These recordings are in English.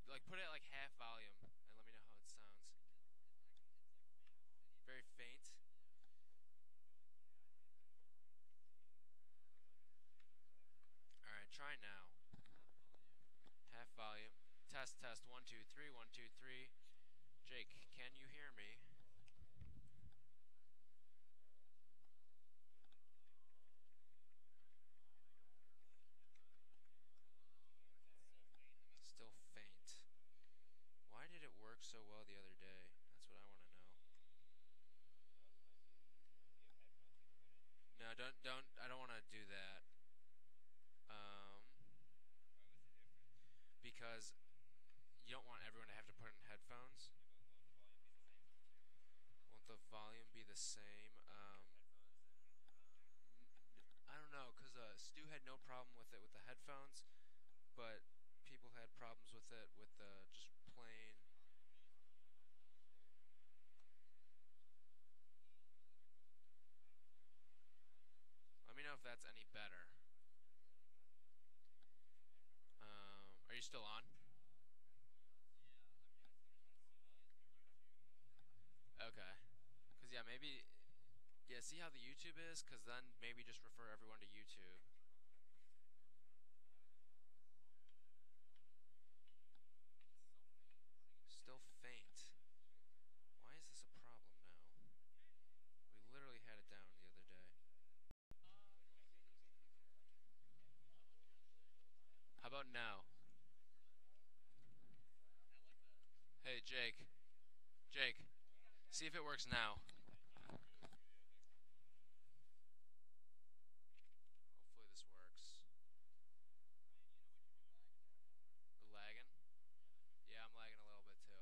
like put it at like half volume and let me know how it sounds. Very faint. All right, try now. Half volume. Test, test. 1, 2, 3. 1, 2, 3. Jake, can you hear me? Still faint. Why did it work so well the other day? That's what I want to know. No, don't. I don't want to do that. Because you don't want everyone to have to put in headphones. Won't the volume be the same? I don't know, cause Stu had no problem with it with the headphones, but people had problems with it with the just plain. Let me know if that's any better. Are you still on? Okay. Cause yeah, maybe yeah. See how the YouTube is, cause then maybe just refer everyone to YouTube. Still faint. Why is this a problem now? We literally had it down the other day. How about now? Hey, Jake. Jake, see if it works now. Hopefully this works. Lagging? Yeah, I'm lagging a little bit too.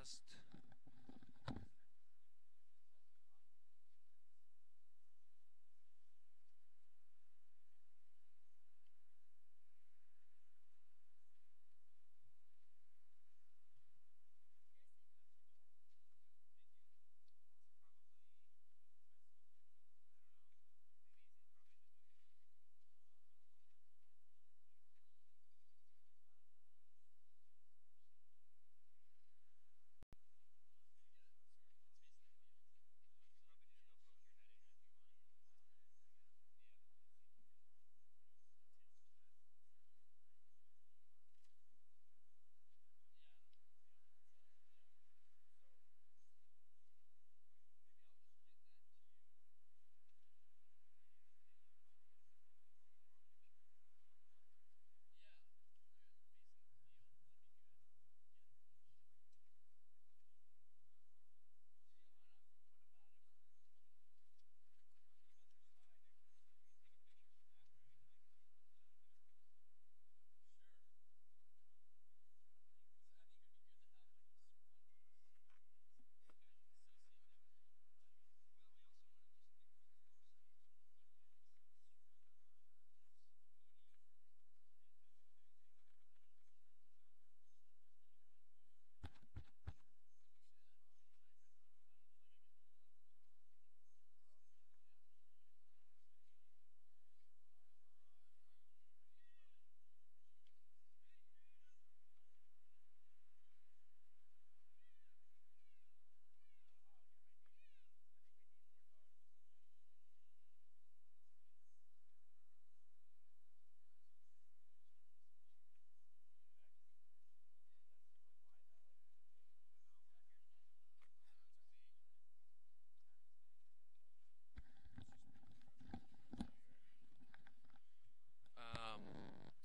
test.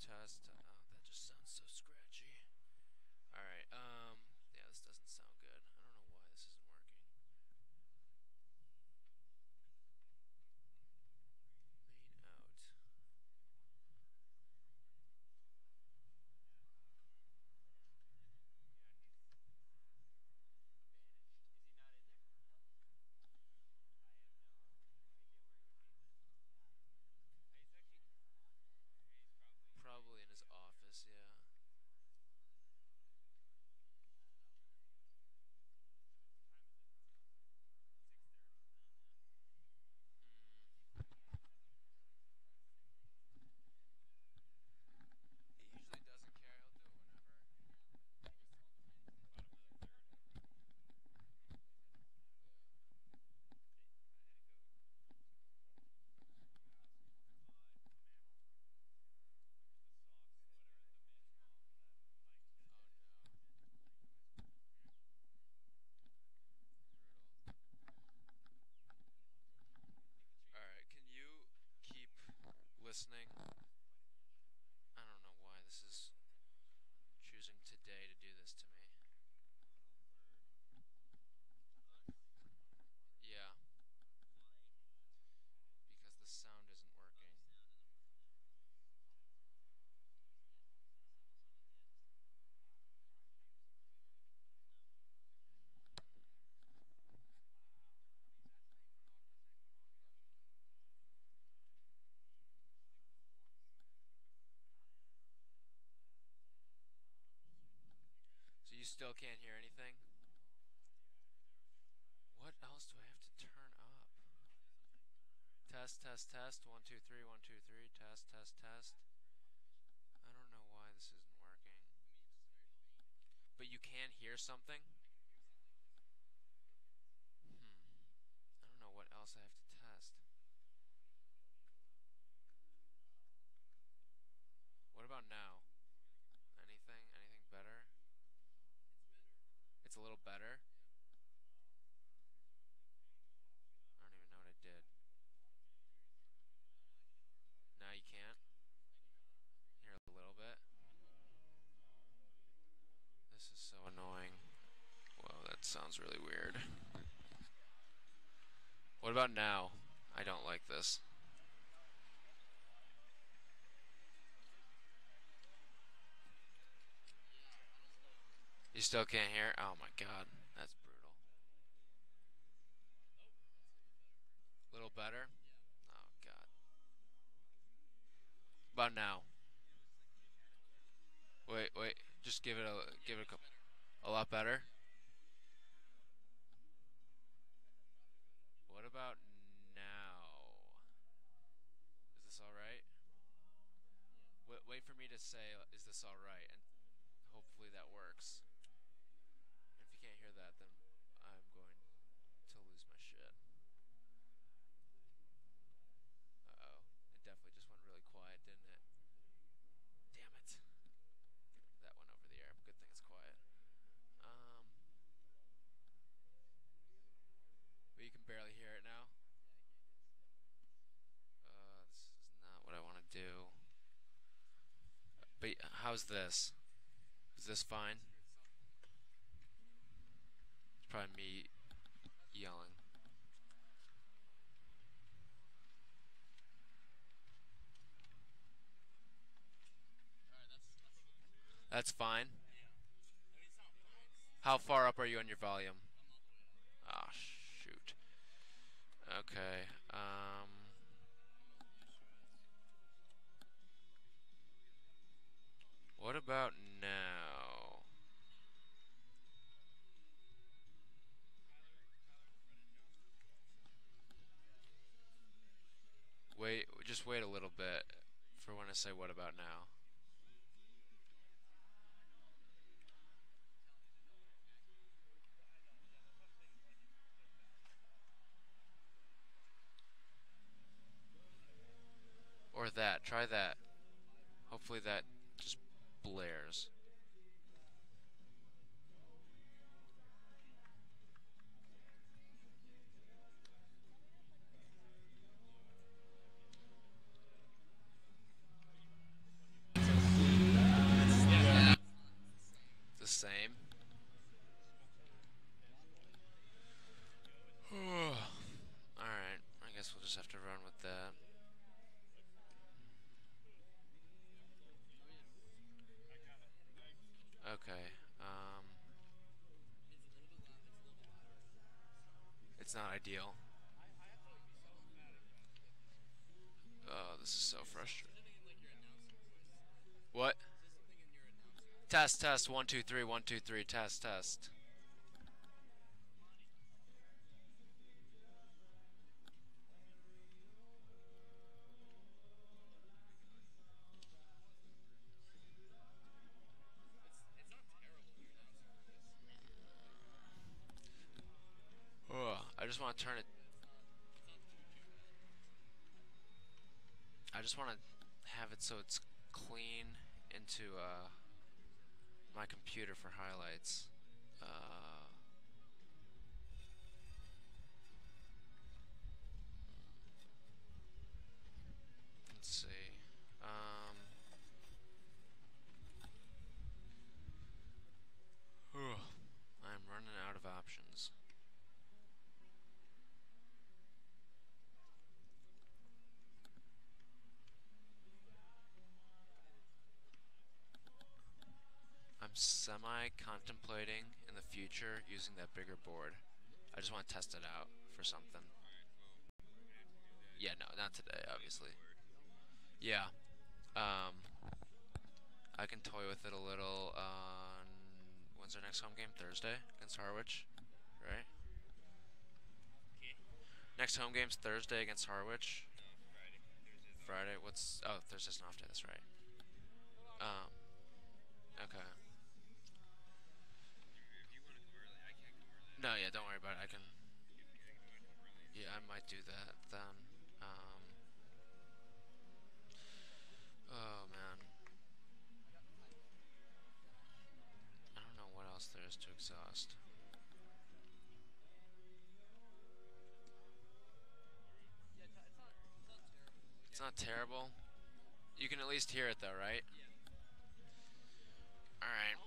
Test. Oh, that just sounds so scratchy. Alright, yeah, this doesn't sound good. I don't know why this isn't working. Main out. Probably in his office, yeah. He usually doesn't care. He'll do it whenever. Oh no. Brutal. Alright, can you keep listening? I don't know why this is choosing today to do this to me. Yeah, because the sound isn't working. So you still can't hear anything? What else do I have to turn up? Test, test, test. 1, 2, 3, 1, 2, 3. Test, test, test. I don't know why this isn't working. But you can hear something? I don't know what else I have to test. What about now? Anything? Anything better? It's a little better? I don't even know what I did. Now you can't? Hear a little bit? This is so annoying. Whoa, that sounds really weird. What about now? I don't like this. You still can't hear? Oh my god, that's brutal. Little better? Oh god. About now. Wait. Just a lot better. What about now? Is this all right? Wait for me to say, is this all right? And hopefully that works. And if you can't hear that, then I'm going to lose my shit. Uh-oh. It definitely just went really quiet, didn't it? Damn it. That went over the air. Good thing it's quiet. But you can barely hear it now. This is not what I want to do. But how's this? Is this fine? It's probably me yelling. That's fine. How far up are you on your volume? Ah, shoot. Okay. What about now? Just wait a little bit for when I say what about now. Or that. Try that. Hopefully that just blares. The same. Alright, I guess we'll just have to run with that. Okay, it's not ideal. Oh, this is so frustrating. What? Test, 1 2 3, 1 2 3, test. I just want to turn it. I just want to have it so it's clean into my computer for highlights. Let's see. I'm running out of options. I'm semi-contemplating in the future using that bigger board. I just want to test it out for something. Yeah, no, not today, obviously. Yeah. I can toy with it a little on... When's our next home game? Thursday against Harwich, right? Next home game's Thursday against Harwich. Friday. What's... Oh, Thursday's an off day, that's right. Okay. No, yeah, don't worry about it. I can... Yeah, I might do that then. Oh, man. I don't know what else there is to exhaust. It's not terrible. You can at least hear it though, right? Alright.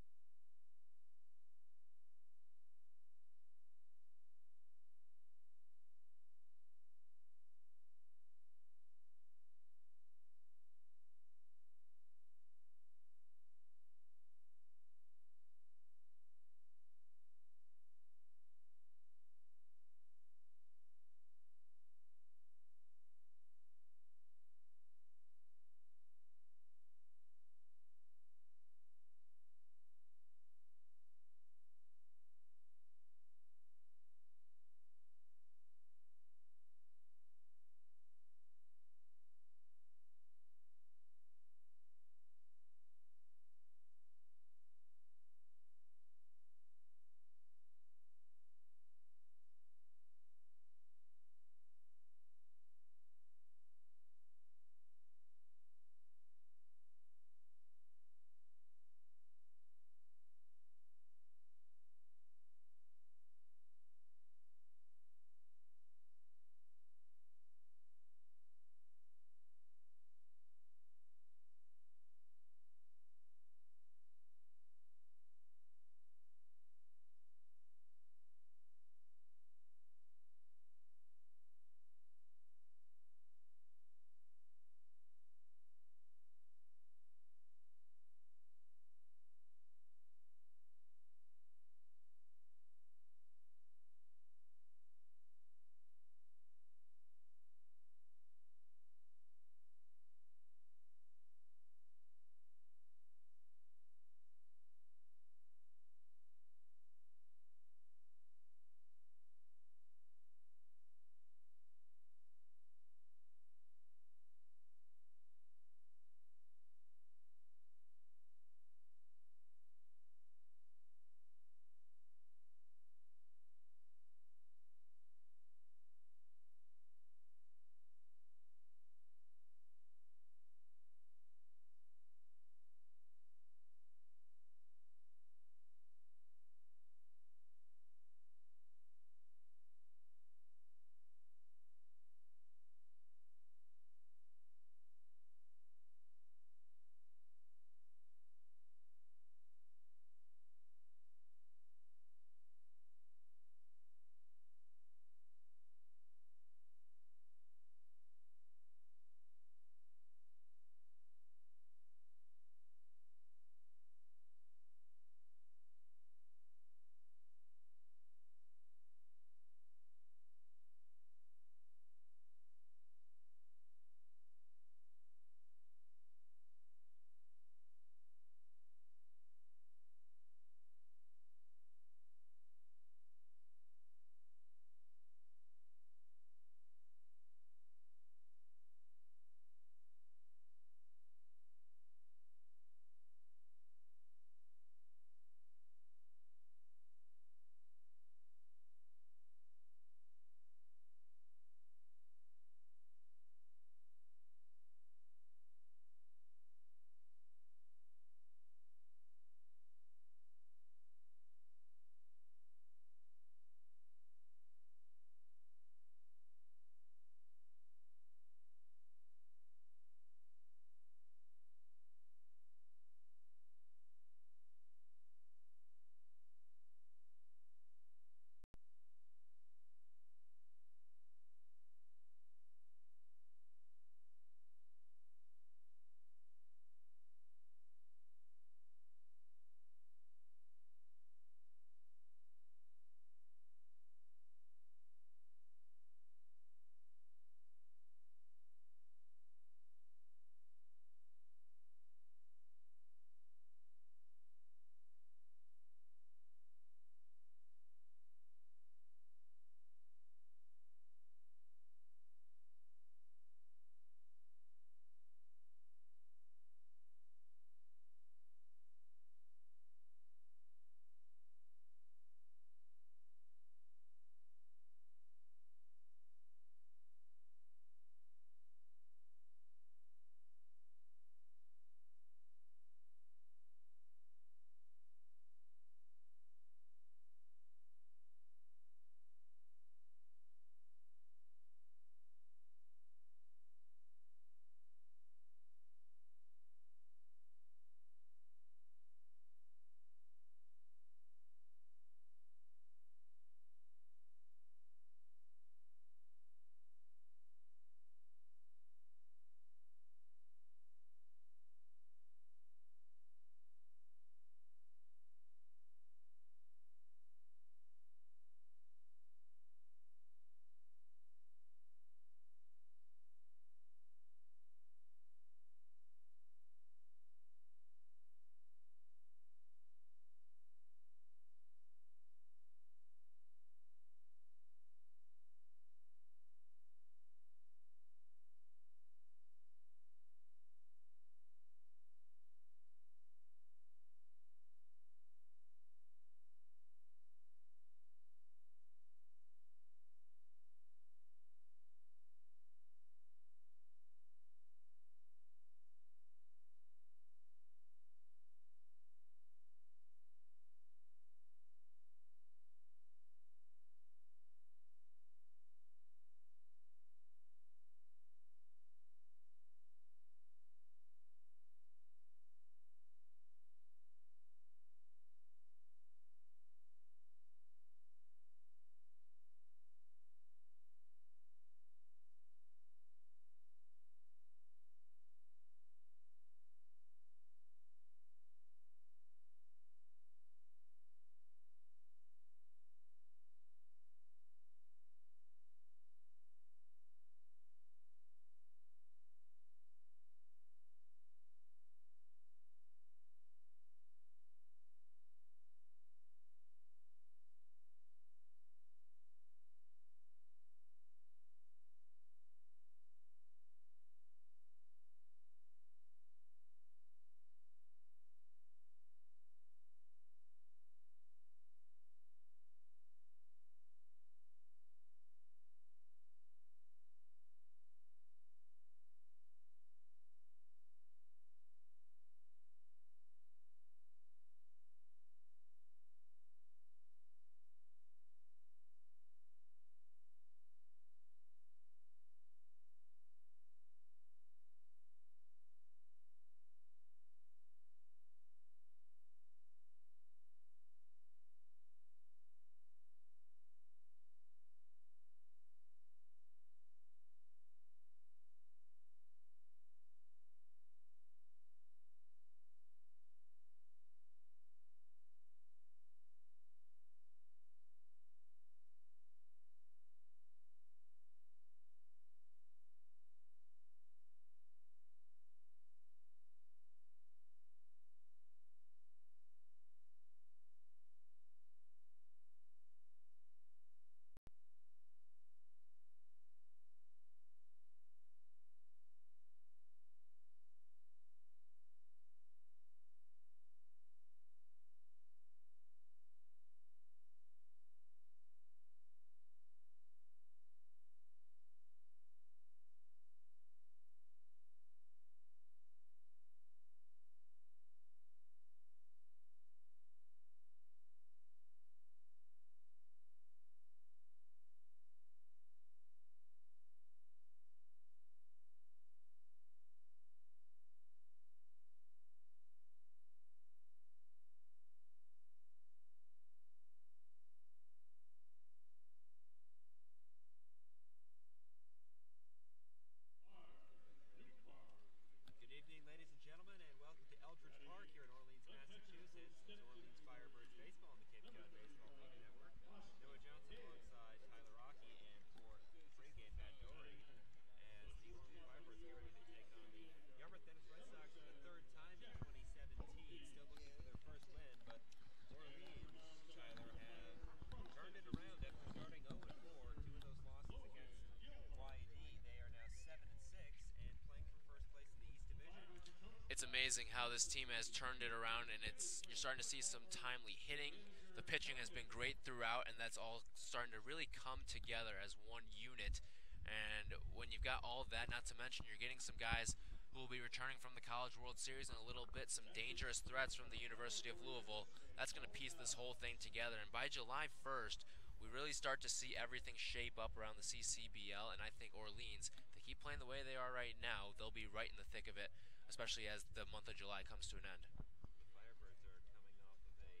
It's amazing how this team has turned it around, and you're starting to see some timely hitting. The pitching has been great throughout, and that's all starting to really come together as one unit. And when you've got all of that, not to mention you're getting some guys who will be returning from the College World Series in a little bit, some dangerous threats from the University of Louisville, that's going to piece this whole thing together. And by July 1st, we really start to see everything shape up around the CCBL, and I think Orleans, if they keep playing the way they are right now, they'll be right in the thick of it, especially as the month of July comes to an end. The Firebirds are coming off of a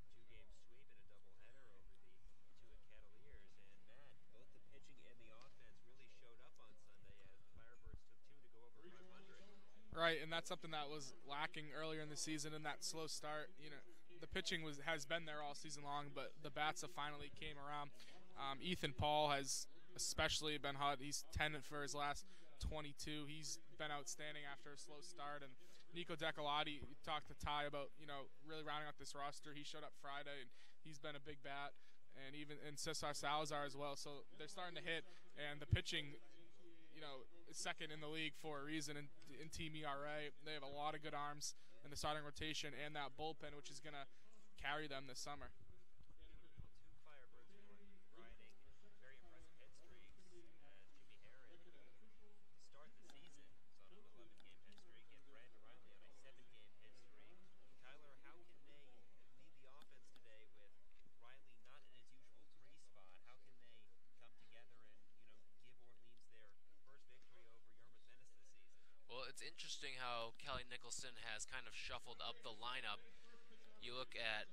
two-game sweep and a doubleheader over the Tuitt Cavaliers. And Matt, both the pitching and the offense really showed up on Sunday as the Firebirds took two to go over 500. Right, and that's something that was lacking earlier in the season in that slow start. The pitching has been there all season long, but the bats have finally came around. Ethan Paul has especially been hot. He's 10 for his last 22. He's been outstanding after a slow start. And Nico Decolati, you talked to Ty about really rounding out this roster. He showed up Friday, and he's been a big bat. And even Cesar Salazar as well. So they're starting to hit, and the pitching is second in the league for a reason in team ERA. They have a lot of good arms in the starting rotation and that bullpen, which is going to carry them this summer. Two Firebirds riding very impressive hit streaks as Jimmy Herron to start the season was on an 11-game hit streak and Brandon Riley on a 7-game hit streak. Tyler, how can they lead the offense today with Riley not in his usual 3 spot? How can they come together and give Orleans their first victory over Yarmouth Menace this season? Well, it's interesting how Kelly Nicholson has kind of shuffled up the lineup. You look at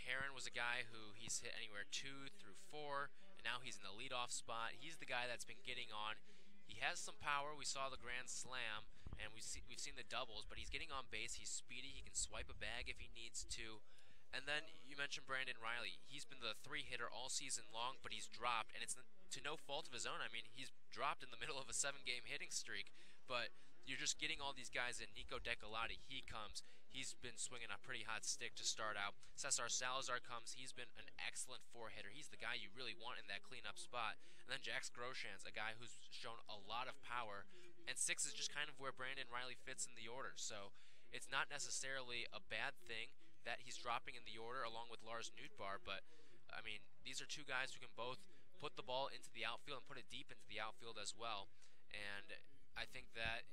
Heron was a guy who he's hit anywhere 2 through 4, and now he's in the leadoff spot. He's the guy that's been getting on. He has some power. We saw the grand slam, and we've seen the doubles, but he's getting on base. He's speedy. He can swipe a bag if he needs to. And then you mentioned Brandon Riley. He's been the 3-hitter all season long, but he's dropped, and it's to no fault of his own. I mean, he's dropped in the middle of a 7-game hitting streak, but you're just getting all these guys in. Nico Decolati, he comes. He's been swinging a pretty hot stick to start out. Cesar Salazar comes. He's been an excellent 4-hitter. He's the guy you really want in that cleanup spot. And then Jax Groshans, a guy who's shown a lot of power. And 6 is just kind of where Brandon Riley fits in the order. So it's not necessarily a bad thing that he's dropping in the order along with Lars Nootbaar. But, I mean, these are two guys who can both put the ball into the outfield and put it deep into the outfield as well. And I think that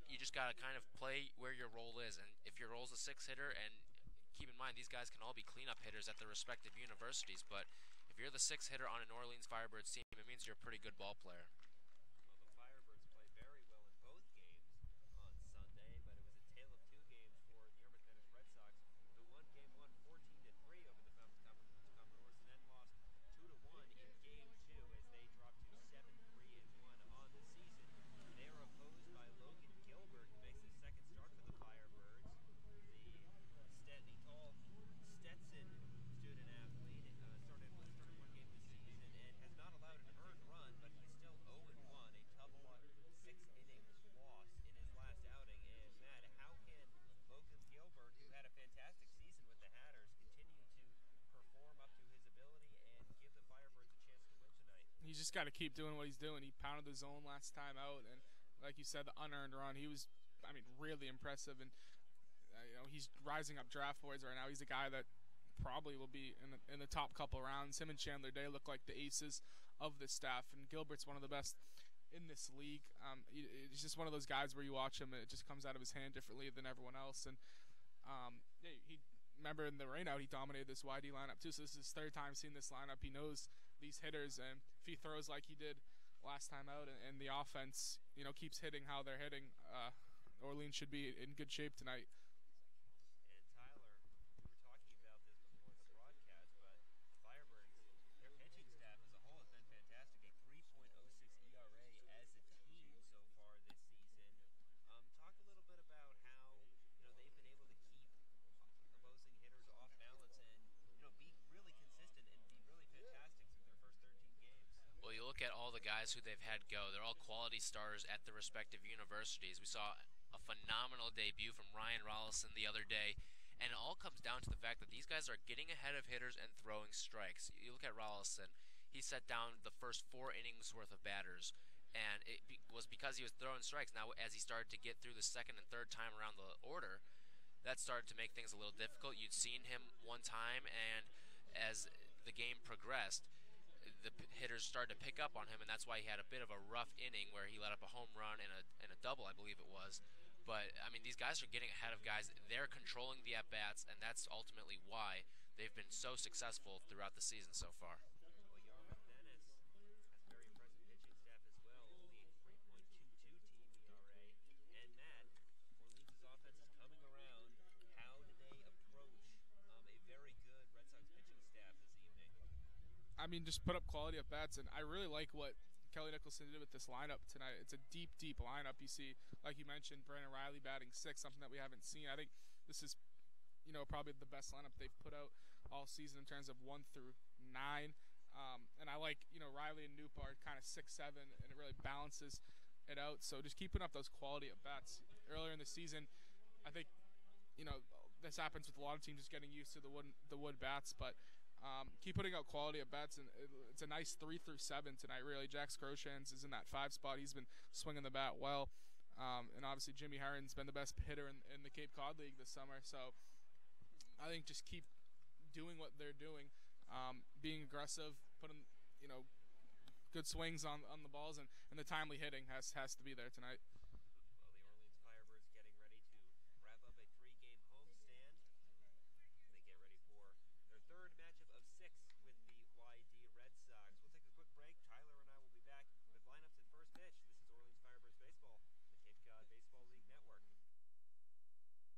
you just got to kind of play where your role is. And if your role is a 6-hitter, and keep in mind these guys can all be cleanup hitters at their respective universities, but if you're the 6-hitter on an Orleans Firebirds team, it means you're a pretty good ball player. Well, the Firebirds played very well in both games on Sunday, but it was a tale of 2 games for the Yarmouth Menace Red Sox, who won Game 1 14-3 over the Commodores and then lost 2-1 in Game 2 as they dropped to 7-3-1 on the season. They are opposed by Logan Gilbert, who makes his second start for the Firebirds. The tall Stetson student-athlete started 1 game this season and has not allowed an earned run, but he's still 0-1, a tough 6-inning loss in his last outing. And Matt, how can Logan Gilbert, who had a fantastic season with the Hatters, continue to perform up to his ability and give the Firebirds a chance to win tonight? He's just got to keep doing what he's doing. He pounded the zone last time out, and like you said, the unearned run, he was, really impressive. And he's rising up draft boards right now. He's a guy that probably will be in the top couple rounds. Him and Chandler Day look like the aces of the staff, and Gilbert's one of the best in this league. He's just one of those guys where you watch him, and it just comes out of his hand differently than everyone else. And he remember in the rainout, he dominated this YD lineup too. So this is his 3rd time seeing this lineup. He knows these hitters, and if he throws like he did last time out, and the offense, keeps hitting how they're hitting, Orleans should be in good shape tonight. And Tyler, we were talking about this before the broadcast, but the Firebirds, their pitching staff as a whole has been fantastic. A 3.06 ERA as a team so far this season. Talk a little bit about how they've been able to keep opposing hitters off balance and be really consistent and be really fantastic through their first 13 games. Well, you look at all the guys who they've had go. They're all quality stars at their respective universities. We saw a phenomenal debut from Ryan Rollison the other day, and it all comes down to the fact that these guys are getting ahead of hitters and throwing strikes. You look at Rollison. He set down the first 4 innings worth of batters, and was because he was throwing strikes. Now, as he started to get through the second and third time around the order, that started to make things a little difficult. You'd seen him one time, and as the game progressed, the hitters started to pick up on him, and that's why he had a bit of a rough inning where he let up a home run and a double, I believe it was. But I mean, these guys are getting ahead of guys. They're controlling the at bats, and that's ultimately why they've been so successful throughout the season so far. Well, Yarmouth Dennis has a very impressive pitching staff as well, only a 3.22 team ERA. And Matt, Orleans' offense is coming around. How do they approach a very good Red Sox pitching staff this evening? I mean, just put up quality at bats, and I really like what Kelly Nicholson did with this lineup tonight. It's a deep, deep lineup. You see, like you mentioned, Brandon Riley batting sixth, something that we haven't seen. I think this is, probably the best lineup they've put out all season in terms of 1 through 9. And I like, Riley and Noop are kind of 6-7, and it really balances it out. So just keeping up those quality at bats. Earlier in the season, I think, this happens with a lot of teams just getting used to the wood bats, but keep putting out quality at bats, and it's a nice 3 through 7 tonight. Really, Jack Scroshans is in that 5 spot. He's been swinging the bat well, and obviously Jimmy Herron's been the best hitter in the Cape Cod League this summer. So I think just keep doing what they're doing, being aggressive, putting good swings on the balls, and the timely hitting has to be there tonight. Well, the Orleans Firebirds getting ready to wrap up a 3-game homestand as they get ready for their third matchup of 6 with the YD Red Sox. We'll take a quick break. Tyler and I will be back with lineups and first pitch. This is Orleans Firebirds Baseball, the Cape Cod Baseball League Network.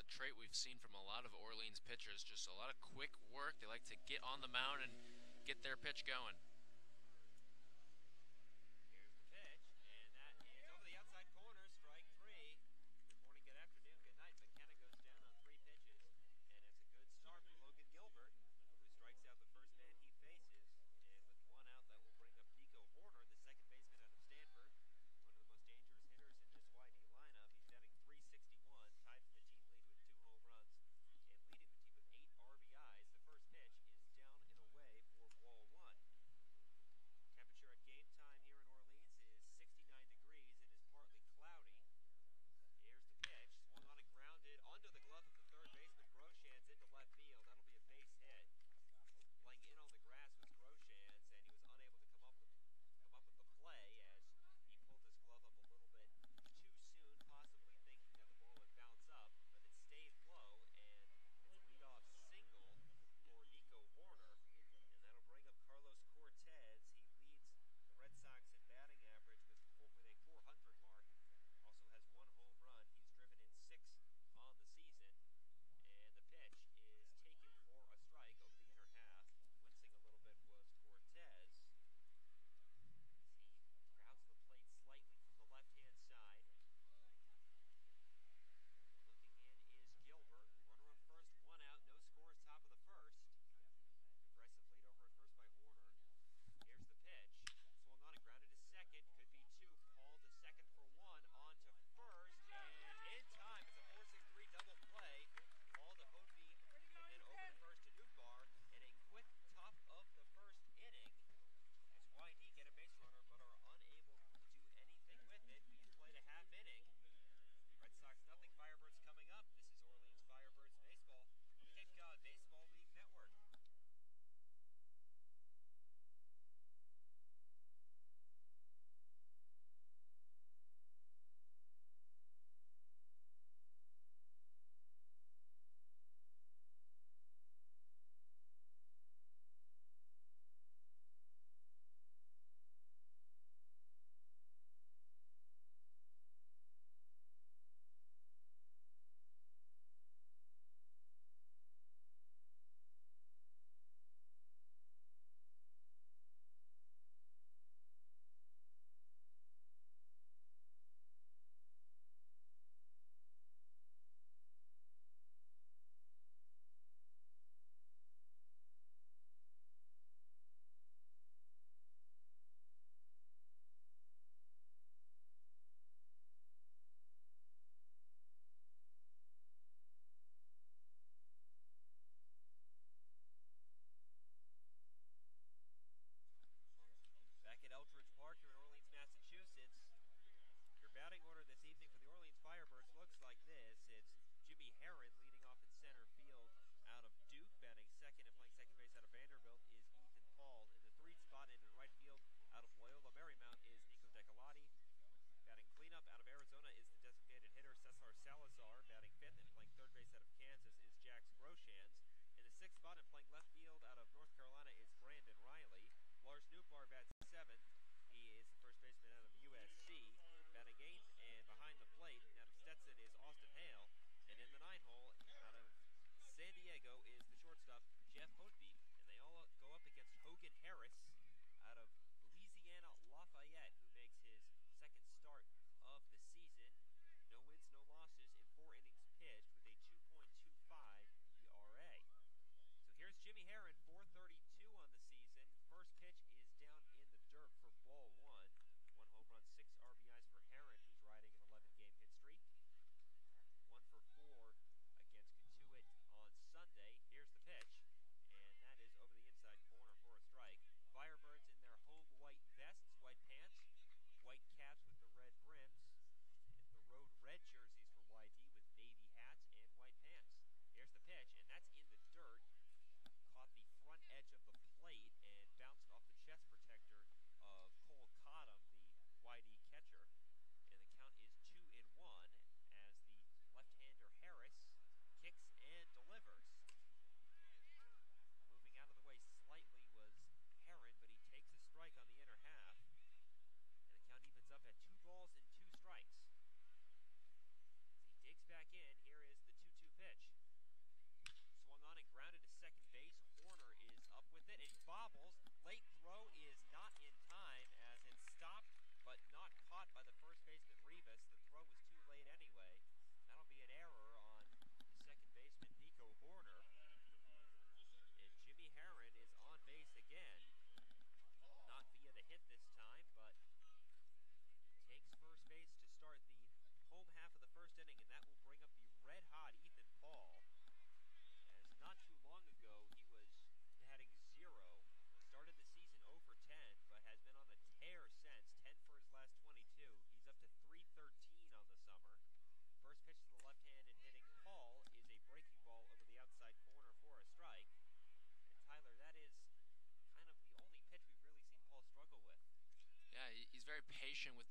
trait we've seen from a lot of Orleans pitchers. Just a lot of quick work. They like to get on the mound and get their pitch going. Here's the pitch, and that is over the outside corner, strike three. Good morning, good afternoon, good night. McKenna goes down on 3 pitches, and it's a good start for Logan Gilbert, who strikes out the first man he faces. And with 1 out, that will bring up Nico Horner, the second baseman out of Stanford, one of the most dangerous hitters in this YD lineup. He's batting .361, tied for the team lead with 2 home runs, and leading the team with 8 RBIs. The first pitch is down and away for ball 1.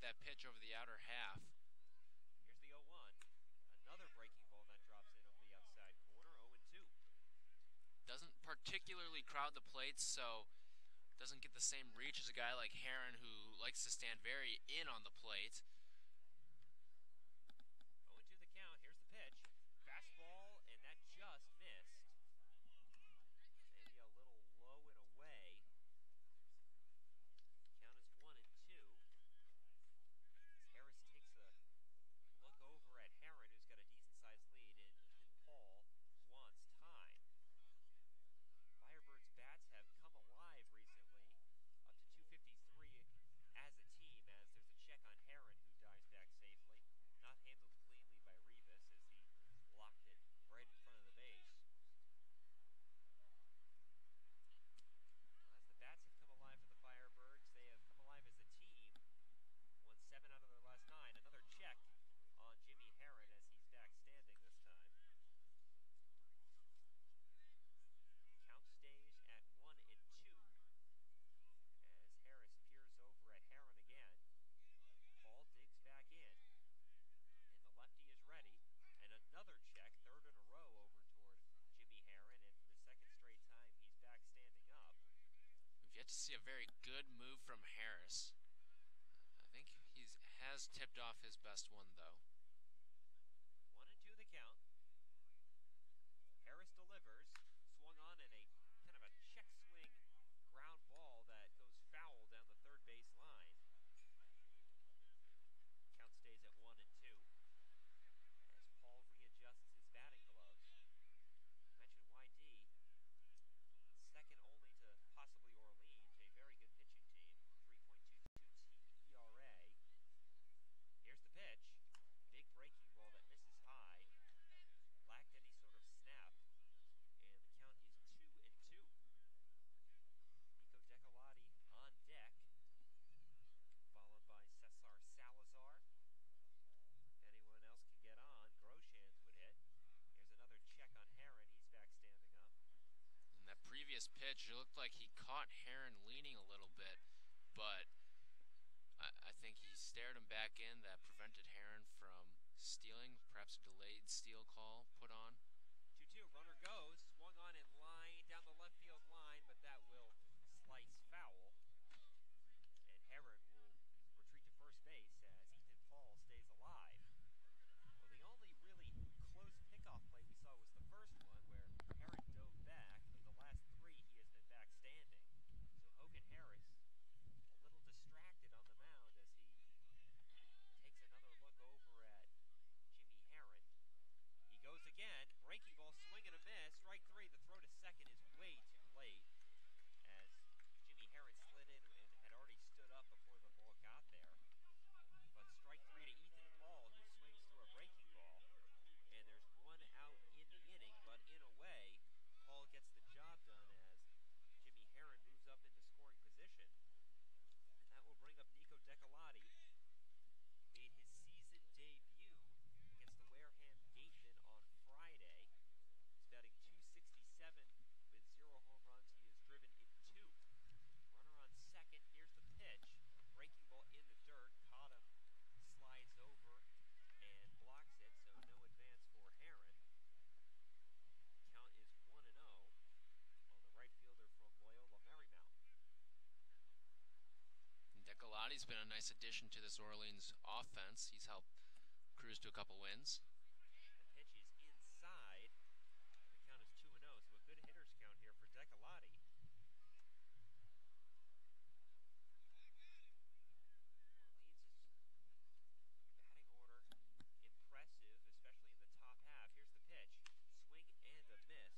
that pitch over the outer half. Here's the 0-1. Another breaking ball that drops in over the outside corner, 0-2. Doesn't particularly crowd the plates, so doesn't get the same reach as a guy like Heron, who likes to stand very in on the plate. 0-2 the count. Here's the pitch. Fastball, and that just missed. Maybe a little low and away. Count is 1-2. As Harris takes a look over at Heron, who's got a decent-sized lead, and Ethan Paul wants time. Firebirds bats have come alive recently, up to 253 as a team, as there's a check on Heron, who dives back safely. Not handled cleanly by Rivas as he blocked it right in front of the base. As the bats have come alive for the Firebirds, they have come alive as a team. Won 7 out of their last 9. Another check on Jimmy Heron as he's back standing this time. Count stays at 1-2 as Harris peers over at Heron again. Paul digs back in, and the lefty is ready. And another check, third in a row, over toward Jimmy Heron, and for the second straight time he's back standing up. We've yet to see a very good move from Harris. I think he has tipped off his best one, though. 1-2 the count. Harris delivers, swung on in a kind of a check swing ground ball that goes foul down the third base line. Count stays at 1-2 as Paul readjusts his batting gloves. I mentioned YD, second only to possibly Orleans, a very good pitching team, 3.22 ERA. Here's the pitch. Big breaking ball that misses high. Lacked any sort of snap. And the count is 2-2. Nico Decolati on deck. Followed by Cesar Salazar. If anyone else can get on, Groshans would hit. Here's another check on Heron. He's back standing up. In that previous pitch, it looked like he caught Heron leaning a little bit, but I think he stared him back in. That prevented Heron from stealing, perhaps a delayed steal call put on. 2-2, runner goes, swung on in line down the left field line, but that will slice foul. And Heron will retreat to first base as Ethan Paul stays alive. Well, the only really close pickoff play we saw was the first one where Heron dove back, but the last 3 he has been back standing. So Hogan Harris a little distracted on the mound as he takes another look over at Jimmy Heron. He goes again, breaking ball, swing and a miss, strike 3. The throw to second is way too late as Jimmy Heron slid in and had already stood up before the ball got there. But strike 3 to Ethan Paul, who swings through a breaking ball. And there's 1 out in the inning, but in a way, Paul gets the job done as Jimmy Heron moves up into scoring position. And that will bring up Nico Decolati. Made his season debut against the Wareham Gatemen on Friday. He's batting .267 with 0 home runs. He is driven in 2. Runner on second. Here's the pitch. Breaking ball in the dirt. Caught him. Slides over and blocks it, so no advance for Heron. Count is 1-0 on the right fielder from Loyola Marymount. Decolati's been a nice addition to this Orleans offense. He's helped cruise to a couple wins. The pitch is inside. The count is 2-0, so a good hitter's count here for Decolati. Orleans' batting order impressive, especially in the top half. Here's the pitch. Swing and a miss.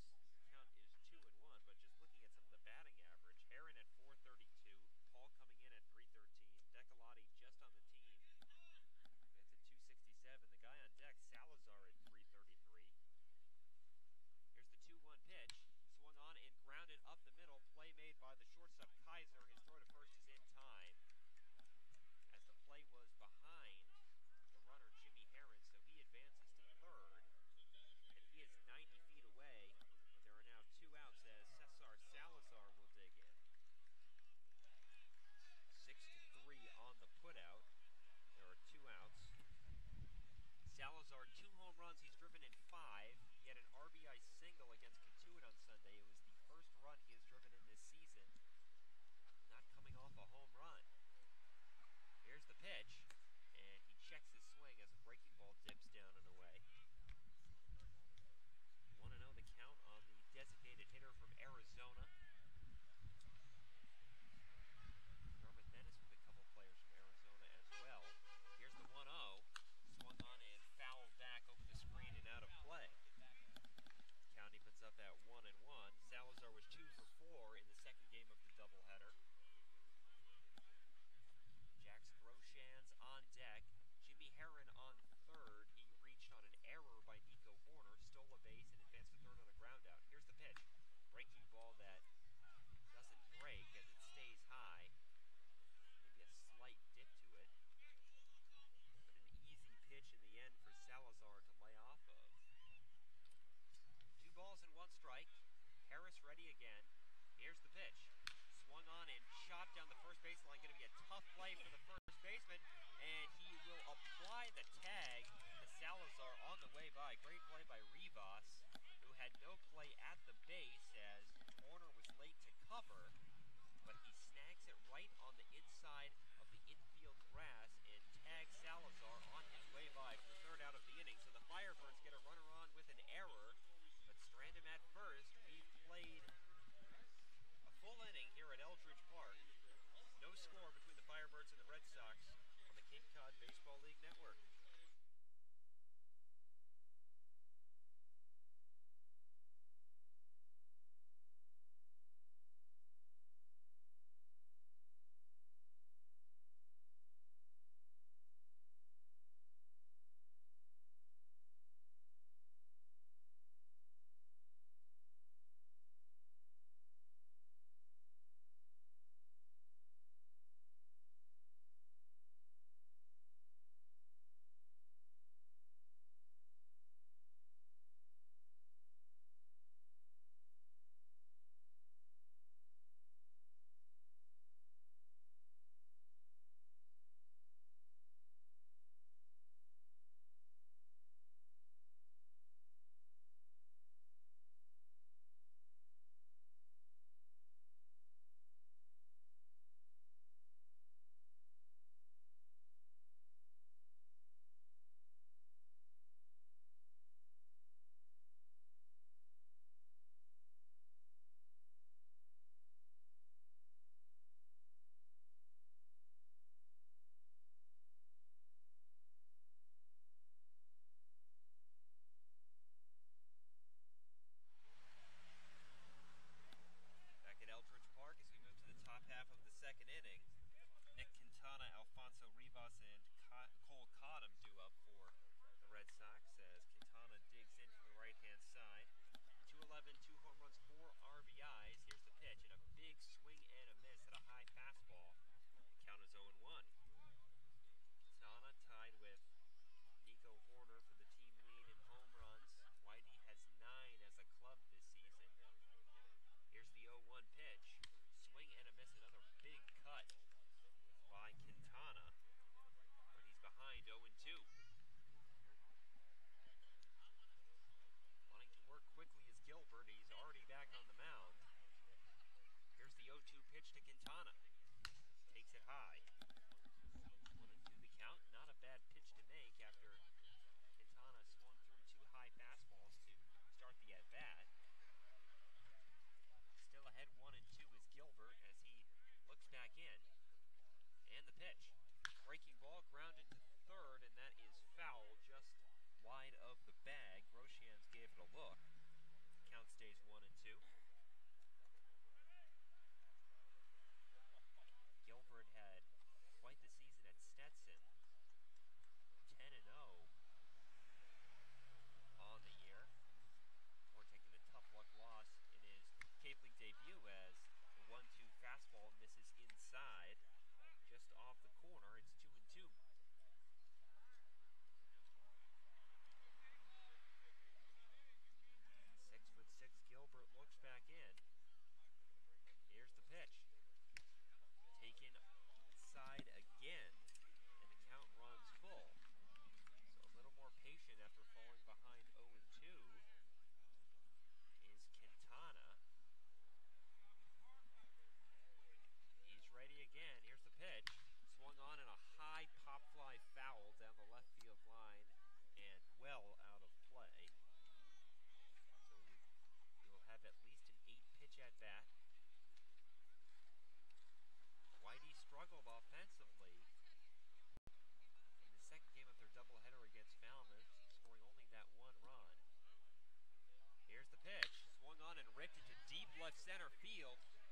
Count is 2-1, but just looking at some of the batting average, Heron at .432, Paul coming in at .313, Decolati just on the team. It's at .267. The guy on deck, Salazar, a home run. Here's the pitch, and he checks his swing as a breaking ball dips down and away. 1-0 the count on the designated hitter from Arizona. Dartmouth Menace with a couple players from Arizona as well. Here's the 1-0. Swung on and fouled back over the screen and out of play. Count evens up at 1-1. Salazar was 2 for 4 in the second game of the doubleheader. Jax Groshans on deck. Jimmy Herron on third. He reached on an error by Nico Horner, stole a base, and advanced to third on a ground out. Here's the pitch. Breaking ball that doesn't break as it stays high. Maybe a slight dip to it. But an easy pitch in the end for Salazar to lay off of. 2 balls and 1 strike. Harris ready again. Here's the pitch. Swung on and chopped down the first baseline. Going to be a tough play for the first baseman. And he will apply the tag to Salazar on the way by. Great play by Rivas, who had no play at the base as Horner was late to cover. But he snags it right on the inside of the infield grass and tags Salazar on his way by for the third out of the inning. So the Firebirds get a runner on with an error, but strand him at first. We've played a full inning here at Eldridge Park. No score between the Firebirds and the Red Sox on the Cape Cod Baseball League Network.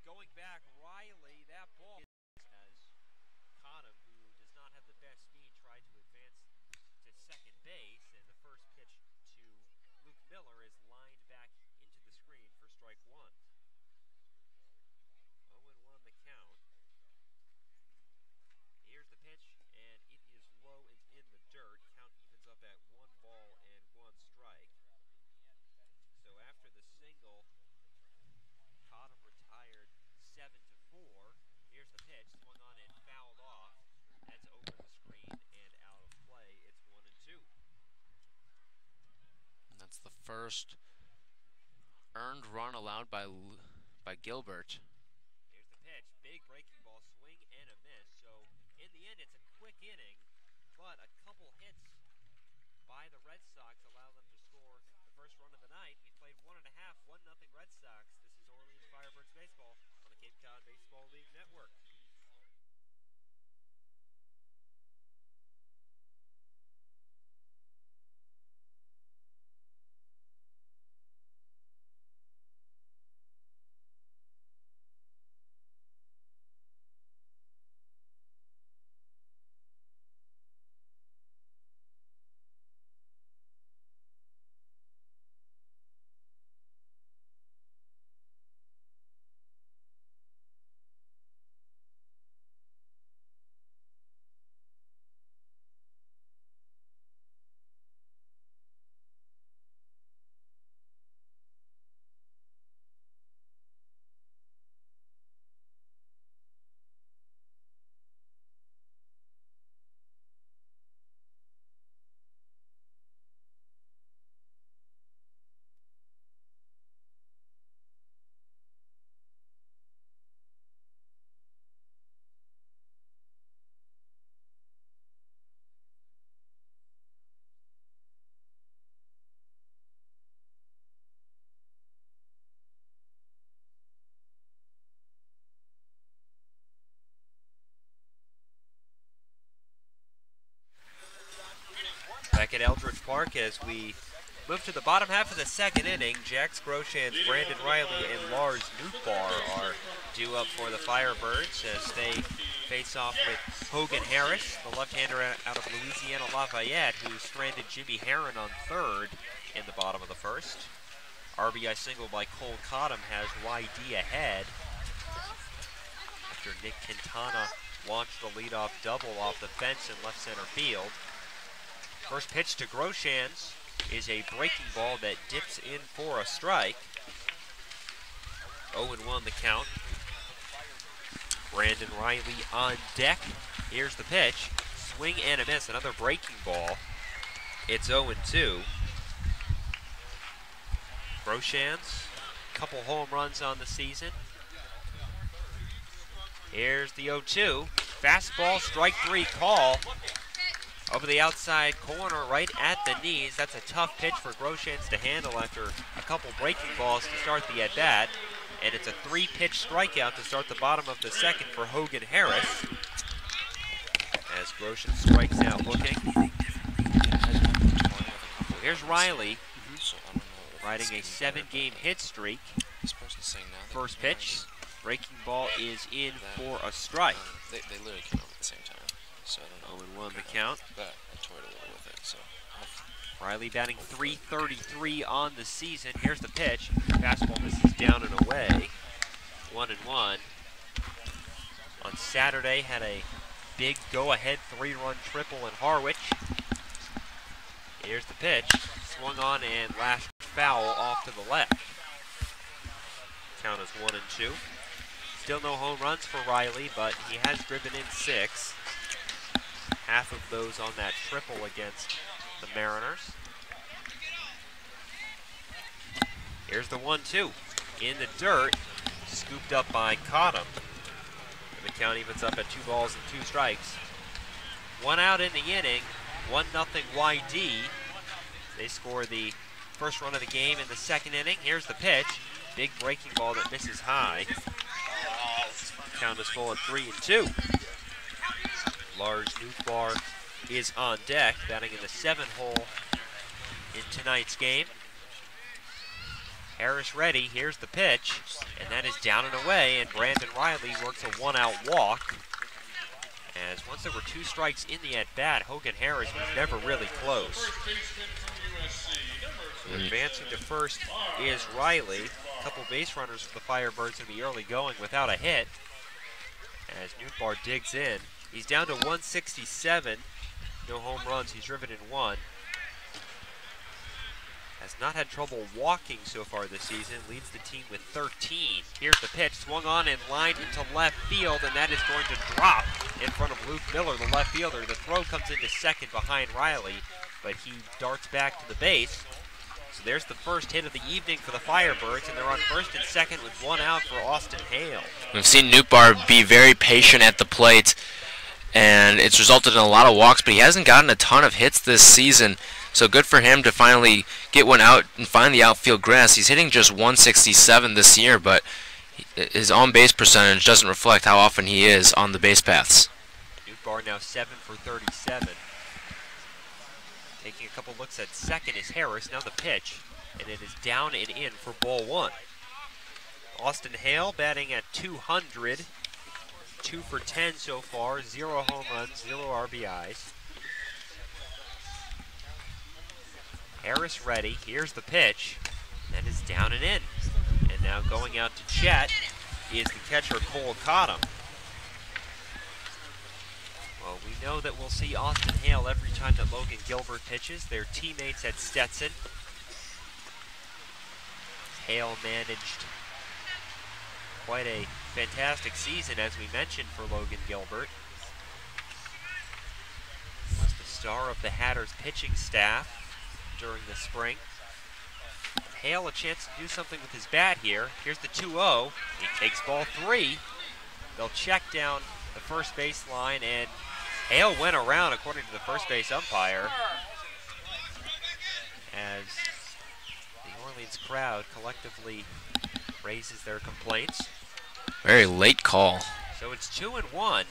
going back, Riley, that ball as Cottom, who does not have the best speed, tried to advance to second base, and the first pitch to Luke Miller is lined back into the screen for strike one. 0-1 the count. Here's the pitch, and it is low and in the dirt. Count evens up at 1 ball and 1 strike. So after the single, Cottom retired 7-4. Here's the pitch, swung on and fouled off. That's over the screen and out of play. It's 1-2. And that's the first earned run allowed by Gilbert. Here's the pitch, big breaking ball, swing and a miss. So in the end, it's a quick inning, but a couple hits by the Red Sox allow them to score the first run of the night. We played 1.5, 1-0 Red Sox. This is Orleans Firebirds baseball on the Cape Cod Baseball League Network. Back at Eldridge Park as we move to the bottom half of the second inning. Jax Groshans, Brandon Riley, and Lars Newtbar are due up for the Firebirds as they face off with Hogan Harris, the left-hander out of Louisiana Lafayette, who stranded Jimmy Herron on third in the bottom of the first. RBI single by Cole Cottom has YD ahead after Nick Quintana launched the leadoff double off the fence in left center field. First pitch to Groshans is a breaking ball that dips in for a strike. 0-1 the count. Brandon Riley on deck. Here's the pitch. Swing and a miss. Another breaking ball. It's 0-2. Groshans, couple home runs on the season. Here's the 0-2. Fastball, strike three call. Over the outside corner, right at the knees. That's a tough pitch for Groshans to handle after a couple breaking balls to start the at-bat. And it's a three-pitch strikeout to start the bottom of the second for Hogan Harris. As Groshans strikes out looking. Here's Riley, riding a 7-game hit streak. First pitch, breaking ball is in for a strike. They literally came up at the same time. So I don't know. 0-1 the count. But I toyed a little with it, so. Riley batting .333 on the season. Here's the pitch. Fastball misses down and away. 1-1. On Saturday, had a big go-ahead 3-run triple in Harwich. Here's the pitch. Swung on and lashed foul off to the left. Count is 1-2. Still no home runs for Riley, but he has driven in 6. Half of those on that triple against the Mariners. Here's the 1-2. In the dirt, scooped up by Cottom. And the count evens up at 2 balls and 2 strikes. 1 out in the inning, 1-0 YD. They score the first run of the game in the second inning. Here's the pitch. Big breaking ball that misses high. Count is full at 3-2. Lars Newtbar is on deck, batting in the 7th hole in tonight's game. Harris ready, here's the pitch, and that is down and away, and Brandon Riley works a one-out walk. As once there were 2 strikes in the at-bat, Hogan Harris was never really close. So advancing to first is Riley. A couple base runners for the Firebirds in the early going without a hit. As Newtbar digs in. He's down to 167. No home runs, he's driven in 1. Has not had trouble walking so far this season, leads the team with 13. Here's the pitch, swung on and lined into left field, and that is going to drop in front of Luke Miller, the left fielder. The throw comes into second behind Riley, but he darts back to the base. So there's the first hit of the evening for the Firebirds, and they're on first and second with 1 out for Austin Hale. We've seen Newtbar be very patient at the plate, and it's resulted in a lot of walks, but he hasn't gotten a ton of hits this season. So good for him to finally get one out and find the outfield grass. He's hitting just 167 this year, but his on-base percentage doesn't reflect how often he is on the base paths. Newtbar now 7 for 37. Taking a couple looks at second is Harris. Now the pitch, and it is down and in for ball 1. Austin Hale batting at 200. 2 for 10 so far. 0 home runs, 0 RBIs. Harris ready, here's the pitch, that is down and in. And now going out to Chet is the catcher Cole Cottom. Well, we know that we'll see Austin Hale every time that Logan Gilbert pitches. They're teammates at Stetson. Hale managed quite a fantastic season, as we mentioned, for Logan Gilbert. Was the star of the Hatters pitching staff during the spring. Hale a chance to do something with his bat here. Here's the 2-0. He takes ball 3. They'll check down the first baseline, and Hale went around according to the first base umpire as the Orleans crowd collectively raises their complaints. Very late call. So it's 2-1.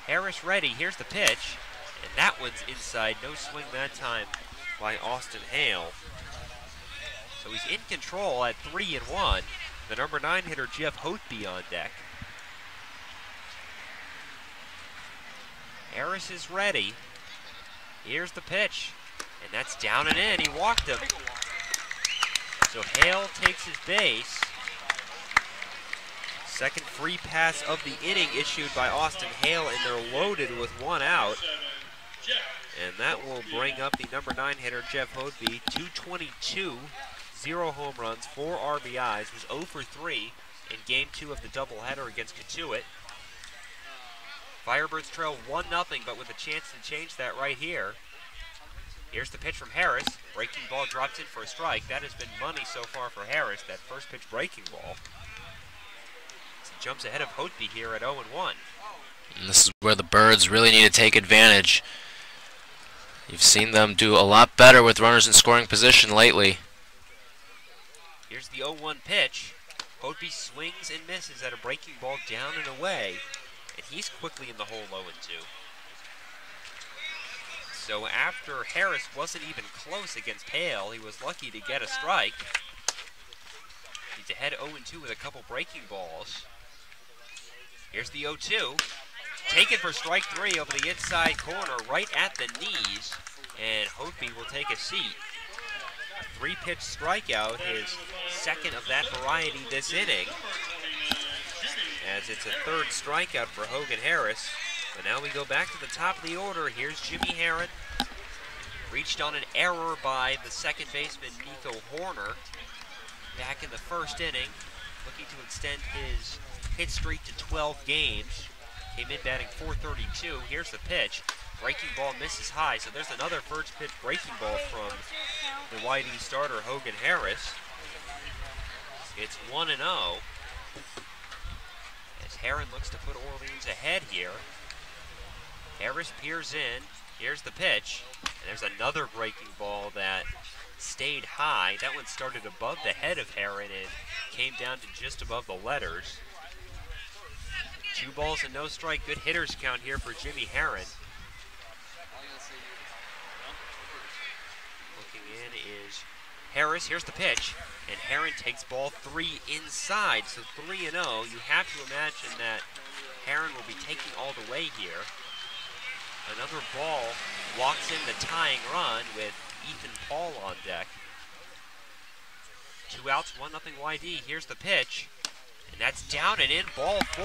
Harris ready, here's the pitch. And that one's inside, no swing that time by Austin Hale. So he's in control at 3-1. The number 9 hitter Jeff Hotby on deck. Harris is ready. Here's the pitch, and that's down and in. He walked him. So Hale takes his base. Second free pass of the inning issued by Austin Hale, and they're loaded with 1 out. And that will bring up the number 9 hitter, Jeff Hotby, 222, 0 home runs, 4 RBIs, was 0 for 3 in Game 2 of the doubleheader against Catuit. Firebirds trail 1-0, but with a chance to change that right here. Here's the pitch from Harris. Breaking ball drops in for a strike. That has been money so far for Harris, that first pitch breaking ball. So he jumps ahead of Hotby here at 0-1. And this is where the Birds really need to take advantage. You've seen them do a lot better with runners in scoring position lately. Here's the 0-1 pitch. Hotby swings and misses at a breaking ball down and away, and he's quickly in the hole 0-2. So after Harris wasn't even close against Hale, he was lucky to get a strike. He's ahead 0-2 with a couple breaking balls. Here's the 0-2. Taken for strike 3 over the inside corner, right at the knees, and Hotby will take a seat. A 3-pitch strikeout, his second of that variety this inning, as it's a 3rd strikeout for Hogan Harris. But now we go back to the top of the order. Here's Jimmy Herron. Reached on an error by the second baseman, Nico Horner, back in the 1st inning, looking to extend his hit streak to 12 games. Came in batting .432. Here's the pitch. Breaking ball misses high, so there's another first pitch breaking ball from the YD starter, Hogan Harris. It's 1-0. As Herron looks to put Orleans ahead here. Harris peers in. Here's the pitch. And there's another breaking ball that stayed high. That one started above the head of Herron and came down to just above the letters. 2 balls and no strike. Good hitters count here for Jimmy Herron. Looking in is Harris, here's the pitch, and Herron takes ball 3 inside, so 3-0. You have to imagine that Herron will be taking all the way here. Another ball walks in the tying run with Ethan Paul on deck. 2 outs, 1-0 YD. Here's the pitch, and that's down and in, ball 4.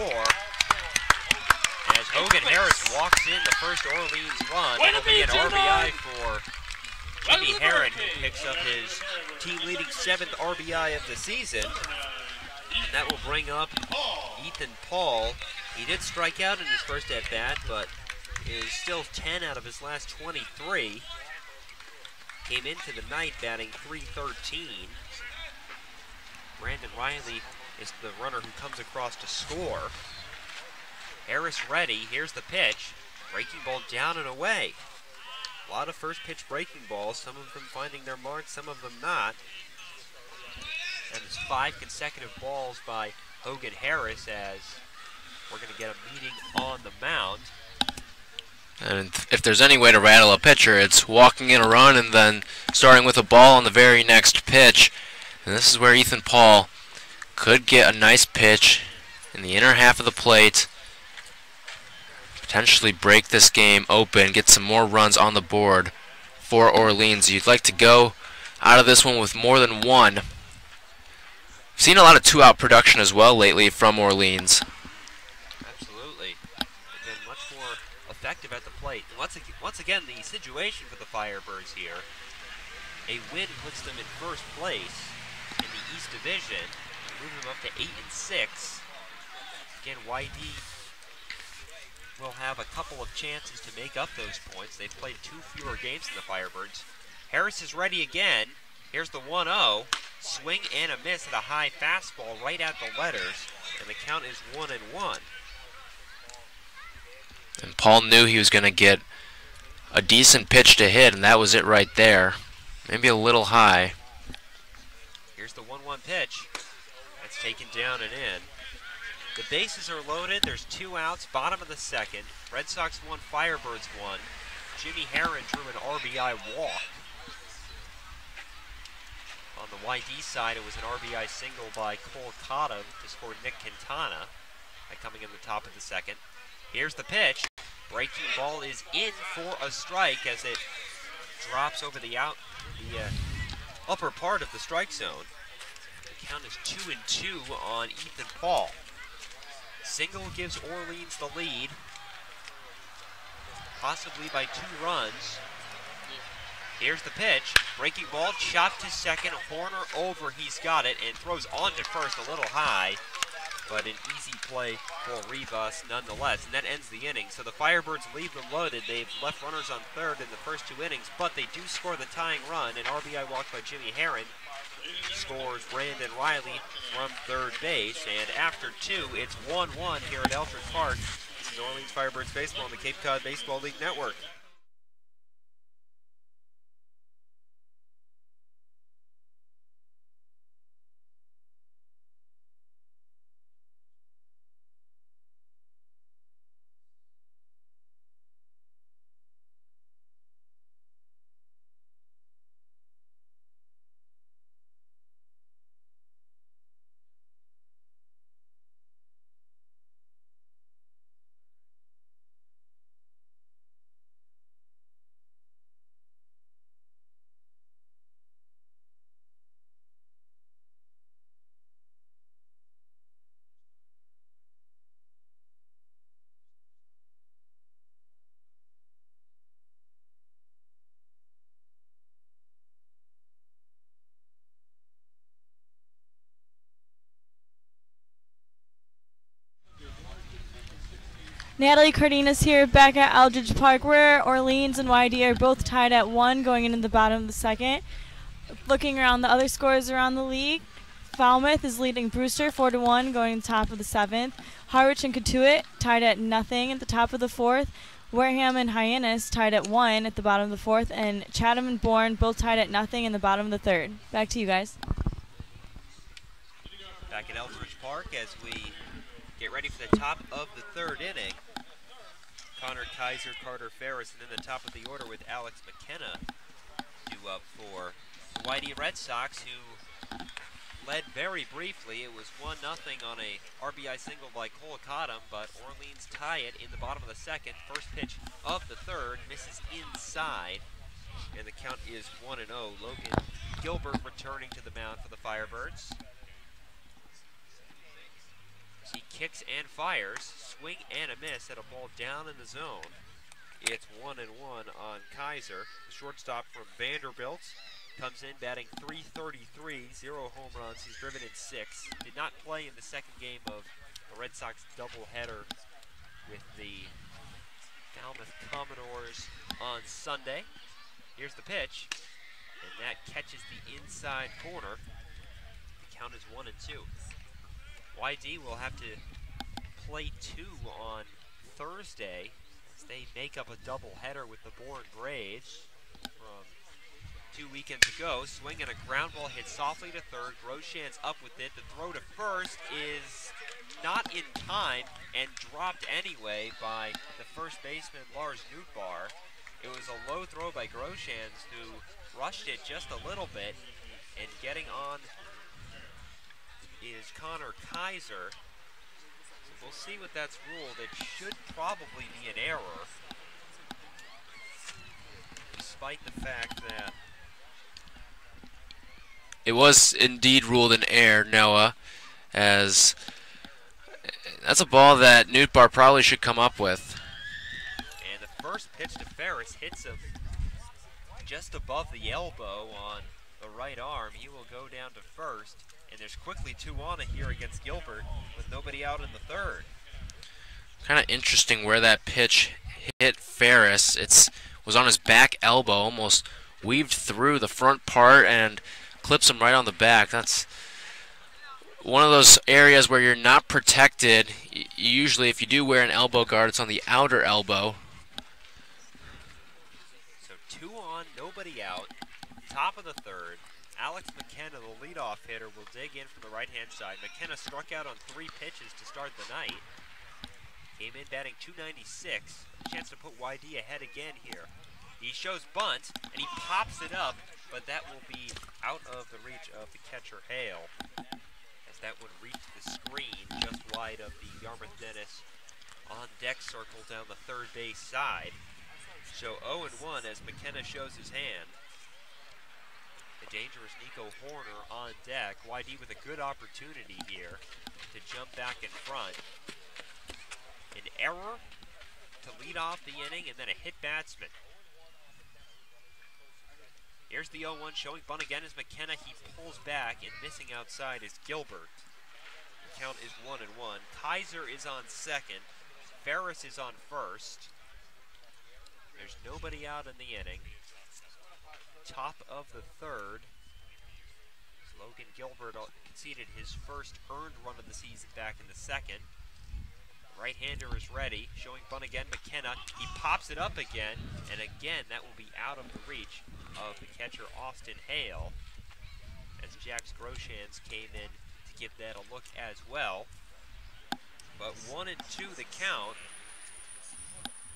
As Hogan Harris walks in the first Orleans run, it'll be an RBI for Jimmy Herron, who picks up his team-leading 7th RBI of the season. And that will bring up Ethan Paul. He did strike out in his first at-bat, but is still 10 out of his last 23. Came into the night batting .313. Brandon Riley is the runner who comes across to score. Harris ready, here's the pitch. Breaking ball down and away. A lot of first pitch breaking balls, some of them finding their mark, some of them not. And there's 5 consecutive balls by Hogan Harris as we're going to get a meeting on the mound. And if there's any way to rattle a pitcher, it's walking in a run and then starting with a ball on the very next pitch. And this is where Ethan Paul could get a nice pitch in the inner half of the plate, potentially break this game open, get some more runs on the board for Orleans. You'd like to go out of this one with more than 1. We've seen a lot of 2-out production as well lately from Orleans. Absolutely. Again, much more effective at the plate. Once again, the situation for the Firebirds here, a win puts them in first place in the East Division, moving them up to 8-6. Again, YD will have a couple of chances to make up those points. They've played 2 fewer games than the Firebirds. Harris is ready again. Here's the 1-0. Swing and a miss at a high fastball right at the letters, and the count is 1-1. And Paul knew he was going to get a decent pitch to hit, and that was it right there. Maybe a little high. Here's the 1-1 pitch. That's taken down and in. The bases are loaded. There's 2 outs, bottom of the second. Red Sox 1, Firebirds 1. Jimmy Herron drew an RBI walk. On the YD side, it was an RBI single by Cole Cottom to score Nick Quintana. That coming in the top of the second. Here's the pitch. Breaking ball is in for a strike as it drops over the upper part of the strike zone. The count is 2-2 on Ethan Paul. Single gives Orleans the lead, possibly by 2 runs. Here's the pitch. Breaking ball, chopped to second. Horner over, he's got it, and throws on to first a little high, but an easy play for Rivas nonetheless, and that ends the inning. So the Firebirds leave them loaded. They've left runners on third in the first 2 innings, but they do score the tying run. An RBI walk by Jimmy Herron scores Brandon Riley from third base, and after 2, it's 1-1 here at Eldridge Park. This is Orleans Firebirds baseball on the Cape Cod Baseball League Network. Natalie Cardenas here, back at Eldridge Park, where Orleans and YD are both tied at 1 going into the bottom of the second. Looking around the other scores around the league, Falmouth is leading Brewster 4-1 going to the top of the 7th. Harwich and Cotuit tied at 0 at the top of the 4th. Wareham and Hyannis tied at 1 at the bottom of the 4th. And Chatham and Bourne both tied at 0 in the bottom of the 3rd. Back to you guys. Back at Eldridge Park as we get ready for the top of the 3rd inning. Connor Kaiser, Carter Ferris, and in the top of the order with Alex McKenna due up for Whitey Red Sox, who led very briefly. It was 1-0 on a RBI single by Colacottom, but Orleans tie it in the bottom of the second. First pitch of the third misses inside, and the count is 1-0. Logan Gilbert returning to the mound for the Firebirds. He kicks and fires, swing and a miss at a ball down in the zone. It's 1-1 on Kaiser. The shortstop from Vanderbilt comes in batting .333, 0 home runs. He's driven in 6. Did not play in the second game of the Red Sox doubleheader with the Falmouth Commodores on Sunday. Here's the pitch, and that catches the inside corner. The count is 1-2. YD will have to play 2 on Thursday as they make up a doubleheader with the Bourne Braves from 2 weekends ago. Swing and a ground ball hit softly to third. Grosjean's up with it. The throw to first is not in time and dropped anyway by the first baseman, Lars Nootbaar. It was a low throw by Grosjean's, who rushed it just a little bit, and getting on is Connor Kaiser. So we'll see what that's ruled. It should probably be an error, despite the fact that it was indeed ruled an error, Noah, as that's a ball that Nootbaar probably should come up with. And the first pitch to Ferris hits him just above the elbow on the right arm. He will go down to first, and there's quickly 2 on here against Gilbert with nobody out in the third. Kind of interesting where that pitch hit Ferris. It was on his back elbow, almost weaved through the front part and clips him right on the back. That's one of those areas where you're not protected. Usually if you do wear an elbow guard, it's on the outer elbow. So 2 on, nobody out. Top of the third. Alex McKenna, the leadoff hitter, will dig in from the right-hand side. McKenna struck out on 3 pitches to start the night. Came in batting .296. A chance to put YD ahead again here. He shows bunt, and he pops it up, but that will be out of the reach of the catcher, Hale, as that would reach the screen just wide of the Yarmouth Dennis on-deck circle down the third base side. So 0-1 as McKenna shows his hand. The dangerous Nico Horner on deck. YD with a good opportunity here to jump back in front. An error to lead off the inning, and then a hit batsman. Here's the 0-1 showing bunt again as McKenna. He pulls back, and missing outside is Gilbert. The count is 1-1. Kaiser is on second. Ferris is on first. There's nobody out in the inning. Top of the third. Logan Gilbert conceded his first earned run of the season back in the second. Right-hander is ready, showing bunt again, McKenna. He pops it up again, and again that will be out of the reach of the catcher, Austin Hale, as Jax Grosjeans came in to give that a look as well. But 1-2 the count,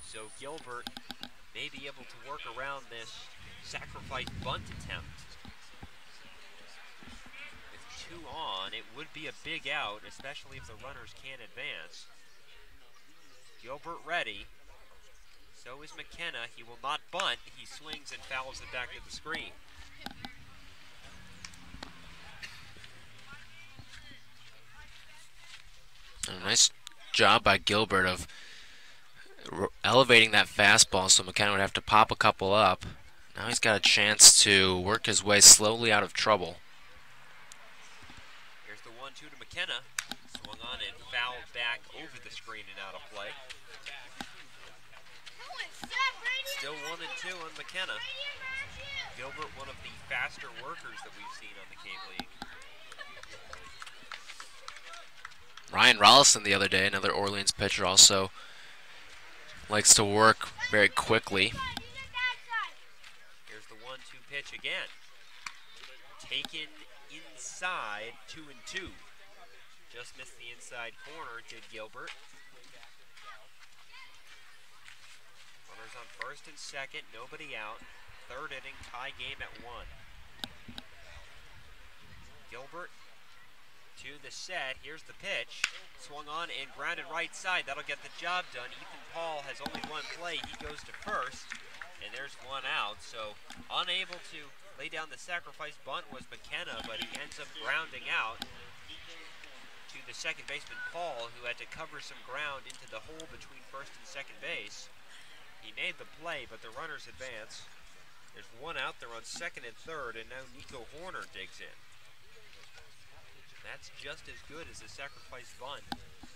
so Gilbert may be able to work around this sacrifice bunt attempt. With 2 on, it would be a big out, especially if the runners can't advance. Gilbert ready. So is McKenna. He will not bunt. He swings and fouls it back to the screen. A nice job by Gilbert of elevating that fastball so McKenna would have to pop a couple up. Now he's got a chance to work his way slowly out of trouble. Here's the 1-2 to McKenna. Swung on and fouled back over the screen and out of play. Still 1-2 on McKenna. Gilbert, one of the faster workers that we've seen on the K-League. Ryan Rollison the other day, another Orleans pitcher, also likes to work very quickly. Here's the 1-2 pitch again. Taken inside, 2-2. Just missed the inside corner, did Gilbert. Runners on first and second, nobody out. Third inning, tie game at 1. the set. Here's the pitch. Swung on and grounded right side. That'll get the job done. Ethan Paul has only one play. He goes to first, and there's one out. So unable to lay down the sacrifice bunt was McKenna, but he ends up grounding out to the second baseman, Paul, who had to cover some ground into the hole between first and second base. He made the play, but the runners advance. There's one out there on second and third, and now Nico Horner digs in. That's just as good as a sacrifice bunt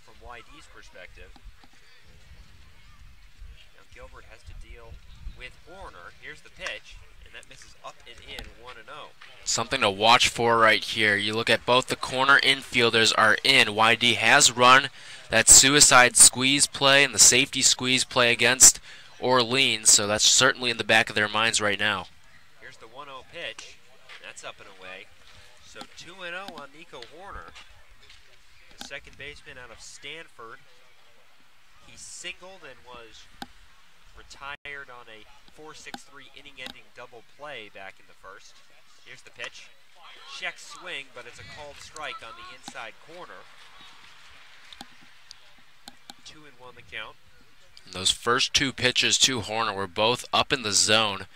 from YD's perspective. Now Gilbert has to deal with Horner. Here's the pitch, and that misses up and in, 1-0. Something to watch for right here. You look at both the corner infielders are in. YD has run that suicide squeeze play and the safety squeeze play against Orleans, so that's certainly in the back of their minds right now. Here's the 1-0 pitch. That's up and away. So 2-0 on Nico Horner, the second baseman out of Stanford. He singled and was retired on a 4-6-3 inning-ending double play back in the first. Here's the pitch. Check swing, but it's a called strike on the inside corner. 2-1 the count. Those first two pitches to Horner were both up in the zone.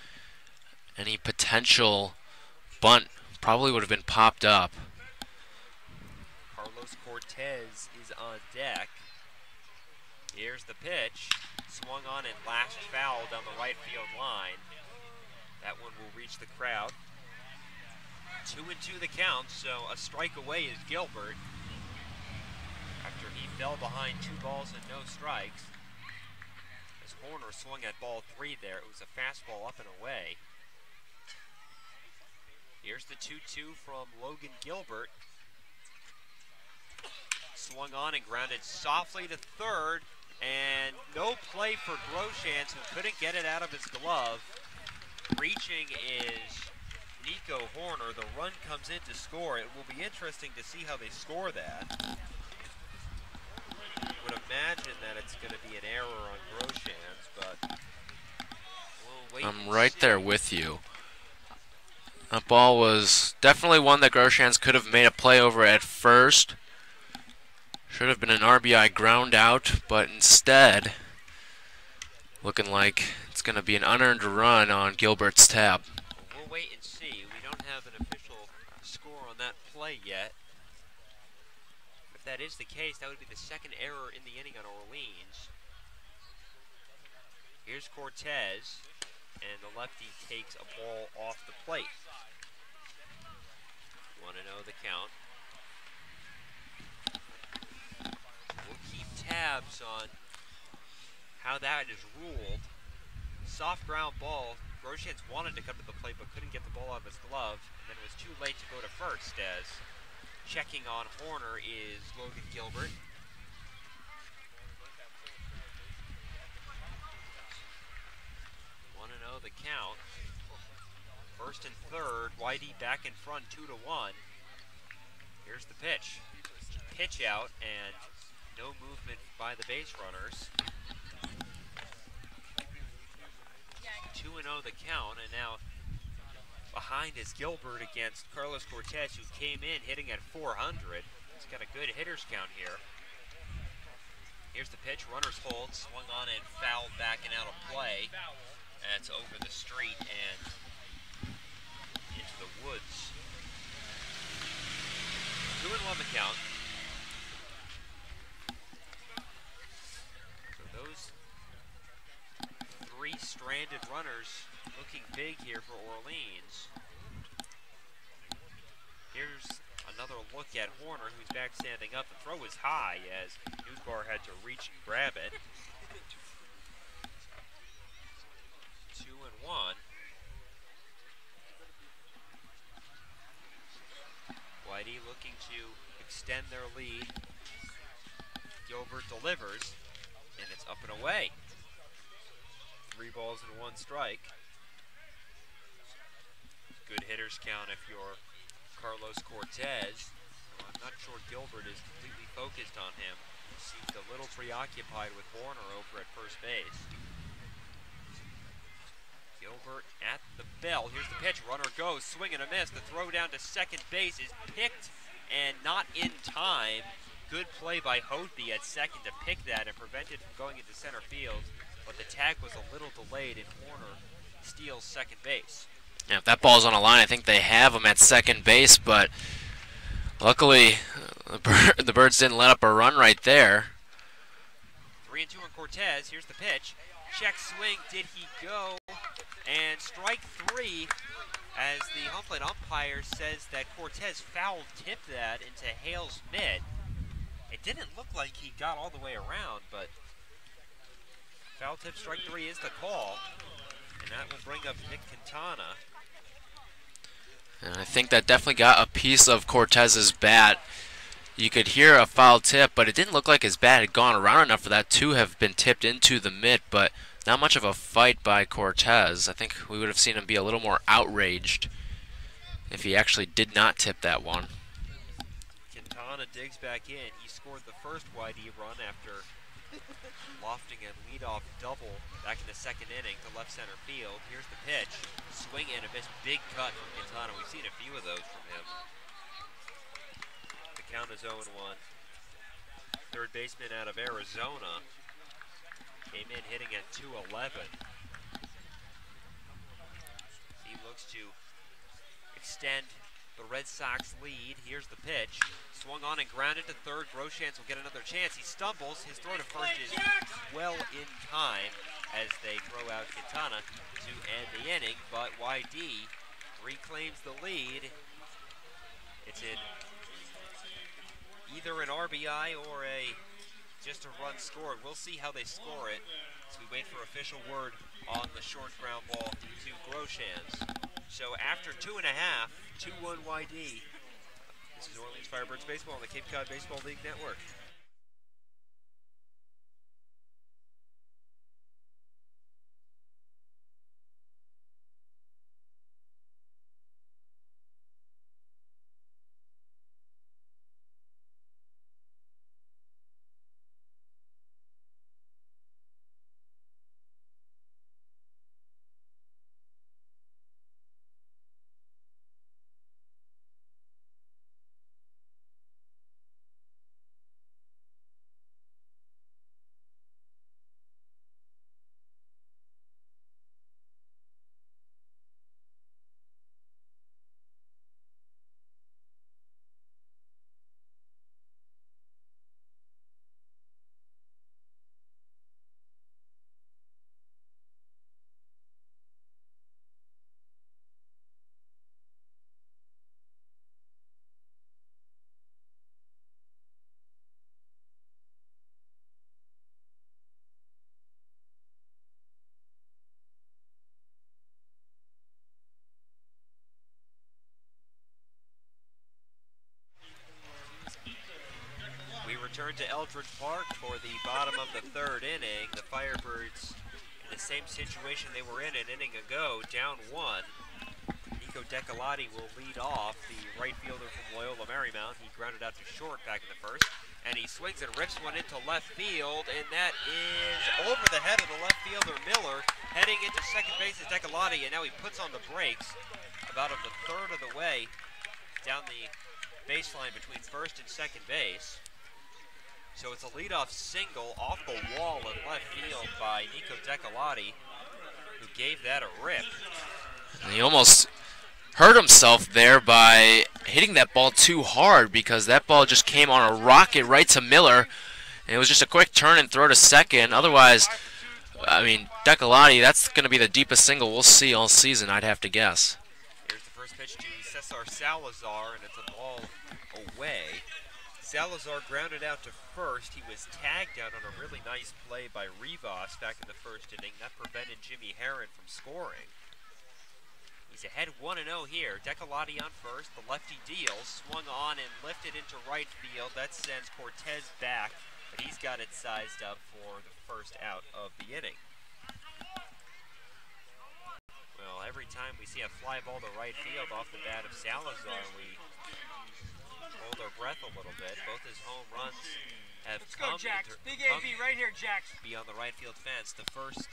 Any potential bunt probably would have been popped up. Carlos Cortez is on deck. Here's the pitch. Swung on and lashed foul down the right field line. That one will reach the crowd. 2-2 the count, so a strike away is Gilbert. After he fell behind 2 balls and no strikes. As Horner swung at ball 3 there, it was a fastball up and away. Here's the 2-2 from Logan Gilbert. Swung on and grounded softly to third, and no play for Groshans, who couldn't get it out of his glove. Reaching is Nico Horner. The run comes in to score. It will be interesting to see how they score that. I would imagine that it's going to be an error on Groshans, but we'll wait. I'm right there with you. That ball was definitely one that Groshans could have made a play over at first. Should have been an RBI ground out, but instead, looking like it's going to be an unearned run on Gilbert's tab. We'll wait and see. We don't have an official score on that play yet. If that is the case, that would be the second error in the inning on Orleans. Here's Cortez, and the lefty takes a ball off the plate. 1-0 the count. We'll keep tabs on how that is ruled. Soft ground ball. Groshans wanted to come to the plate but couldn't get the ball out of his glove, and then it was too late to go to first, as checking on Horner is Logan Gilbert. The count. First and third, YD back in front, 2-1. Here's the pitch. Pitch out and no movement by the base runners. 2-0 the count, and now behind is Gilbert against Carlos Cortez, who came in hitting at 400. He's got a good hitter's count here. Here's the pitch, runners hold, swung on and fouled back and out of play. That's over the street and into the woods. 2-1 the count. So those 3 stranded runners looking big here for Orleans. Here's another look at Horner, who's back standing up. The throw is high as Newsbar had to reach and grab it. 2-1. Whitey looking to extend their lead. Gilbert delivers, and it's up and away. 3 balls and 1 strike. Good hitter's count if you're Carlos Cortez. I'm not sure Gilbert is completely focused on him. He seemed a little preoccupied with Horner over at first base. Gilbert at the bell. Here's the pitch. Runner goes. Swing and a miss. The throw down to second base is picked and not in time. Good play by Hotby at second to pick that and prevent it from going into center field, but the tag was a little delayed, and Horner steals second base. Yeah, if that ball's on a line, I think they have him at second base, but luckily the Birds didn't let up a run right there. 3-2 on Cortez. Here's the pitch. Check swing. Did he go? And strike three, as the home plate umpire says that Cortez foul tipped that into Hale's mitt. It didn't look like he got all the way around, but foul tip strike three is the call, and that will bring up Nick Quintana. And I think that definitely got a piece of Cortez's bat. You could hear a foul tip, but it didn't look like his bat had gone around enough for that to have been tipped into the mitt, but not much of a fight by Cortez. I think we would have seen him be a little more outraged if he actually did not tip that one. Quintana digs back in. He scored the first YD run after lofting a leadoff double back in the second inning to left center field. Here's the pitch. Swing and a miss. Big cut from Quintana. We've seen a few of those from him. The count is 0-1. Third baseman out of Arizona. Came in hitting at 211. He looks to extend the Red Sox lead. Here's the pitch. Swung on and grounded to third. Groshans will get another chance. He stumbles. His throw to first is well in time as they throw out Quintana to end the inning. But YD reclaims the lead. It's in either an RBI or just a run scored. We'll see how they score it as we wait for official word on the short ground ball to Groshans. So after 2.5, 2-1 YD. This is Orleans Firebirds baseball on the Cape Cod Baseball League Network. Return to Eldridge Park for the bottom of the third inning. The Firebirds in the same situation they were in an inning ago, down one. Nico Decolati will lead off, the right fielder from Loyola Marymount. He grounded out to short back in the first, and he swings and rips one into left field, and that is over the head of the left fielder, Miller. Heading into second base is Decolati, and now he puts on the brakes about a third of the way down the baseline between first and second base. So it's a leadoff single off the wall in left field by Nico Decolati, who gave that a rip. And he almost hurt himself there by hitting that ball too hard, because that ball just came on a rocket right to Miller, and it was just a quick turn and throw to second. Otherwise, I mean, Decolati, that's going to be the deepest single we'll see all season, I'd have to guess. Here's the first pitch to Cesar Salazar, and it's a ball away. Salazar grounded out to first. He was tagged out on a really nice play by Rivas back in the first inning. That prevented Jimmy Herron from scoring. He's ahead 1-0 here. Decolati on first. The lefty deals. Swung on and lifted into right field. That sends Cortez back, but he's got it sized up for the first out of the inning. Well, every time we see a fly ball to right field off the bat of Salazar, we hold our breath a little bit. Both his home runs have come Big AB right here, Jax. Beyond the right field fence. The first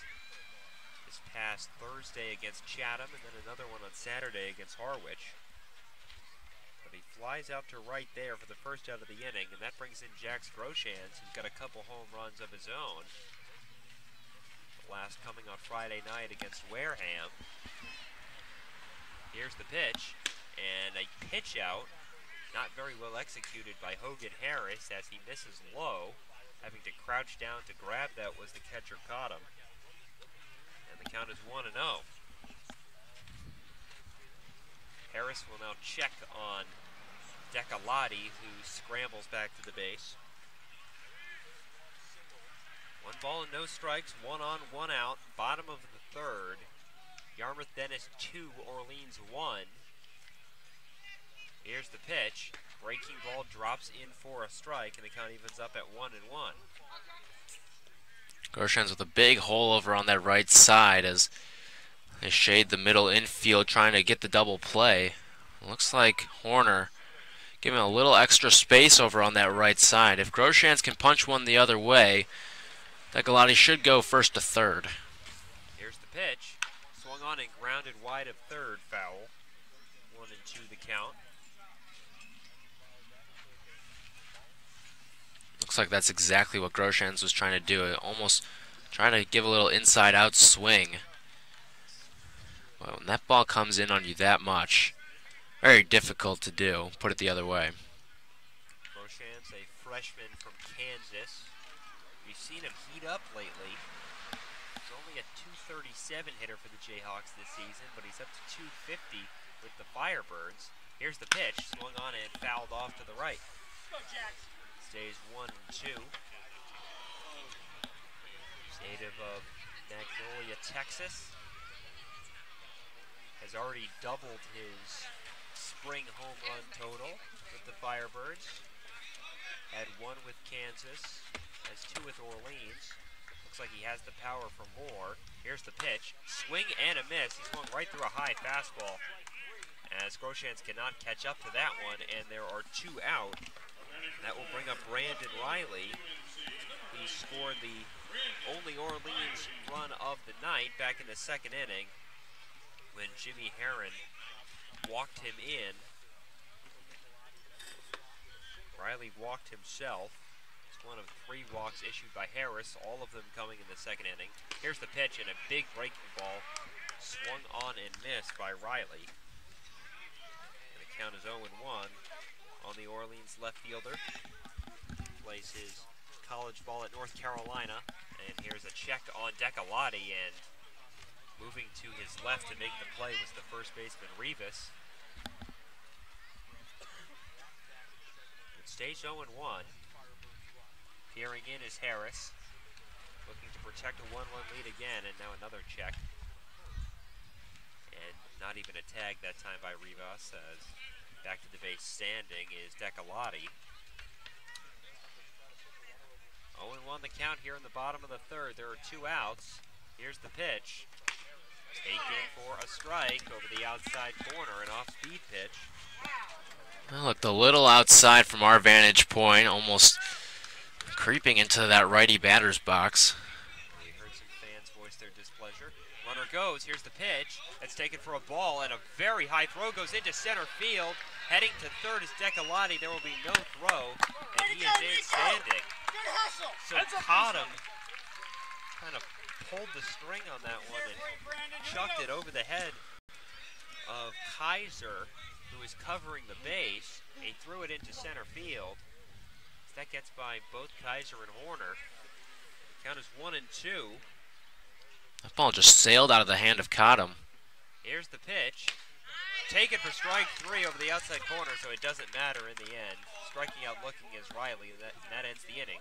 this past Thursday against Chatham, and then another one on Saturday against Harwich. But he flies out to right there for the first out of the inning, and that brings in Jax Groshans, who's got a couple home runs of his own. The last coming on Friday night against Wareham. Here's the pitch, and a pitch out, not very well executed by Hogan Harris as he misses low. Having to crouch down to grab that was the catcher caught him. And the count is 1-0. Harris will now check on Decalotti, who scrambles back to the base. 1 ball and no strikes, 1 on, 1 out, bottom of the third. Yarmouth Dennis 2, Orleans 1. Here's the pitch. Breaking ball drops in for a strike, and the count evens up at 1-1. Groshans with a big hole over on that right side as they shade the middle infield trying to get the double play. Looks like Horner giving a little extra space over on that right side. If Groshans can punch one the other way, Decalotti should go first to third. Here's the pitch. Swung on and grounded wide of third, foul. 1-2 the count. Looks like that's exactly what Groshans was trying to do. Almost trying to give a little inside-out swing. But when that ball comes in on you that much, very difficult to do. Put it the other way. Groshans, a freshman from Kansas. We've seen him heat up lately. He's only a .237 hitter for the Jayhawks this season, but he's up to .250 with the Firebirds. Here's the pitch, swung on and fouled off to the right. Go, Jax. Stays 1-2. Native of Magnolia, Texas. Has already doubled his spring home run total with the Firebirds. Had 1 with Kansas. Has 2 with Orleans. Looks like he has the power for more. Here's the pitch. Swing and a miss. He swung right through a high fastball. As Groshans cannot catch up to that one, and there are 2 out. That will bring up Brandon Riley. He scored the only Orleans run of the night back in the second inning when Jimmy Herron walked him in. Riley walked himself. It's one of 3 walks issued by Harris, all of them coming in the second inning. Here's the pitch, and a big breaking ball swung on and missed by Riley. And the count is 0-1 on the Orleans left fielder. Plays his college ball at North Carolina. And here's a check on Decalotti, and moving to his left to make the play was the first baseman Rivas. It stays 0-1. Peering in is Harris, looking to protect a 1-1 lead again, and now another check. And not even a tag that time by Rivas, as back to the base standing is Decalotti. 0-1 the count here in the bottom of the third. There are 2 outs. Here's the pitch. Taken for a strike over the outside corner, an off-speed pitch. Well, looked a little outside from our vantage point, almost creeping into that righty batter's box. We heard some fans voice their displeasure. Runner goes. Here's the pitch. It's taken for a ball, and a very high throw goes into center field. Heading to third is Decalotti. There will be no throw, and he is in standing. So Cottom kind of pulled the string on that one and chucked it over the head of Kaiser, who is covering the base. He threw it into center field. That gets by both Kaiser and Horner. Count is 1-2. That ball just sailed out of the hand of Cottom. Here's the pitch. Taken for strike 3 over the outside corner, so it doesn't matter in the end. Striking out looking is Riley, and that ends the inning.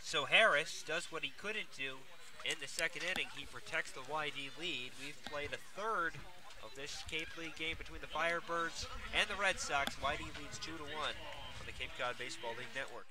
So Harris does what he couldn't do in the second inning. He protects the YD lead. We've played a third of this Cape League game between the Firebirds and the Red Sox. YD leads 2-1 on the Cape Cod Baseball League Network.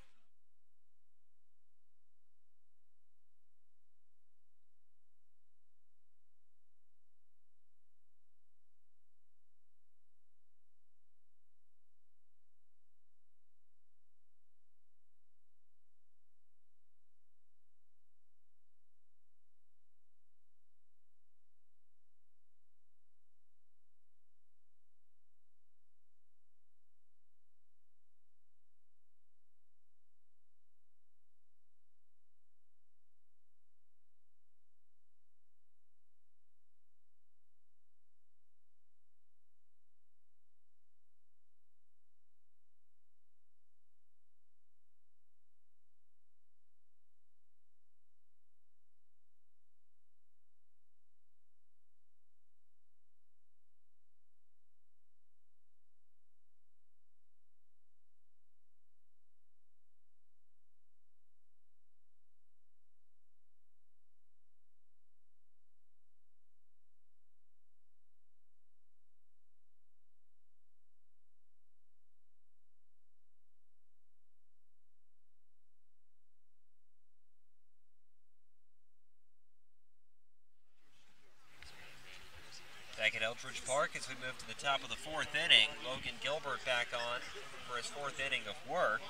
Eldridge Park as we move to the top of the 4th inning. Logan Gilbert back on for his 4th inning of work.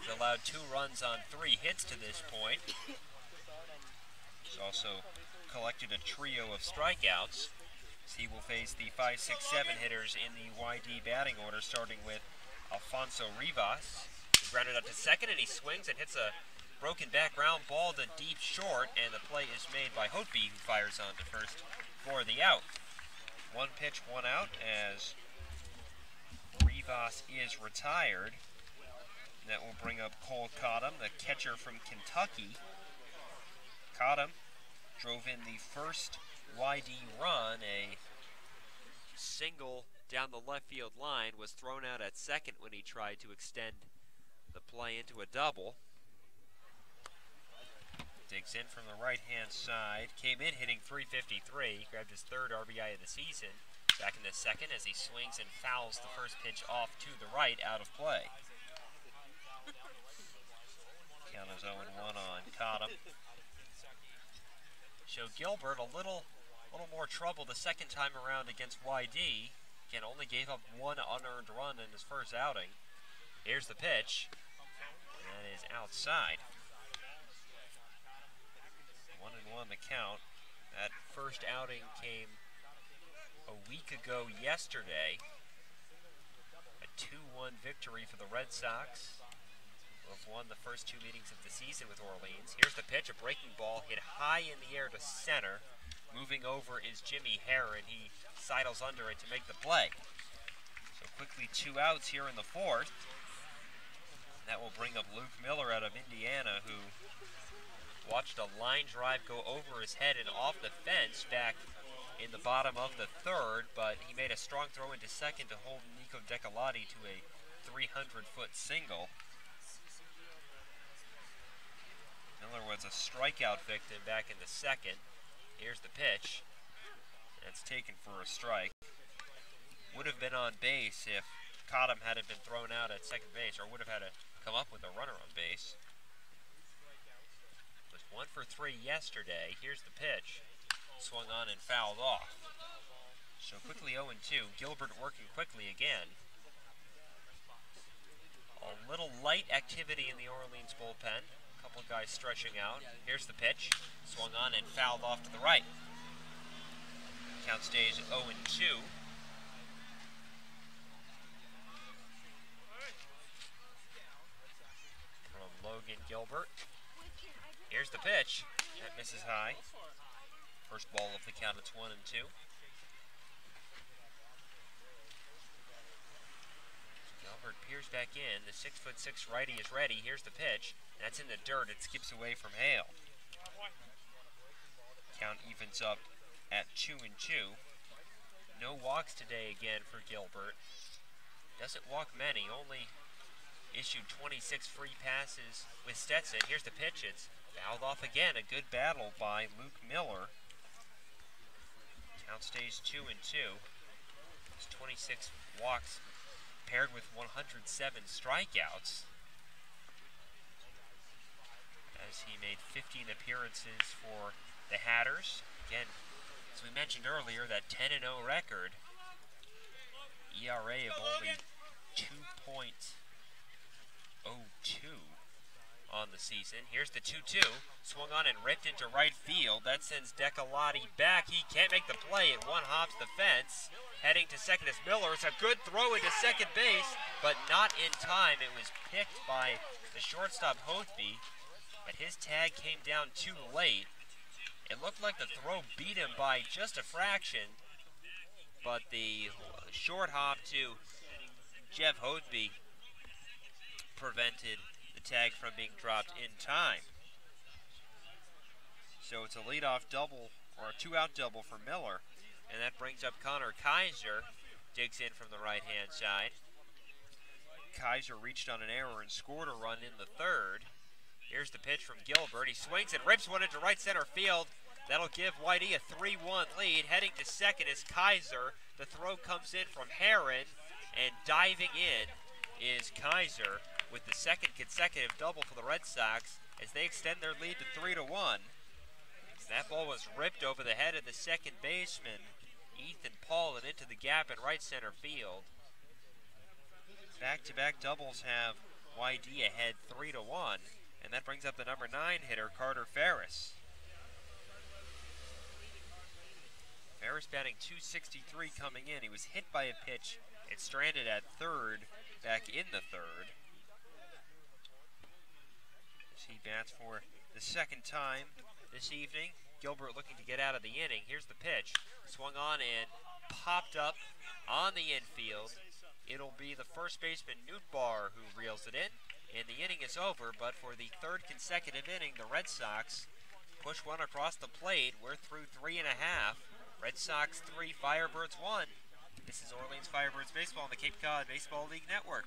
He's allowed 2 runs on 3 hits to this point. He's also collected a trio of strikeouts. He will face the 5, 6, 7 hitters in the YD batting order, starting with Alfonso Rivas. He grounded up to second, and he swings and hits a broken back ground ball to deep short, and the play is made by Hotby, who fires on to first for the out. 1 pitch, 1 out, as Rivas is retired. That will bring up Cole Cottom, the catcher from Kentucky. Cottom drove in the first YD run. A single down the left field line was thrown out at second when he tried to extend the play into a double. Digs in from the right-hand side. Came in hitting .353. Grabbed his 3rd RBI of the season. Back in the second as he swings and fouls the first pitch off to the right, out of play. Count is 0-1 on Cottom. Show Gilbert a little more trouble the second time around against YD. Again, only gave up 1 unearned run in his first outing. Here's the pitch. And that is outside. 1-1 the count. That first outing came a week ago yesterday. A 2-1 victory for the Red Sox, who have won the first 2 meetings of the season with Orleans. Here's the pitch, a breaking ball hit high in the air to center. Moving over is Jimmy Herron. He sidles under it to make the play. So quickly 2 outs here in the 4th. That will bring up Luke Miller out of Indiana, who watched a line drive go over his head and off the fence back in the bottom of the 3rd, but he made a strong throw into second to hold Nico Decolati to a 300-foot single. Miller was a strikeout victim back in the 2nd. Here's the pitch. That's taken for a strike. Would have been on base if Cottom hadn't been thrown out at second base, or would have had to come up with a runner on base. Was 1 for 3 yesterday. Here's the pitch. Swung on and fouled off. So quickly 0-2. Gilbert working quickly again. A little light activity in the Orleans bullpen. A couple guys stretching out. Here's the pitch. Swung on and fouled off to the right. Count stays 0-2. From Logan Gilbert. Here's the pitch. That misses high. First ball of the count, it's 1-2. Gilbert peers back in. The 6'6" righty is ready. Here's the pitch. That's in the dirt. It skips away from Hale. Count evens up at 2-2. No walks today again for Gilbert. Doesn't walk many. Only issued 26 free passes with Stetson. Here's the pitch. It's fouled off again. A good battle by Luke Miller. Count stays 2-2. It's 26 walks paired with 107 strikeouts, as he made 15 appearances for the Hatters. Again, as we mentioned earlier, that 10-0 record. ERA of only 2.02 on the season. Here's the 2-2. Swung on and ripped into right field. That sends Decolati back. He can't make the play. It one-hops the fence. Heading to second is Miller. It's a good throw into second base, but not in time. It was picked by the shortstop Hotby, but his tag came down too late. It looked like the throw beat him by just a fraction, but the short hop to Jeff Hotby prevented the tag from being dropped in time. So it's a leadoff double, or a 2-out double for Miller, and that brings up Connor Kaiser. Digs in from the right-hand side. Kaiser reached on an error and scored a run in the 3rd. Here's the pitch from Gilbert. He swings and rips one into right center field. That'll give Whitey a 3-1 lead. Heading to second is Kaiser. The throw comes in from Herron, and diving in is Kaiser with the 2nd consecutive double for the Red Sox as they extend their lead to 3-1. That ball was ripped over the head of the second baseman, Ethan Paul and into the gap in right center field. Back-to-back doubles have YD ahead 3-1, and that brings up the number 9 hitter, Carter Ferris. Ferris batting .263 coming in. He was hit by a pitch and stranded at third back in the third. As he bats for the second time this evening. Gilbert looking to get out of the inning. Here's the pitch. Swung on and popped up on the infield. It'll be the first baseman, Newtbar, who reels it in. And the inning is over, but for the third consecutive inning, the Red Sox push one across the plate. We're through 3.5. Red Sox 3, Firebirds 1. This is Orleans Firebirds Baseball on the Cape Cod Baseball League Network.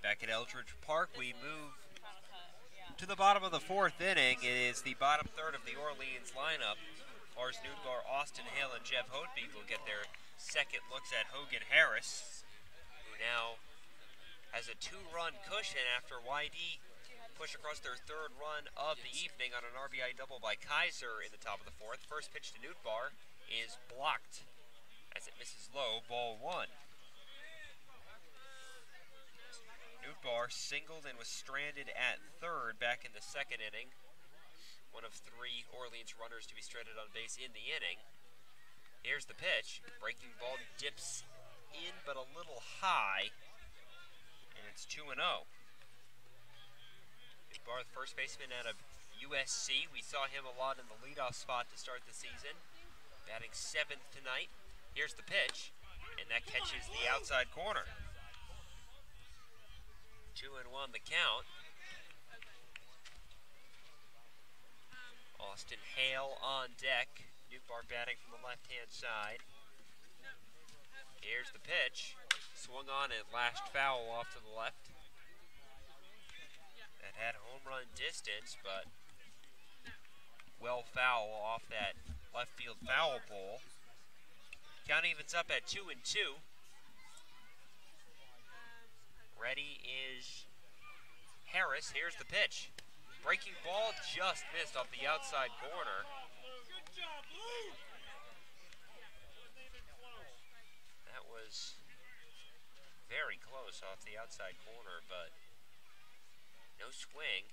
Back at Eldridge Park, we move to the bottom of the fourth inning. It is the bottom third of the Orleans lineup. Lars Newtbar, Austin Hale, and Jeff Hoadby will get their second looks at Hogan Harris, who now has a 2-run cushion after YD push across their third run of the evening on an RBI double by Kaiser in the top of the fourth. First pitch to Newtbar is blocked as it misses low, ball 1. Newtbar singled and was stranded at third back in the second inning. One of 3 Orleans runners to be stranded on base in the inning. Here's the pitch. Breaking ball dips in but a little high. And it's 2-0. Newtbar, the first baseman out of USC. We saw him a lot in the leadoff spot to start the season. Batting 7th tonight. Here's the pitch. And that catches the outside corner. 2-1 the count. Austin Hale on deck. Newtbar batting from the left-hand side. Here's the pitch. Swung on and lashed foul off to the left. That had home run distance, but well foul off that left field foul pole. Count evens up at 2-2. Ready is Harris. Here's the pitch. Breaking ball just missed off the outside corner. That was very close off the outside corner, but no swing.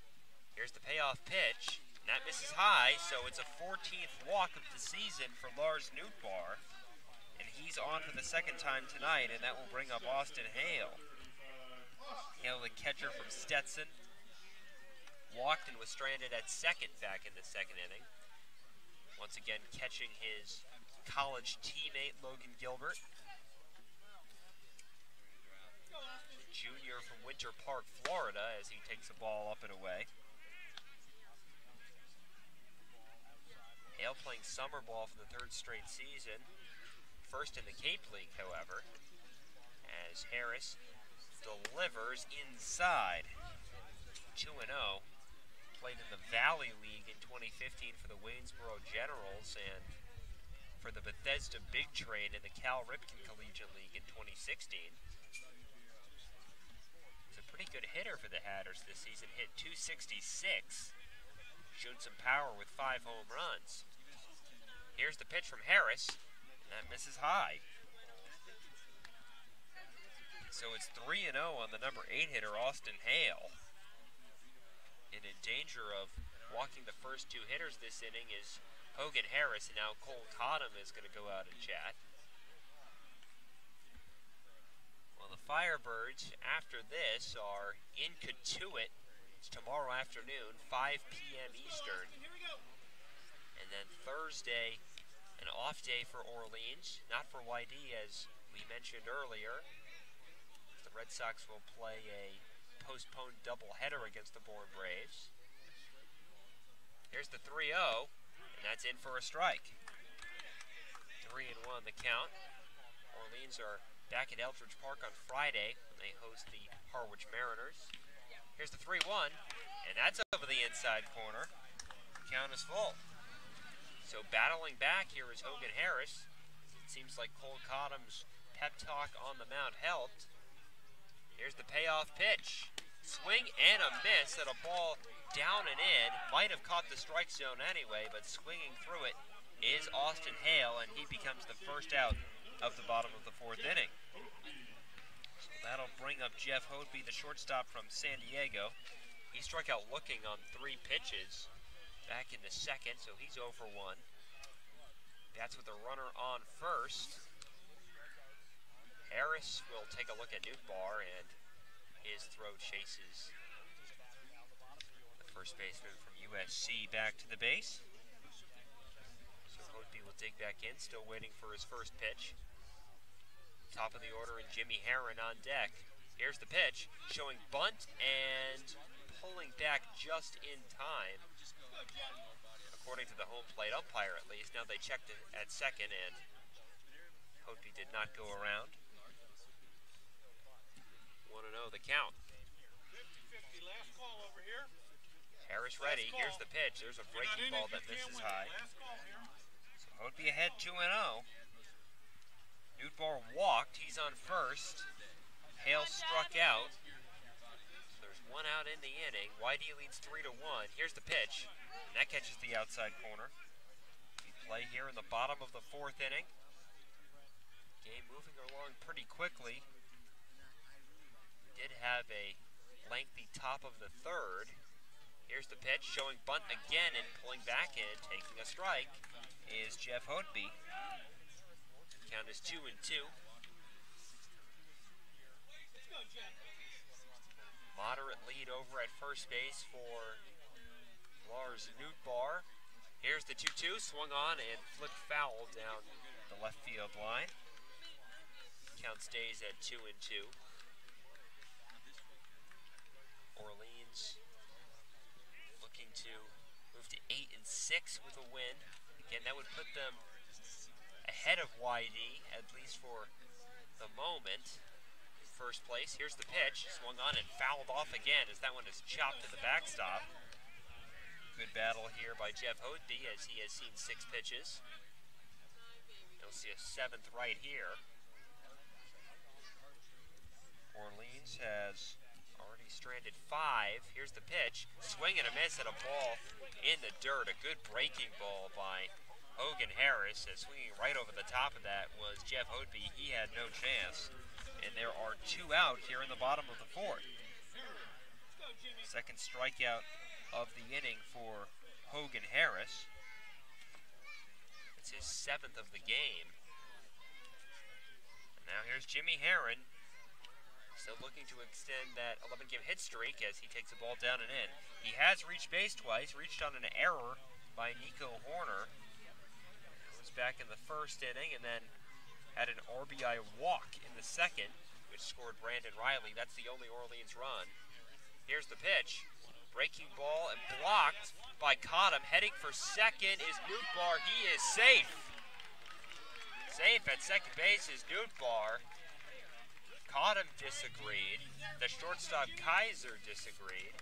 Here's the payoff pitch. And that misses high, so it's a 14th walk of the season for Lars Newtbar. And he's on for the second time tonight, and that will bring up Austin Hale. Hale, the catcher from Stetson, walked and was stranded at second back in the second inning. Once again catching his college teammate, Logan Gilbert. Junior from Winter Park, Florida, as he takes the ball up and away. Hale playing summer ball for the 3rd straight season. First in the Cape League, however, as Harris delivers inside. 2-0. Played in the Valley League in 2015 for the Waynesboro Generals and for the Bethesda Big Train in the Cal Ripken Collegiate League in 2016. He's a pretty good hitter for the Hatters this season. Hit .266. Showed some power with 5 home runs. Here's the pitch from Harris, and that misses high. So it's 3-0 on the number 8 hitter, Austin Hale. And in danger of walking the first 2 hitters this inning is Hogan Harris, and now Cole Cottom is going to go out and chat. Well, the Firebirds, after this, are in Cotuit. It's tomorrow afternoon, 5 p.m. Eastern. And then Thursday, an off day for Orleans, not for YD, as we mentioned earlier. The Red Sox will play a postponed doubleheader against the Bourne Braves. Here's the 3-0, and that's in for a strike. 3-1 the count. Orleans are back at Eldridge Park on Friday when they host the Harwich Mariners. Here's the 3-1, and that's over the inside corner. Count is full. So battling back here is Hogan Harris. It seems like Cole Cottom's pep talk on the mound helped. Here's the payoff pitch. Swing and a miss at a ball down and in. Might have caught the strike zone anyway, but swinging through it is Austin Hale, and he becomes the first out of the bottom of the 4th inning. So that'll bring up Jeff Hoadby, the shortstop from San Diego. He struck out looking on 3 pitches back in the 2nd, so he's 0 for 1. That's with a runner on first. Harris will take a look at Nootbaar, and his throw chases the first baseman from USC back to the base. So Hoadby will dig back in, still waiting for his first pitch. Top of the order, and Jimmy Herron on deck. Here's the pitch, showing bunt and pulling back just in time, according to the home plate umpire at least. Now they checked it at second, and Hoadby did not go around. 1-0 the count. 50-50, last call over here. Harris ready. Here's the pitch. There's a breaking ball that misses high. So Hoadby ahead 2-0. Nootbaar walked. He's on first. Hale struck out. So there's 1 out in the inning. YD leads 3-1. Here's the pitch, and that catches the outside corner. We play here in the bottom of the 4th inning. Game moving along pretty quickly. Did have a lengthy top of the 3rd. Here's the pitch, showing bunt again, and pulling back in, taking a strike, is Jeff Hoadby. Count is 2-2. Moderate lead over at first base for Lars Nootbaar. Here's the 2-2, swung on and flipped foul down the left field line. Count stays at 2-2. Orleans looking to move to 8-6 with a win. Again, that would put them ahead of YD, at least for the moment. First place. Here's the pitch, swung on and fouled off again as that one is chopped to the backstop. Good battle here by Jeff Hoadby as he has seen 6 pitches. You'll see a 7th right here. Orleans has already stranded 5. Here's the pitch. Swing and a miss at a ball in the dirt. A good breaking ball by Hogan Harris. As swinging right over the top of that was Jeff Hoadby. He had no chance. And there are 2 out here in the bottom of the 4th. Second strikeout of the inning for Hogan Harris. It's his 7th of the game. And now here's Jimmy Herron. Still looking to extend that 11-game hit streak as he takes the ball down and in. He has reached base twice, reached on an error by Nico Horner. It was back in the 1st inning and then had an RBI walk in the 2nd, which scored Brandon Riley. That's the only Orleans run. Here's the pitch. Breaking ball and blocked by Cottom. Heading for second is Nootbaar. He is safe. Safe at second base is Nootbaar. Cottom disagreed. The shortstop Kaiser disagreed.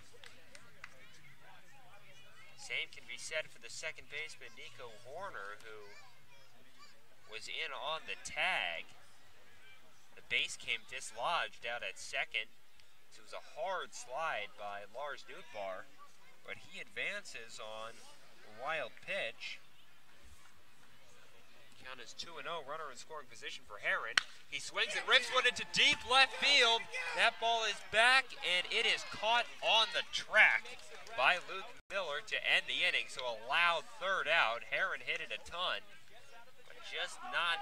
Same can be said for the second baseman Nico Horner, who was in on the tag. The base came dislodged out at second. So it was a hard slide by Lars Nootbaar, but he advances on a wild pitch. Count is 2-0, runner in scoring position for Heron. He swings and rips one into deep left field. That ball is back, and it is caught on the track by Luke Miller to end the inning. So a loud third out. Heron hit it a ton, but just not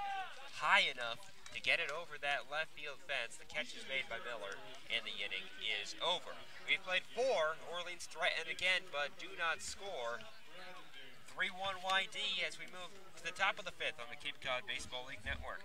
high enough to get it over that left field fence. The catch is made by Miller, and the inning is over. We've played 4. Orleans threaten again, but do not score. 3-1 YD as we move to the top of the 5th on the Cape Cod Baseball League Network.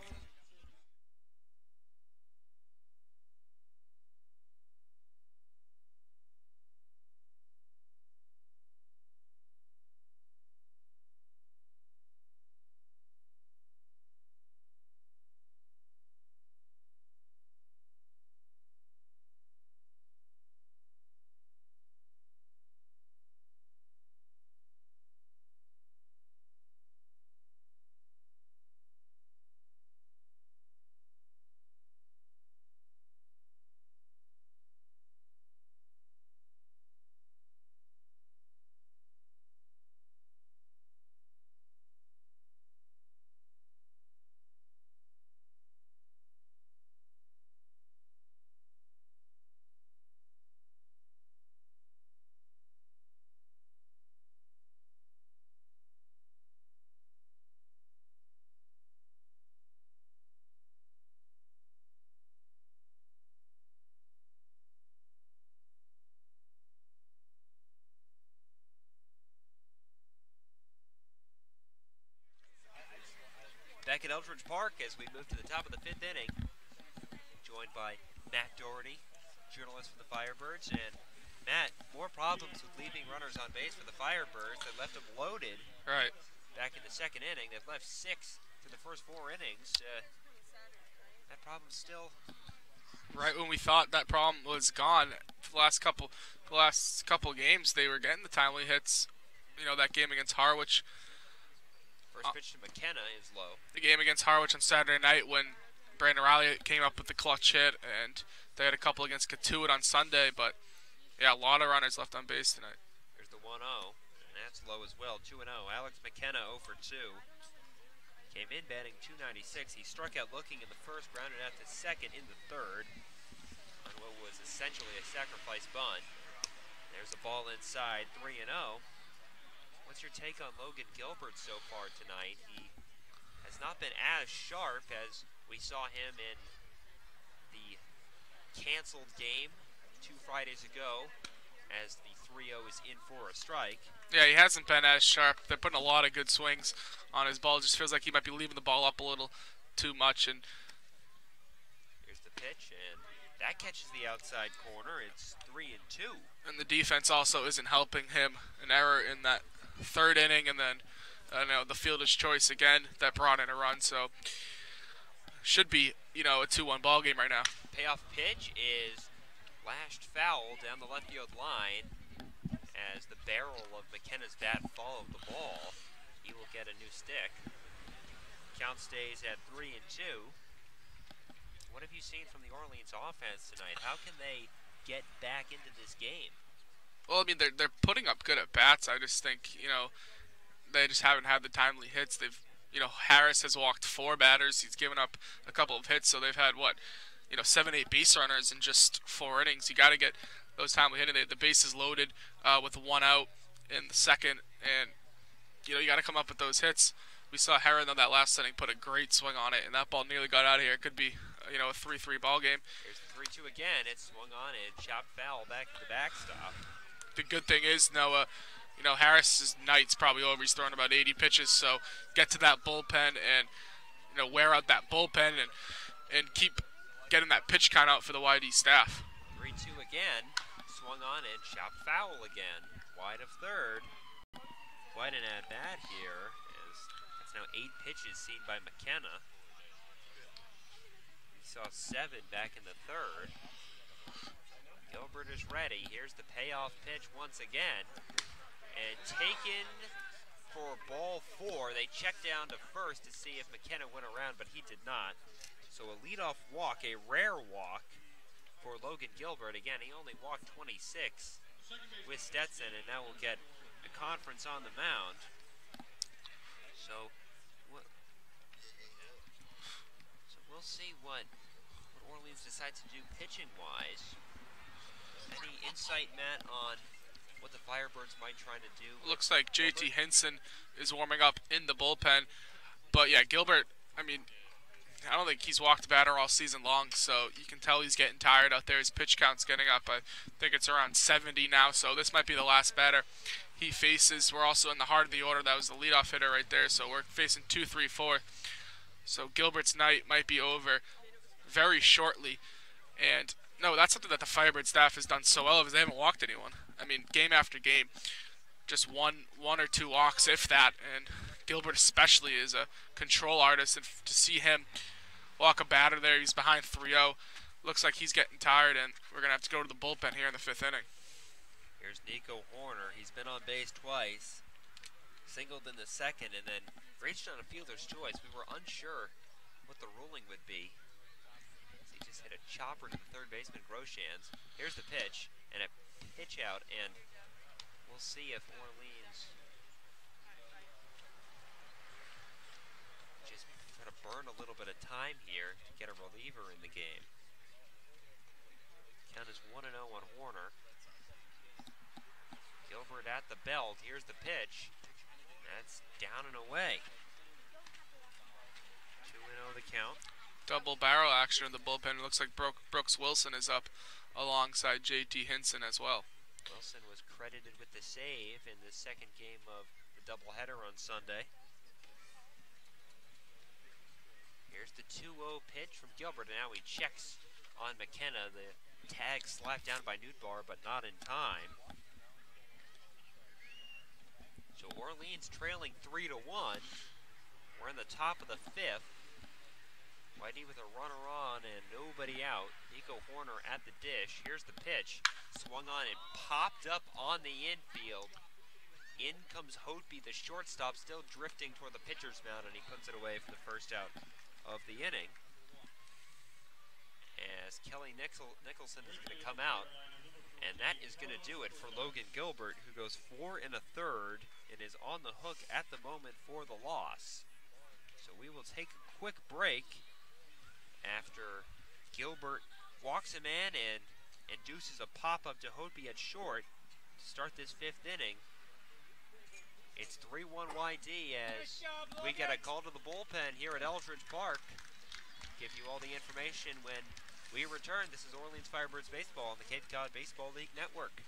Back at Eldridge Park as we move to the top of the 5th inning, joined by Matt Doherty, journalist for the Firebirds. And Matt, more problems with leaving runners on base for the Firebirds. They left them loaded back in the 2nd inning. They've left 6 through the first 4 innings. That problem's still... Right when we thought that problem was gone, the last couple games, they were getting the timely hits. You know, that game against Harwich. First pitch to McKenna is low. The game against Harwich on Saturday night when Brandon Riley came up with the clutch hit, and they had a couple against Katuitt on Sunday, but yeah, a lot of runners left on base tonight. There's the 1-0, and that's low as well, 2-0. Alex McKenna 0 for 2. Came in batting .296. He struck out looking in the first, grounded out to second in the third on what was essentially a sacrifice bunt. There's a ball inside, 3-0. What's your take on Logan Gilbert so far tonight? He has not been as sharp as we saw him in the canceled game 2 Fridays ago, as the 3-0 is in for a strike. Yeah, he hasn't been as sharp. They're putting a lot of good swings on his ball. It just feels like he might be leaving the ball up a little too much. And here's the pitch, and that catches the outside corner. It's 3-2. And the defense also isn't helping him. An error in that 3rd inning, and then the fielder's choice again that brought in a run. So should be a 2-1 ball game right now. Payoff pitch is lashed foul down the left field line as the barrel of McKenna's bat followed the ball. He will get a new stick. Count stays at 3-2. What have you seen from the Orleans offense tonight? How can they get back into this game? Well, I mean, they're putting up good at bats. I just think, they just haven't had the timely hits. They've, Harris has walked 4 batters. He's given up a couple of hits, so they've had, 7-8 base runners in just 4 innings. You got to get those timely hitting. The base is loaded with 1 out in the 2nd, and, you got to come up with those hits. We saw Heron on that last inning put a great swing on it, and that ball nearly got out of here. It could be, a 3-3 ball game. Here's the 3-2 again. It's swung on and chopped foul back to the backstop. The good thing is, Noah, Harris's night's probably over. He's thrown about 80 pitches, so get to that bullpen and, wear out that bullpen and keep getting that pitch count out for the YD staff. 3-2 again, swung on and chopped foul again. Wide of third. Quite an at-bat here, as that's now 8 pitches seen by McKenna. We saw 7 back in the 3rd. Gilbert is ready. Here's the payoff pitch once again. And taken for ball 4. They checked down to first to see if McKenna went around, but he did not. So a leadoff walk, a rare walk for Logan Gilbert. Again, he only walked 26 with Stetson, and now we'll get a conference on the mound. So we'll see what Orleans decides to do pitching-wise. Any insight, Matt, on what the Firebirds might try to do? Looks like JT Hinson is warming up in the bullpen. But yeah, Gilbert, I mean, I don't think he's walked a batter all season long, so you can tell he's getting tired out there. His pitch count's getting up. I think it's around 70 now, so this might be the last batter he faces. We're also in the heart of the order. That was the leadoff hitter right there, so we're facing 2, 3, 4. So Gilbert's night might be over very shortly. And no, that's something that the Firebird staff has done so well is they haven't walked anyone. I mean, game after game, just one or two walks, if that. And Gilbert especially is a control artist, and to see him walk a batter there, he's behind 3-0. Looks like he's getting tired, and we're going to have to go to the bullpen here in the 5th inning. Here's Nico Horner. He's been on base twice, singled in the 2nd, and then reached on a fielder's choice. We were unsure what the ruling would be. He just hit a chopper to the third baseman, Groshans. Here's the pitch, and a pitch out, and we'll see if Orleans just try to burn a little bit of time here to get a reliever in the game. Count is 1-0 on Horner. Gilbert at the belt. Here's the pitch. That's down and away. 2-0 the count. Double barrel action in the bullpen. It looks like Brooks Wilson is up alongside JT Hinson as well. Wilson was credited with the save in the 2nd game of the doubleheader on Sunday. Here's the 2-0 pitch from Gilbert, and now he checks on McKenna. The tag slapped down by Newtbar, but not in time. So Orleans trailing 3-1. We're in the top of the 5th. Whitey with a runner on and nobody out. Nico Horner at the dish. Here's the pitch. Swung on and popped up on the infield. In comes Hotby, the shortstop, still drifting toward the pitcher's mound, and he puts it away for the first out of the inning. As Kelly Nicholson is going to come out. And that is going to do it for Logan Gilbert, who goes 4 1/3 and is on the hook at the moment for the loss. So we will take a quick break after Gilbert walks a man and induces a pop-up to Hotby at short to start this 5th inning. It's 3-1 YD as we get a call to the bullpen here at Eldridge Park. Give you all the information when we return. This is Orleans Firebirds Baseball on the Cape Cod Baseball League Network.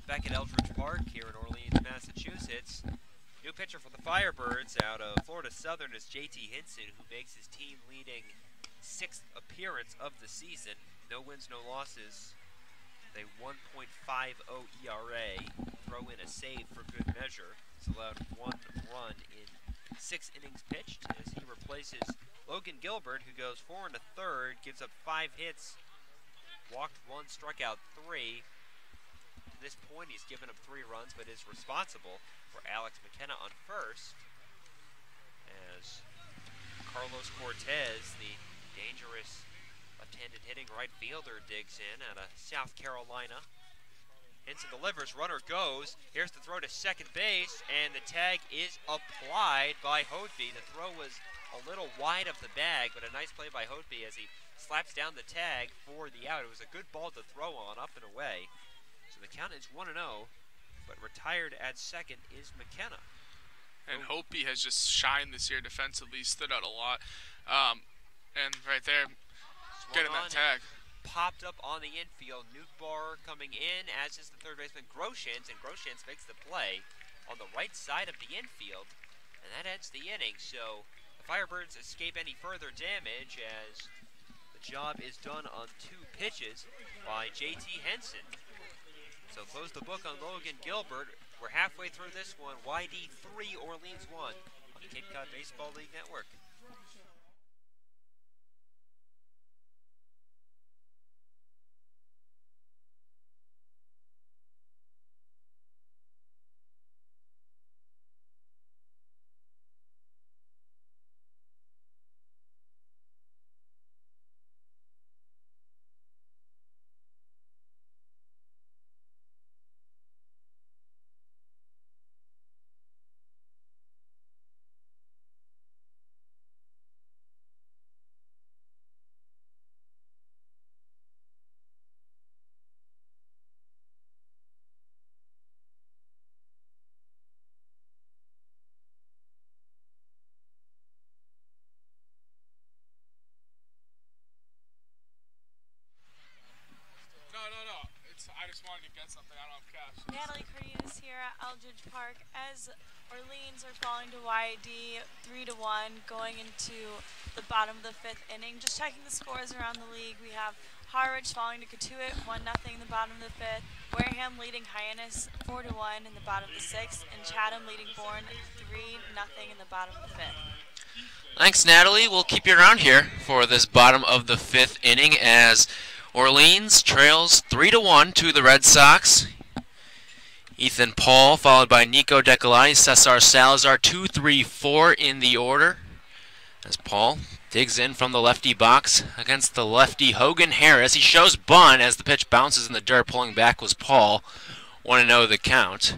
Back at Eldridge Park here in Orleans, Massachusetts. New pitcher for the Firebirds out of Florida Southern is JT Hinson, who makes his team-leading 6th appearance of the season. No wins, no losses. With a 1.50 ERA. Throw in a save for good measure. He's allowed 1 run in 6 innings pitched as he replaces Logan Gilbert, who goes 4 1/3, gives up 5 hits, walked 1, struck out 3. To this point, he's given up 3 runs, but is responsible for Alex McKenna on first. as Carlos Cortez, the dangerous left-handed hitting right fielder, digs in out of South Carolina. Henson delivers, runner goes. Here's the throw to second base, and the tag is applied by Hodeby. The throw was a little wide of the bag, but a nice play by Hodeby as he slaps down the tag for the out. It was a good ball to throw on, up and away. So the count is 1-0, but retired at second is McKenna. And Hopi has just shined this year defensively. He stood out a lot. And right there, getting that tag. Popped up on the infield. Newtbar coming in, as is the third baseman Groshans, and Groshans makes the play on the right side of the infield, and that ends the inning. So the Firebirds escape any further damage as the job is done on 2 pitches by JT Henson. So close the book on Logan Gilbert. We're halfway through this one. YD 3, Orleans 1 on the Cape Cod Baseball League Network. I just wanted to get something. I don't have cash. Natalie Cardenas here at Aldridge Park as Orleans are falling to YD 3-1 going into the bottom of the 5th inning. Just checking the scores around the league. We have Harwich falling to Katuitt 1-0 in the bottom of the 5th. Wareham leading Hyannis 4-1 in the bottom of the 6th. And Chatham leading Bourne 3-0 in the bottom of the 5th. Thanks, Natalie. We'll keep you around here for this bottom of the 5th inning as Orleans trails 3-1 to the Red Sox. Ethan Paul followed by Nico Decolai, Cesar Salazar, 2, 3, 4 in the order. As Paul digs in from the lefty box against the lefty Hogan Harris. He shows bunt as the pitch bounces in the dirt. Pulling back was Paul. 1-0 the count.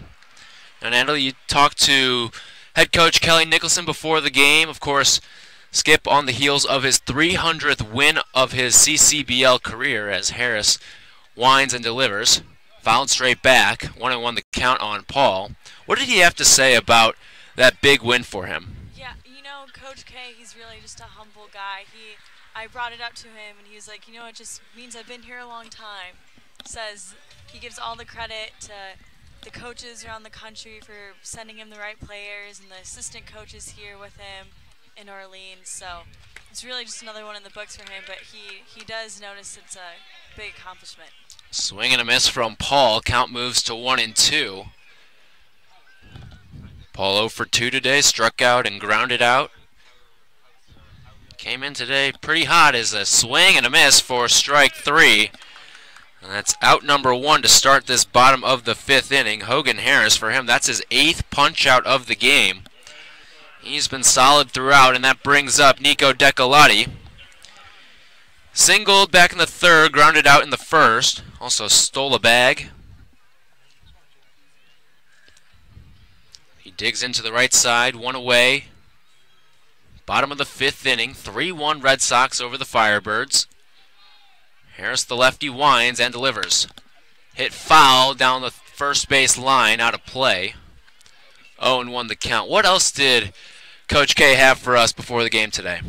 Now, Natalie, you talked to head coach Kelly Nicholson before the game. Of course, Skip on the heels of his 300th win of his CCBL career as Harris winds and delivers. Fouled straight back. 1-1 the count on Paul. What did he have to say about that big win for him? Yeah, you know, Coach K, he's really just a humble guy. I brought it up to him, and he was like, you know, it just means I've been here a long time. Says he gives all the credit to the coaches around the country for sending him the right players and the assistant coaches here with him in Orleans. So it's really just another one in the books for him, but he does notice it's a big accomplishment. Swing and a miss from Paul. Count moves to 1-2. Paul 0 for 2 today, struck out and grounded out. Came in today pretty hot as a swing and a miss for strike 3. And that's out number 1 to start this bottom of the 5th inning. Hogan Harris, for him, that's his 8th punch out of the game. He's been solid throughout, and that brings up Nico Decolati. Singled back in the 3rd, grounded out in the 1st. Also stole a bag. He digs into the right side, 1 away. Bottom of the 5th inning, 3-1 Red Sox over the Firebirds. Harris, the lefty, winds and delivers. Hit foul down the first base line, out of play. 0-1 the count. What else did Coach K have for us before the game today?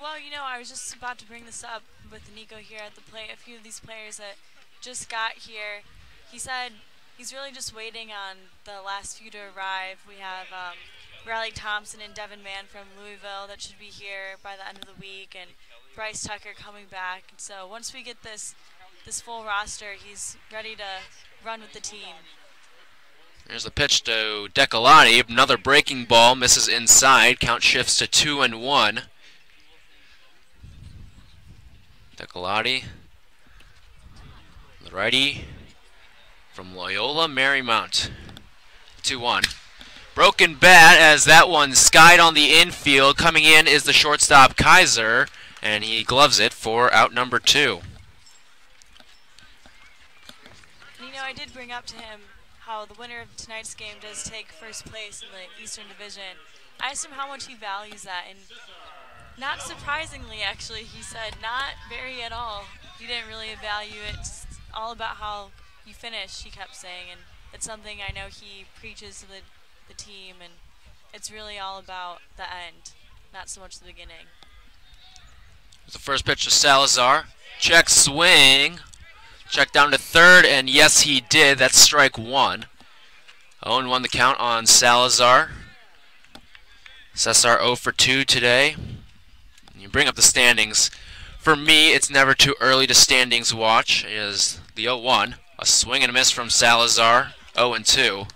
Well, you know, I was just about to bring this up with Nico here at the plate. A few of these players that just got here, he said he's really just waiting on the last few to arrive. We have Riley Thompson and Devin Mann from Louisville that should be here by the end of the week, and Bryce Tucker coming back. And so once we get this full roster, he's ready to run with the team. There's the pitch to Decolati. Another breaking ball, misses inside. Count shifts to 2-1. Decolati, the righty from Loyola Marymount. 2-1. Broken bat as that one skied on the infield. Coming in is the shortstop Kaiser, and he gloves it for out number 2. You know, I did bring up to him how the winner of tonight's game does take first place in the Eastern Division. I asked him how much he values that, and not surprisingly, actually, he said not very at all. He didn't really value it. It's all about how you finish, he kept saying, and it's something I know he preaches to the team, and it's really all about the end, not so much the beginning. The first pitch to Salazar. Check swing. Check down to third, and yes, he did. That's strike 1. 0-1 the count on Salazar. Cesar 0 for 2 today. You bring up the standings. For me, it's never too early to standings watch. It is the 0-1. A swing and a miss from Salazar. 0-2.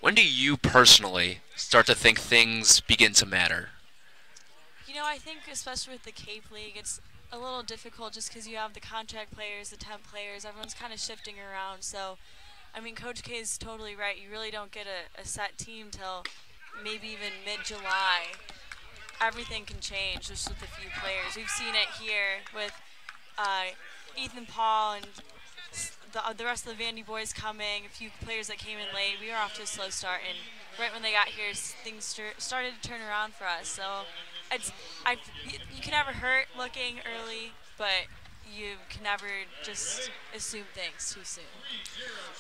When do you personally start to think things begin to matter? You know, I think especially with the Cape League, it's a little difficult just because you have the contract players, the temp players, everyone's kind of shifting around. So, I mean, Coach K is totally right. You really don't get a set team till maybe even mid-July. Everything can change just with a few players. We've seen it here with Ethan Paul and the rest of the Vandy boys coming, a few players that came in late. We were off to a slow start, and right when they got here, things started to turn around for us. So you can never hurt looking early, but you can never just assume things too soon.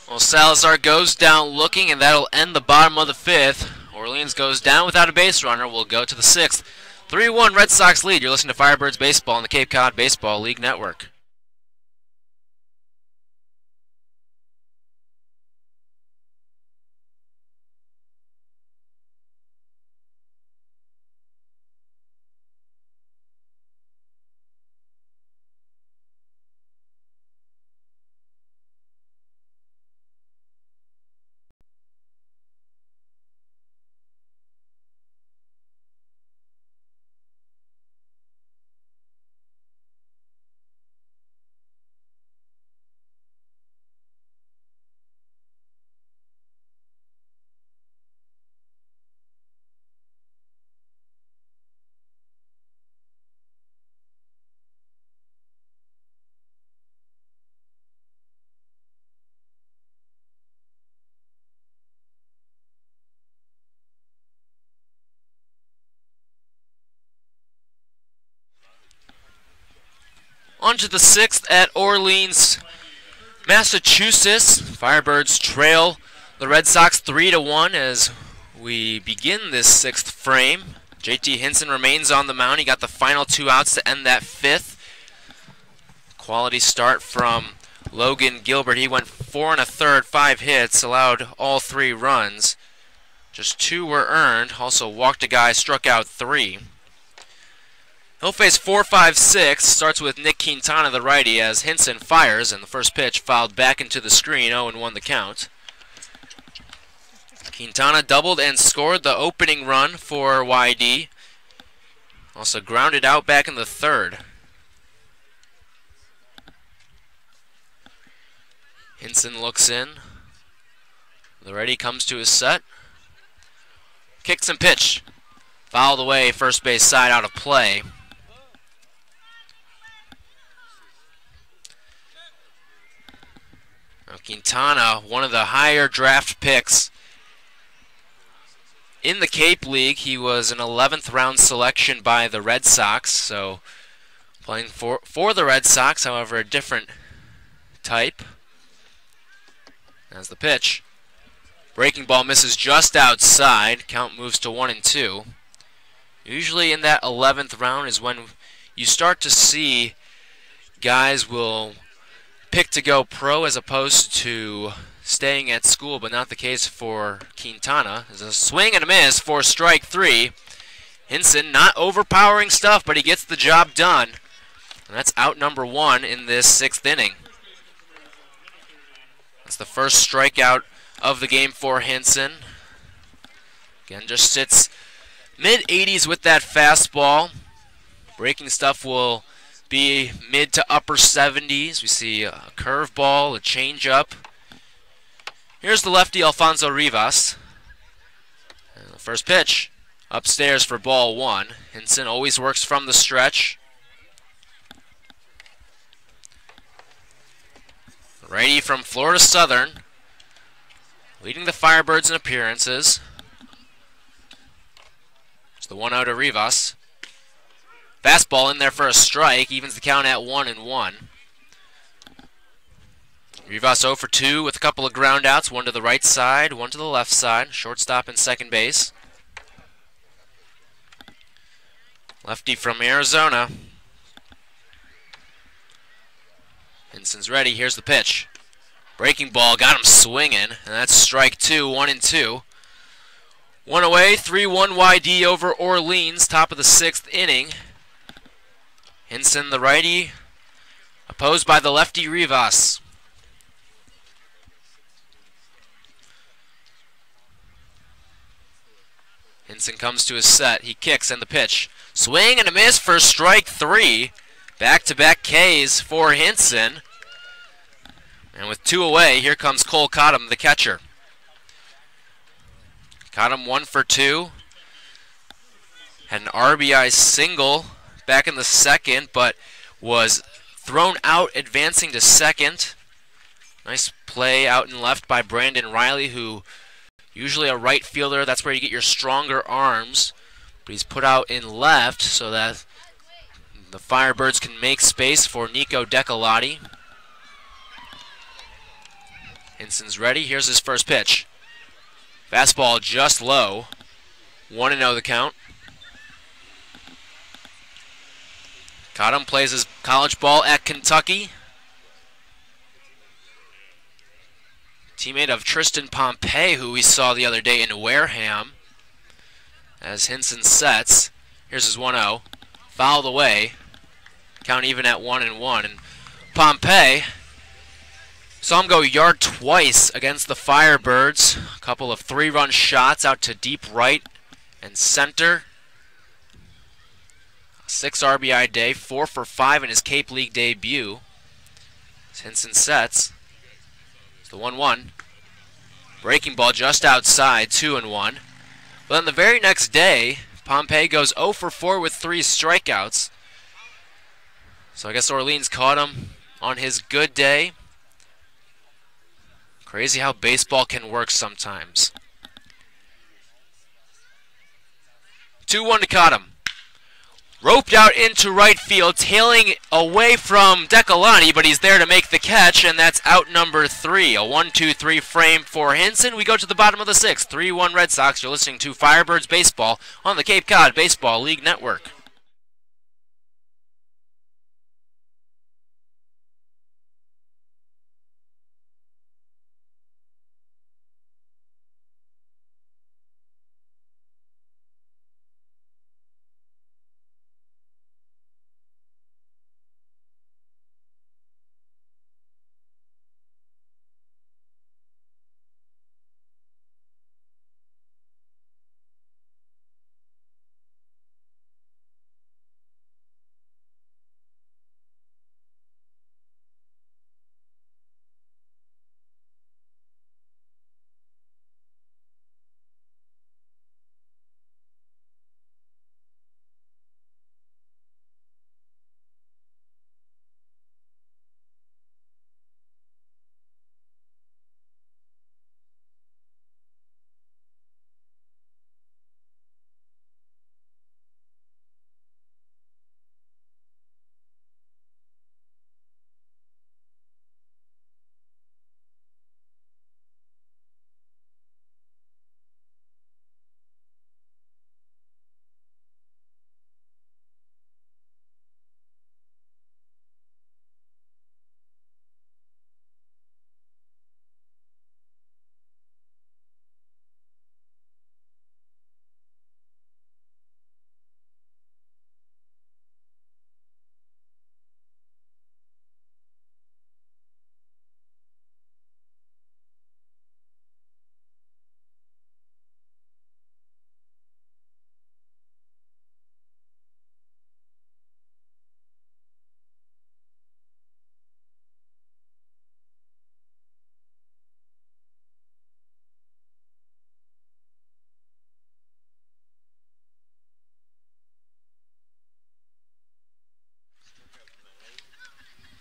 Well, Salazar goes down looking, and that'll end the bottom of the 5th. Orleans goes down without a base runner. We'll go to the 6th. 3-1 Red Sox lead. You're listening to Firebirds Baseball on the Cape Cod Baseball League Network. On to the 6th at Orleans, Massachusetts. Firebirds trail the Red Sox 3-1 as we begin this 6th frame. JT Hinson remains on the mound. He got the final 2 outs to end that 5th. Quality start from Logan Gilbert. He went 4 1/3, 5 hits, allowed all 3 runs. Just 2 were earned. Also walked a guy, struck out 3. He'll face 4-5-6. Starts with Nick Quintana, the righty, as Hinson fires, and the first pitch fouled back into the screen. 0-1 the count. Quintana doubled and scored the opening run for YD. Also grounded out back in the 3rd. Hinson looks in. The righty comes to his set. Kicks and pitch. Fouled away, first base side out of play. Quintana, one of the higher draft picks in the Cape League. He was an 11th round selection by the Red Sox, so playing for the Red Sox, however, a different type. As the pitch. Breaking ball misses just outside. Count moves to 1-2. Usually in that 11th round is when you start to see guys will pick to go pro as opposed to staying at school, but not the case for Quintana. There's a swing and a miss for strike 3. Hinson, not overpowering stuff, but he gets the job done. And that's out number 1 in this 6th inning. That's the first strikeout of the game for Hinson. Again, just sits mid-80s with that fastball. Breaking stuff will be mid to upper 70s. We see a curveball, a changeup. Here's the lefty Alfonso Rivas. First pitch, upstairs for ball one. Hinson always works from the stretch. Righty from Florida Southern, leading the Firebirds in appearances. It's the 1-0 to Rivas. Fastball in there for a strike, evens the count at 1-1. Rivas 0 for 2 with a couple of ground outs, one to the right side, one to the left side, shortstop and second base. Lefty from Arizona. Hinson's ready, here's the pitch. Breaking ball, got him swinging, and that's strike two, 1-2. One away, 3-1 YD over Orleans, top of the 6th inning. Hinson, the righty, opposed by the lefty Rivas. Hinson comes to his set, he kicks and the pitch. Swing and a miss for strike 3. Back-to-back Ks for Hinson. And with 2 away, here comes Cole Cottom, the catcher. Cottom 1 for 2. Had an RBI single back in the 2nd, but was thrown out advancing to 2nd. Nice play out and left by Brandon Riley, who usually a right fielder, that's where you get your stronger arms. But he's put out in left so that the Firebirds can make space for Nico Decolati. Hinson's ready. Here's his first pitch. Fastball just low. 1-0 the count. Cottom plays his college ball at Kentucky. Teammate of Tristan Pompey, who we saw the other day in Wareham. As Hinson sets, here's his 1-0. Fouled away. Count even at 1-1. And Pompey saw him go yard twice against the Firebirds. A couple of 3-run shots out to deep right and center. 6 RBI day, 4 for 5 in his Cape League debut. As Hinson sets, it's the 1-1. Breaking ball just outside, 2-1. But then the very next day, Pompey goes 0 for 4 with 3 strikeouts. So I guess Orleans caught him on his good day. Crazy how baseball can work sometimes. 2-1 to Cottom. Roped out into right field, tailing away from Decolati, but he's there to make the catch, and that's out number 3. A 1-2-3 frame for Hinson. We go to the bottom of the 6th. 3-1 Red Sox. You're listening to Firebirds Baseball on the Cape Cod Baseball League Network.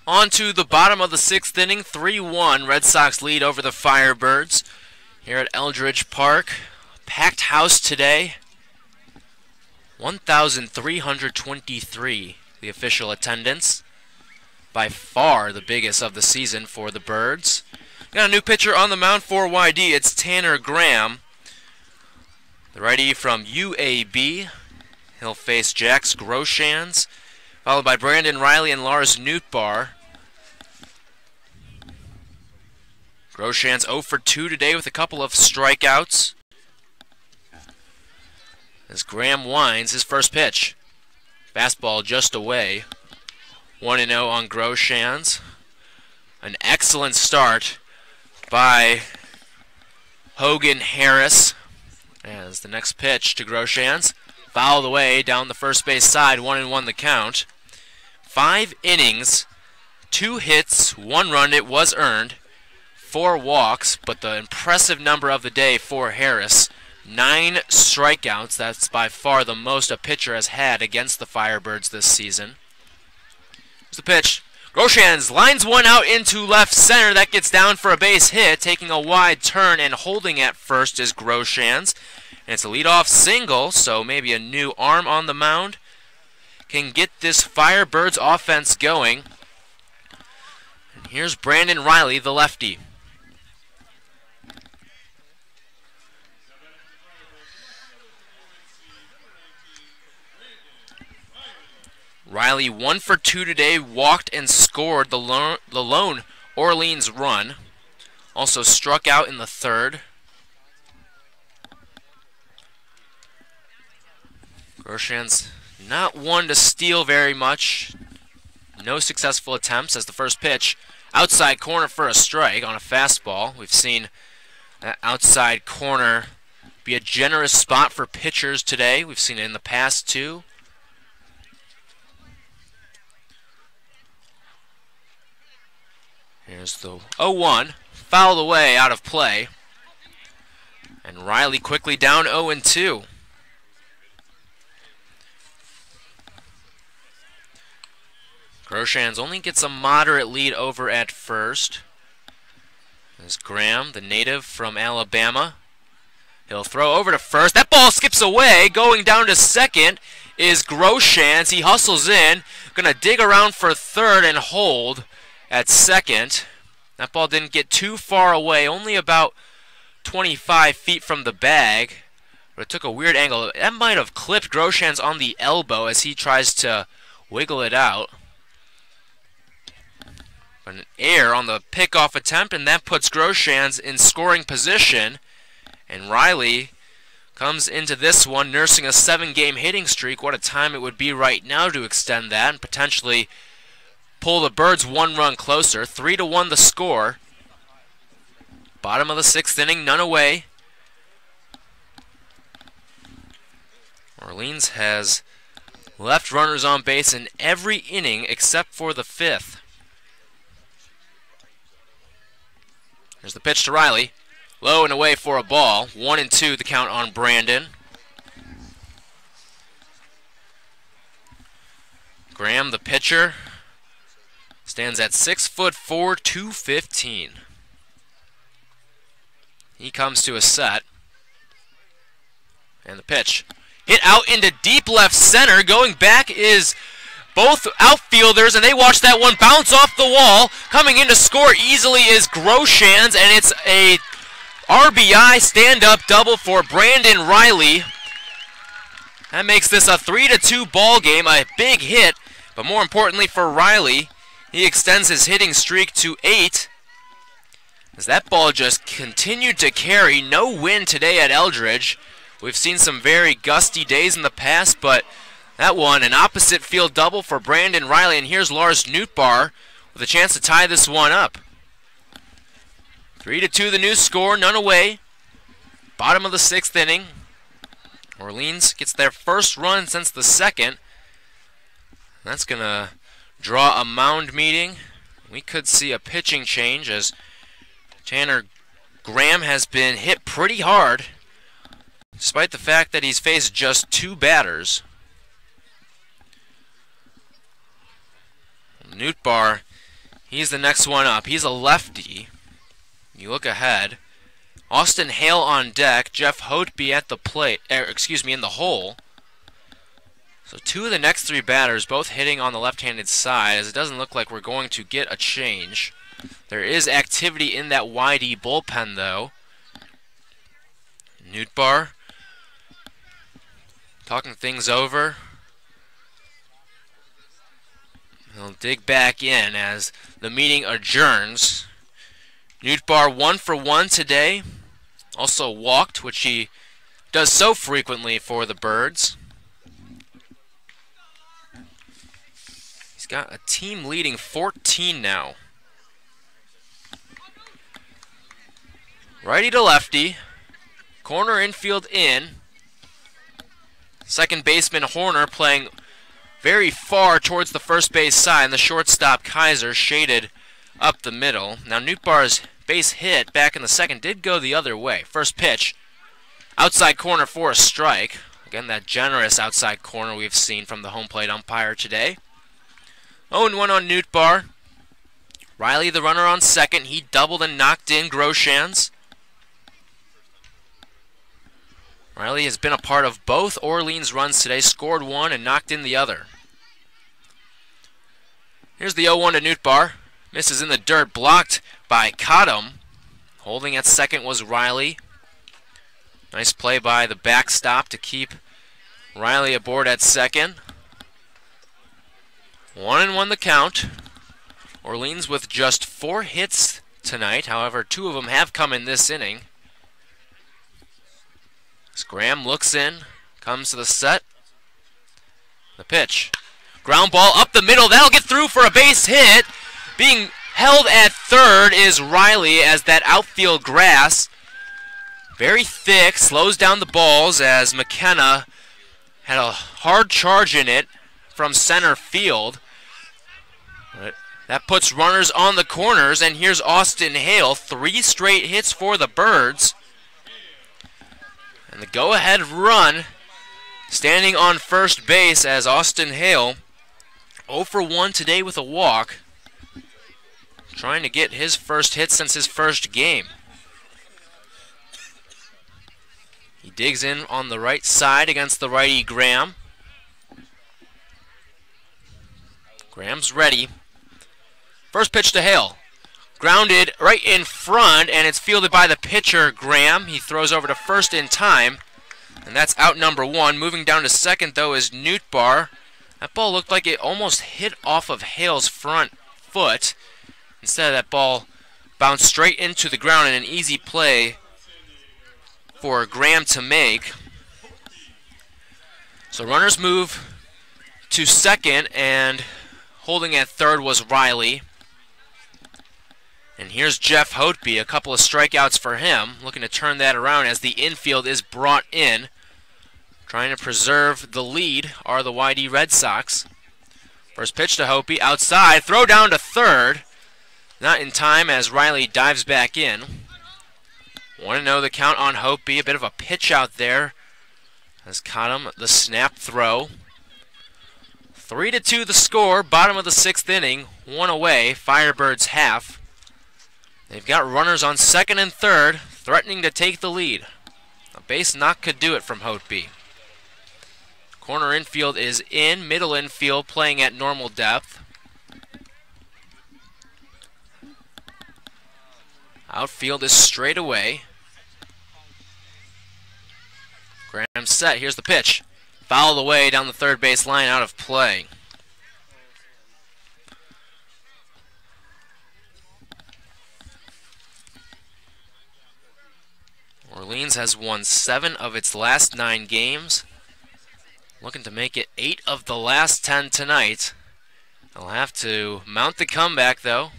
On to the bottom of the 6th inning, 3-1. Red Sox lead over the Firebirds here at Eldridge Park. Packed house today. 1,323, the official attendance. By far the biggest of the season for the Birds. Got a new pitcher on the mound for YD. It's Tanner Graham, the righty from UAB. He'll face Jax Groshans, followed by Brandon Riley and Lars Nootbaar. Groshans 0 for 2 today with a couple of strikeouts. As Graham winds his first pitch. Fastball just away. 1-0 on Groshans. An excellent start by Hogan Harris. As the next pitch to Groshans. Fouled away down the first base side. 1-1 the count. 5 innings, 2 hits, 1 run. It was earned. 4 walks, but the impressive number of the day for Harris. 9 strikeouts. That's by far the most a pitcher has had against the Firebirds this season. Here's the pitch. Groshans lines one out into left center. That gets down for a base hit. Taking a wide turn and holding at first is Groshans. And it's a leadoff single, so maybe a new arm on the mound can get this Firebirds offense going. And here's Brandon Riley, the lefty. Riley 1 for 2 today, walked and scored the lone Orleans run. Also struck out in the 3rd. Groshans not one to steal very much. No successful attempts as the first pitch. Outside corner for a strike on a fastball. We've seen that outside corner be a generous spot for pitchers today. We've seen it in the past too. Here's the 0-1. Fouled away out of play. And Riley quickly down 0-2. Groshans only gets a moderate lead over at first. There's Graham, the native from Alabama. He'll throw over to first. That ball skips away. Going down to second is Groshans. He hustles in. Gonna dig around for third and hold at second. That ball didn't get too far away, only about 25 feet from the bag. But it took a weird angle. That might have clipped Groshans on the elbow as he tries to wiggle it out. But an error on the pickoff attempt, and that puts Groshans in scoring position. And Riley comes into this one nursing a 7-game hitting streak. What a time it would be right now to extend that and potentially pull the Birds 1 run closer. 3-1 the score. Bottom of the 6th inning, none away. Orleans has left runners on base in every inning except for the 5th. There's the pitch to Riley. Low and away for a ball. 1-2 the count on Brandon. Graham, the pitcher, stands at 6'4", 215. He comes to a set. And the pitch. Hit out into deep left center. Going back is both outfielders, and they watch that one bounce off the wall. Coming in to score easily is Groshans, and it's a RBI stand-up double for Brandon Riley. That makes this a 3-2 ball game, a big hit, but more importantly for Riley, he extends his hitting streak to 8. As that ball just continued to carry. No wind today at Eldridge. We've seen some very gusty days in the past, but that one, an opposite field double for Brandon Riley, and here's Lars Nootbaar with a chance to tie this one up. 3-2 the new score, none away. Bottom of the 6th inning. Orleans gets their first run since the 2nd. That's going to draw a mound meeting. We could see a pitching change as Tanner Graham has been hit pretty hard, despite the fact that he's faced just 2 batters. Nootbaar He's the next one up. He's a lefty. You look ahead. Austin Hale on deck. Jeff Hotby at the plate. In the hole. So two of the next three batters both hitting on the left-handed side, as it doesn't look like we're going to get a change. There is activity in that YD bullpen, though. Nootbaar talking things over. He'll dig back in as the meeting adjourns. Nootbaar 1 for 1 today. Also walked, which he does so frequently for the Birds. He's got a team leading 14 now. Righty to lefty. Corner infield in. Second baseman Horner playing very far towards the first base side, and the shortstop Kaiser shaded up the middle. Now Nootbaar's base hit back in the second did go the other way. First pitch, outside corner for a strike. Again, that generous outside corner we've seen from the home plate umpire today. 0-1 on Nootbaar. Riley, the runner on second. He doubled and knocked in Groshans. Riley has been a part of both Orleans runs today, scored one and knocked in the other. Here's the 0-1 to Nootbaar. Misses in the dirt, blocked by Cottom. Holding at second was Riley. Nice play by the backstop to keep Riley aboard at second. 1-1 the count. Orleans with just 4 hits tonight. However, 2 of them have come in this inning. Graham looks in, comes to the set. The pitch. Ground ball up the middle. That'll get through for a base hit. Being held at third is Riley as that outfield grass, very thick, slows down the balls as McKenna had a hard charge in it from center field. But that puts runners on the corners, and here's Austin Hale. 3 straight hits for the Birds. And the go-ahead run standing on first base as Austin Hale 0 for 1 today with a walk. Trying to get his first hit since his first game. He digs in on the right side against the righty Graham. Graham's ready. First pitch to Hale. Grounded right in front, and it's fielded by the pitcher, Graham. He throws over to first in time, and that's out number 1. Moving down to second, though, is Nootbaar. That ball looked like it almost hit off of Hale's front foot. Instead, that ball bounced straight into the ground, and an easy play for Graham to make. So runners move to second, and holding at third was Riley. And here's Jeff Hotby, a couple of strikeouts for him, looking to turn that around as the infield is brought in. Trying to preserve the lead are the YD Red Sox. First pitch to Hotby, outside, throw down to third. Not in time as Riley dives back in. 1-0 the count on Hotby, a bit of a pitch out there. Has caught him the snap throw. 3-2 the score, bottom of the 6th inning, 1 away, Firebirds half. They've got runners on second and third, threatening to take the lead. A base knock could do it from Hotby. Corner infield is in, middle infield playing at normal depth. Outfield is straight away. Graham set, here's the pitch. Fouled away down the third base line, out of play. Orleans has won 7 of its last 9 games. Looking to make it 8 of the last 10 tonight. They'll have to mount the comeback, though.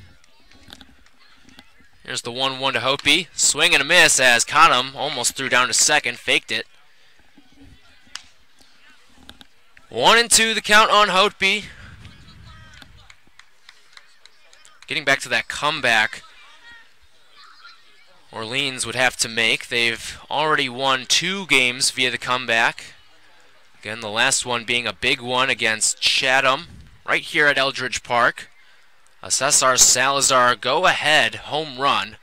Here's the 1-1 to Hotby. Swing and a miss as Cottom almost threw down to second, faked it. 1-2 the count on Hotby. Getting back to that comeback Orleans would have to make. They've already won 2 games via the comeback. Again, the last one being a big one against Chatham right here at Eldridge Park A Cesar Salazar go-ahead home run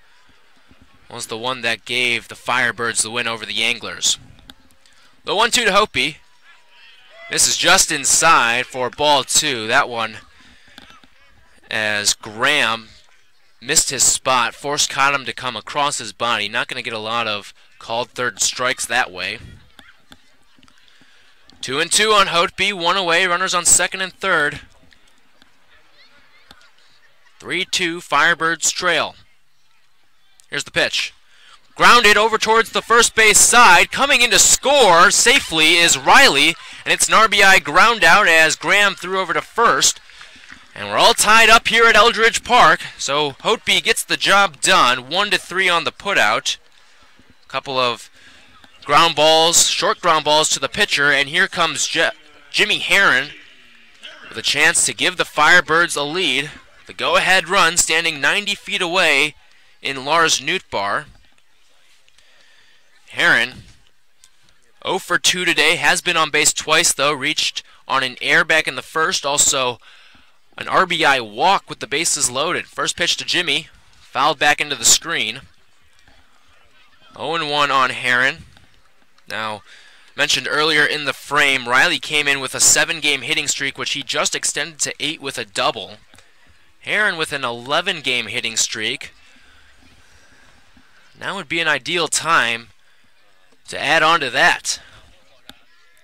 was the one that gave the Firebirds the win over the Anglers. The 1-2 to Hopi. This is just inside for ball 2. That one, as Graham missed his spot, forced Cottom to come across his body. Not going to get a lot of called third strikes that way. 2-2 on Hopi, 1 away, runners on second and third. 3-2 Firebirds trail. Here's the pitch. Grounded over towards the first base side. Coming in to score safely is Riley, and it's an RBI ground out as Graham threw over to first. And we're all tied up here at Eldridge Park, so Hopi gets the job done. 1-3 on the putout. Couple of ground balls, short ground balls to the pitcher, and here comes Jimmy Herron with a chance to give the Firebirds a lead. The go-ahead run standing 90 feet away in Lars Nootbaar. Herron, 0 for 2 today, has been on base twice though, reached on an error back in the first, also an RBI walk with the bases loaded. First pitch to Jimmy, fouled back into the screen. 0-1 on Herron. Now, mentioned earlier in the frame, Riley came in with a 7-game hitting streak, which he just extended to 8 with a double. Herron with an 11-game hitting streak. Now would be an ideal time to add on to that.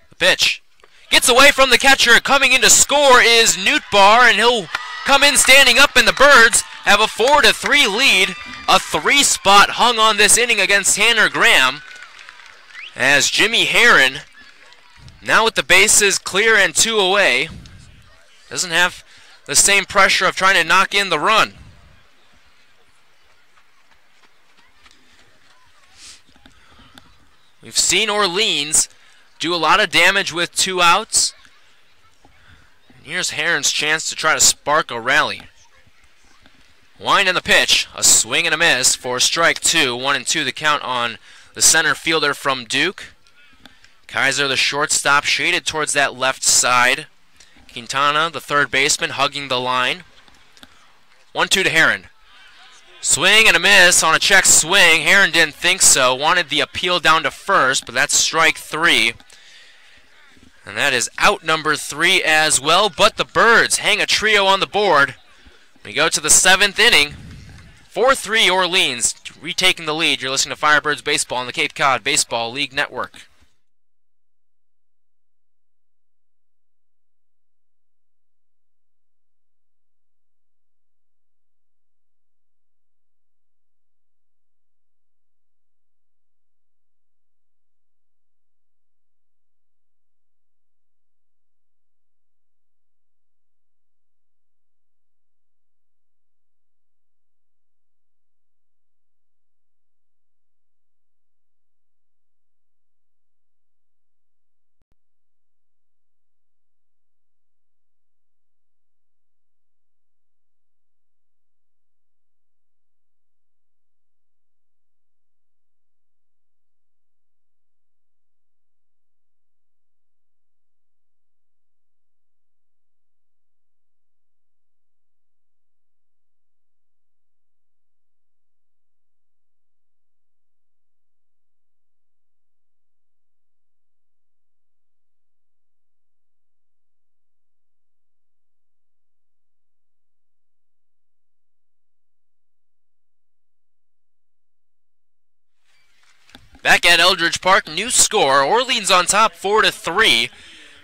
The pitch gets away from the catcher. Coming in to score is Nootbaar, and he'll come in standing up, and the Birds have a 4-3 lead. A 3-spot hung on this inning against Tanner Graham, as Jimmy Herron, now with the bases clear and 2 away, doesn't have the same pressure of trying to knock in the run. We've seen Orleans do a lot of damage with 2 outs. And here's Herron's chance to try to spark a rally. Wind in the pitch, a swing and a miss for strike 2. 1-2 the count on the center fielder from Duke. Kaiser, the shortstop, shaded towards that left side. Quintana, the third baseman, hugging the line. 1-2 to Herron. Swing and a miss on a check swing. Herron didn't think so. Wanted the appeal down to first, but that's strike 3. And that is out number 3 as well. But the Birds hang a trio on the board. We go to the 7th inning. 4-3 Orleans retaking the lead. You're listening to Firebirds Baseball on the Cape Cod Baseball League Network. Back at Eldridge Park, new score. Orleans on top 4-3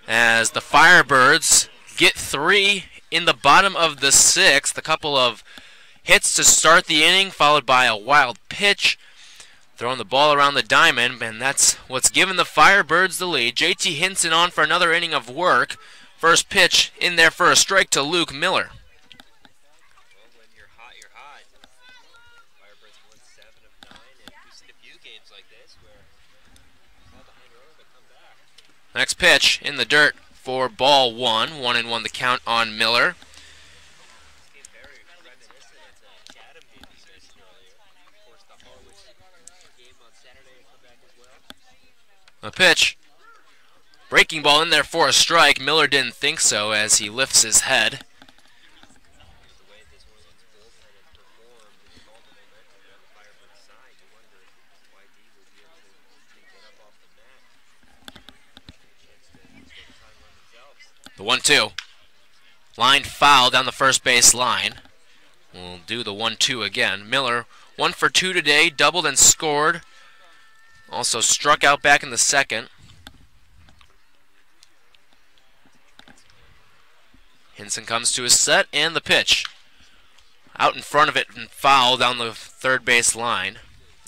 as the Firebirds get 3 in the bottom of the 6th. A couple of hits to start the inning, followed by a wild pitch. Throwing the ball around the diamond, and that's what's given the Firebirds the lead. JT Hinson on for another inning of work. First pitch in there for a strike to Luke Miller. Next pitch in the dirt for ball 1. 1-1 the count on Miller. A pitch. Breaking ball in there for a strike. Miller didn't think so as he lifts his head. The 1-2. Line foul down the first base line. We'll do the 1-2 again. Miller, 1 for 2 today, doubled and scored. Also struck out back in the second. Hinson comes to his set, and the pitch. Out in front of it and foul down the third base line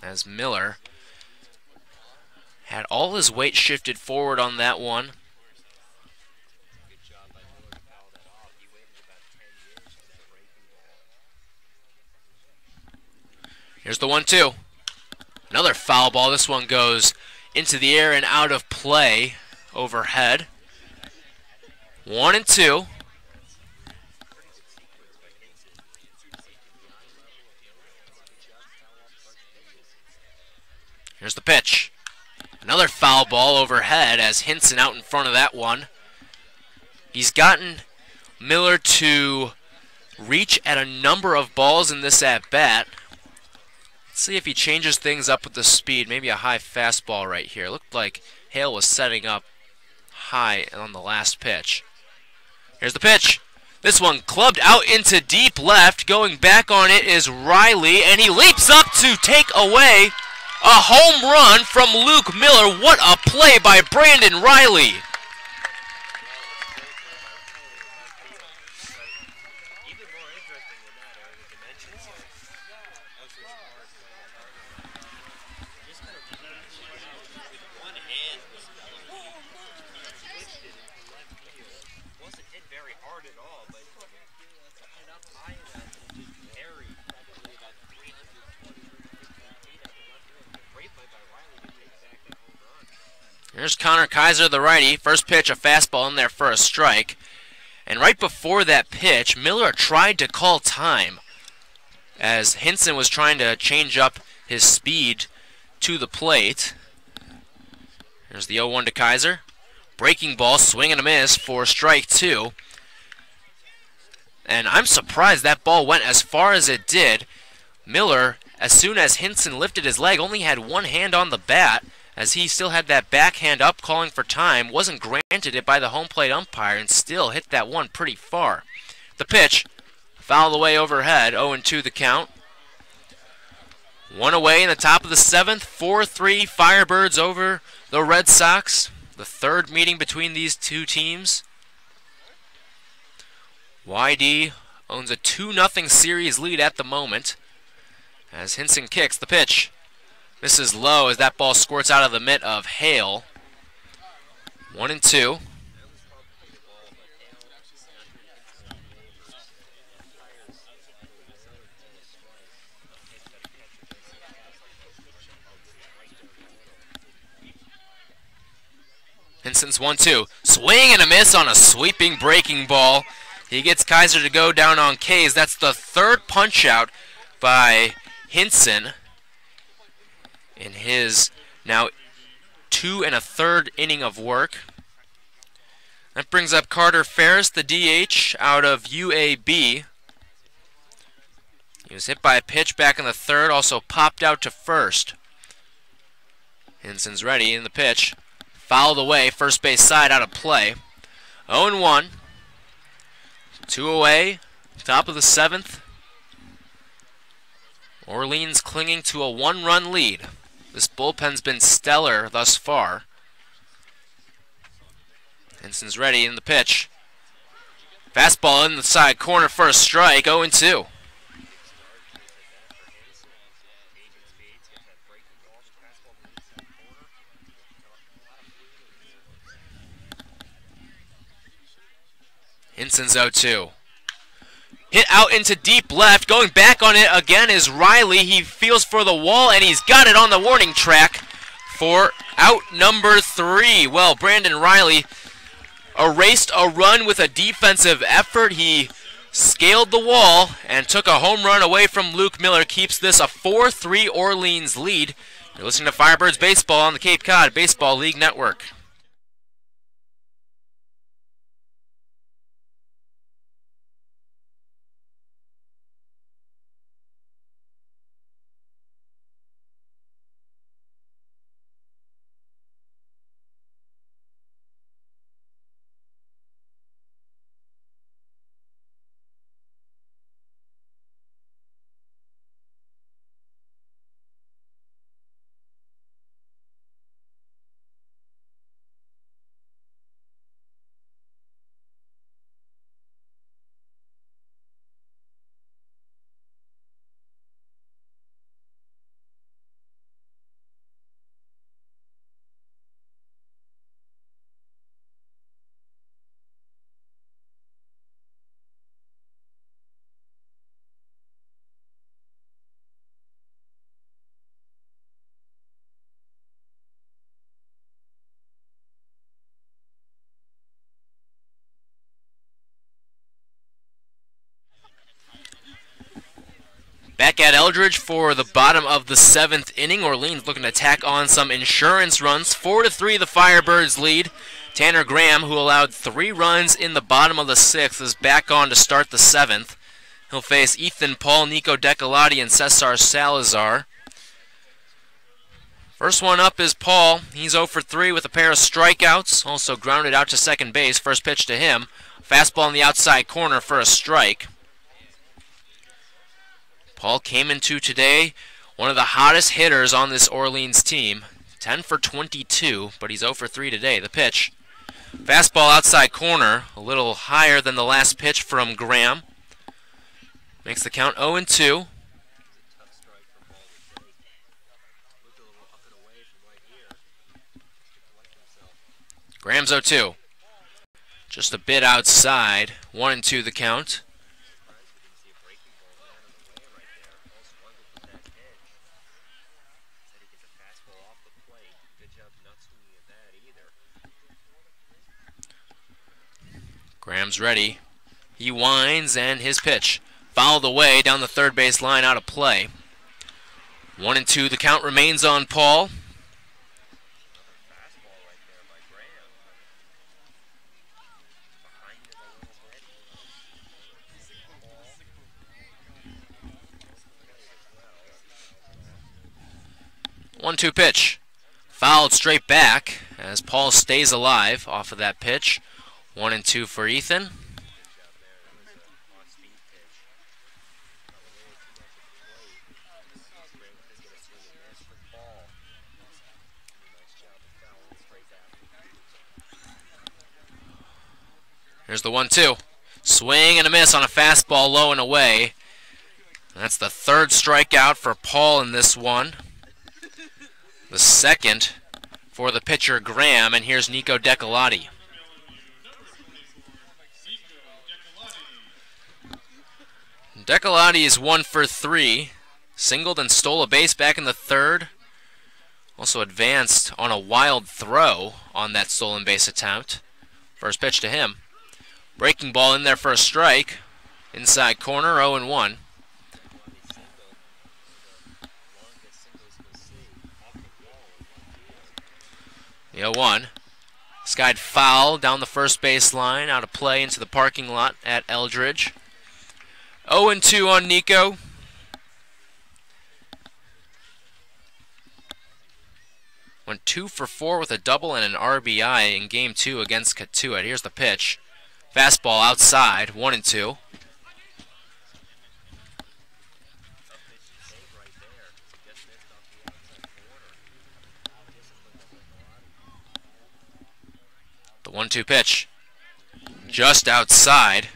as Miller had all his weight shifted forward on that one. Good job by Miller to foul that off. He waited about 10 years for that breaking ball. Here's the 1-2. Another foul ball. This one goes into the air and out of play overhead. 1-2. Here's the pitch. Another foul ball overhead as Hinson out in front of that one. He's gotten Miller to reach at a number of balls in this at-bat. Let's see if he changes things up with the speed. Maybe a high fastball right here. Looked like Hale was setting up high on the last pitch. Here's the pitch. This one clubbed out into deep left. Going back on it is Riley, and he leaps up to take away a home run from Luke Miller. What a play by Brandon Riley. Even more interesting than that are the dimensions of Eldridge Park. Just kind of with one hand, switched it into left field. Wasn't hit very hard at all, but got it up high enough and just buried probably about 320, 350 feet out the left field. Great play by Riley to take back that home run. Here's Connor Kaiser, the righty. First pitch, a fastball in there for a strike. And right before that pitch, Miller tried to call time as Hinson was trying to change up his speed to the plate. Here's the 0-1 to Kaiser. Breaking ball, swing and a miss for strike 2. And I'm surprised that ball went as far as it did. Miller, as soon as Hinson lifted his leg, only had one hand on the bat, as he still had that backhand up calling for time, wasn't granted it by the home plate umpire, and still hit that one pretty far. The pitch, foul away overhead, 0-2 the count. One away in the top of the 7th, 4-3 Firebirds over the Red Sox. The third meeting between these two teams. YD owns a 2-0 series lead at the moment as Hinson kicks the pitch. Misses low as that ball squirts out of the mitt of Hale. 1-2. Hinson's 1-2. Swing and a miss on a sweeping breaking ball. He gets Kaiser to go down on K's. That's the third punch out by Hinson in his now 2 1/3 inning of work. That brings up Carter Ferris, the DH out of UAB. He was hit by a pitch back in the 3rd, also popped out to first. Hinson's ready in the pitch. Fouled away, first base side out of play. 0-1. 2 away, top of the 7th. Orleans clinging to a 1-run lead. This bullpen's been stellar thus far. Hinson's ready in the pitch. Fastball in the side corner for a strike, 0-2. Hinson's 0-2. Hit out into deep left. Going back on it again is Riley. He feels for the wall, and he's got it on the warning track for out number 3. Well, Brandon Riley erased a run with a defensive effort. He scaled the wall and took a home run away from Luke Miller. Keeps this a 4-3 Orleans lead. You're listening to Firebirds Baseball on the Cape Cod Baseball League Network. Eldridge for the bottom of the 7th inning. Orleans looking to tack on some insurance runs. 4-3 the Firebirds lead. Tanner Graham, who allowed 3 runs in the bottom of the 6th, is back on to start the 7th. He'll face Ethan Paul, Nico Decolati, and Cesar Salazar. First one up is Paul. He's 0 for 3 with a pair of strikeouts. Also grounded out to second base. First pitch to him. Fastball in the outside corner for a strike. Paul came into today one of the hottest hitters on this Orleans team. 10 for 22, but he's 0 for 3 today. The pitch. Fastball outside corner, a little higher than the last pitch from Graham. Makes the count 0-2. Graham's 0-2. Just a bit outside. 1-2 the count. Graham's ready. He winds, and his pitch fouled away down the third base line, out of play. 1-2 the count remains on Paul. One-two pitch. Fouled straight back as Paul stays alive off of that pitch. 1-2 for Ethan. Here's the 1-2. Swing and a miss on a fastball low and away. That's the 3rd strikeout for Paul in this one. The 2nd for the pitcher Graham, and here's Nico Decolati. Decolati is 1 for 3. Singled and stole a base back in the 3rd. Also advanced on a wild throw on that stolen base attempt. First pitch to him. Breaking ball in there for a strike. Inside corner, 0-1. The 0-1. Skied foul down the first base line, out of play into the parking lot at Eldridge. 0-2 on Nico. Went 2 for 4 with a double and an RBI in Game 2 against Katuat. Here's the pitch. Fastball outside, 1-2. The 1-2 pitch. Just outside.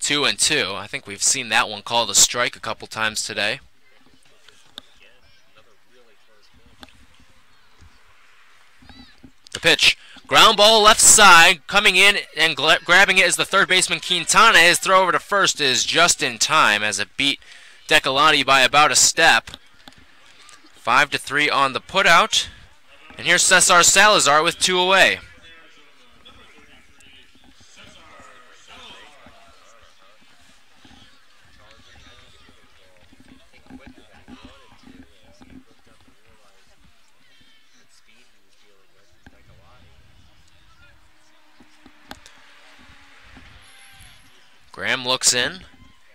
2-2. I think we've seen that one called a strike a couple times today. The pitch. Ground ball left side. Coming in and grabbing it is the third baseman Quintana. His throw over to first is just in time as it beat Decolati by about a step. 5-3 on the putout. And here's Cesar Salazar with 2 away. Graham looks in.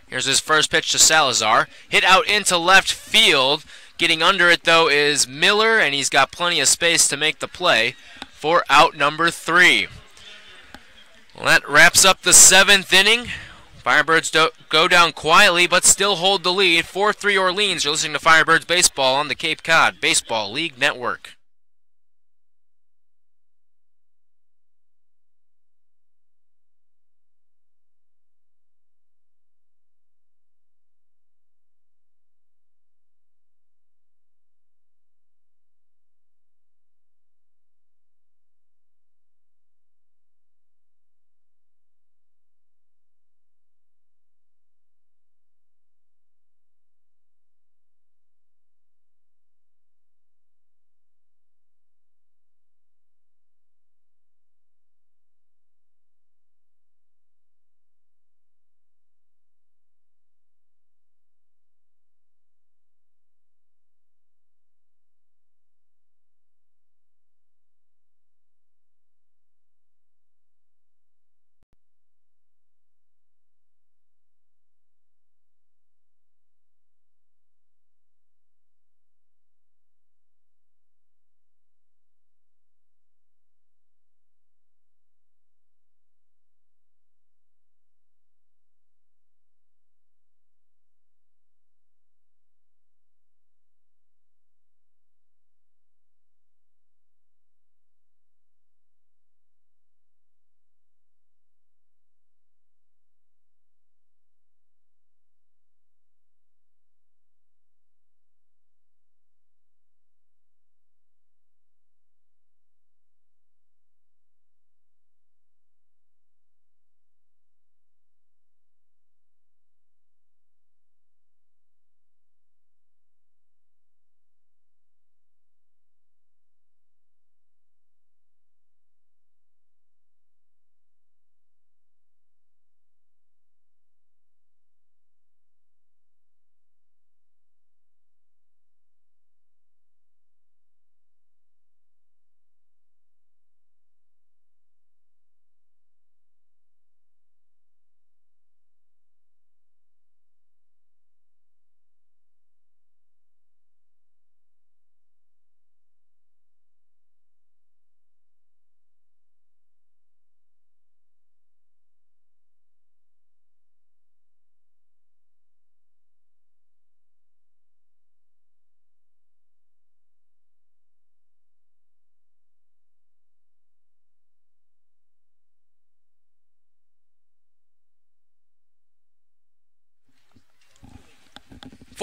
Here's his first pitch to Salazar. Hit out into left field. Getting under it, though, is Miller, and he's got plenty of space to make the play for out number 3. Well, that wraps up the 7th inning. Firebirds go down quietly, but still hold the lead. 4-3 Orleans. You're listening to Firebirds Baseball on the Cape Cod Baseball League Network.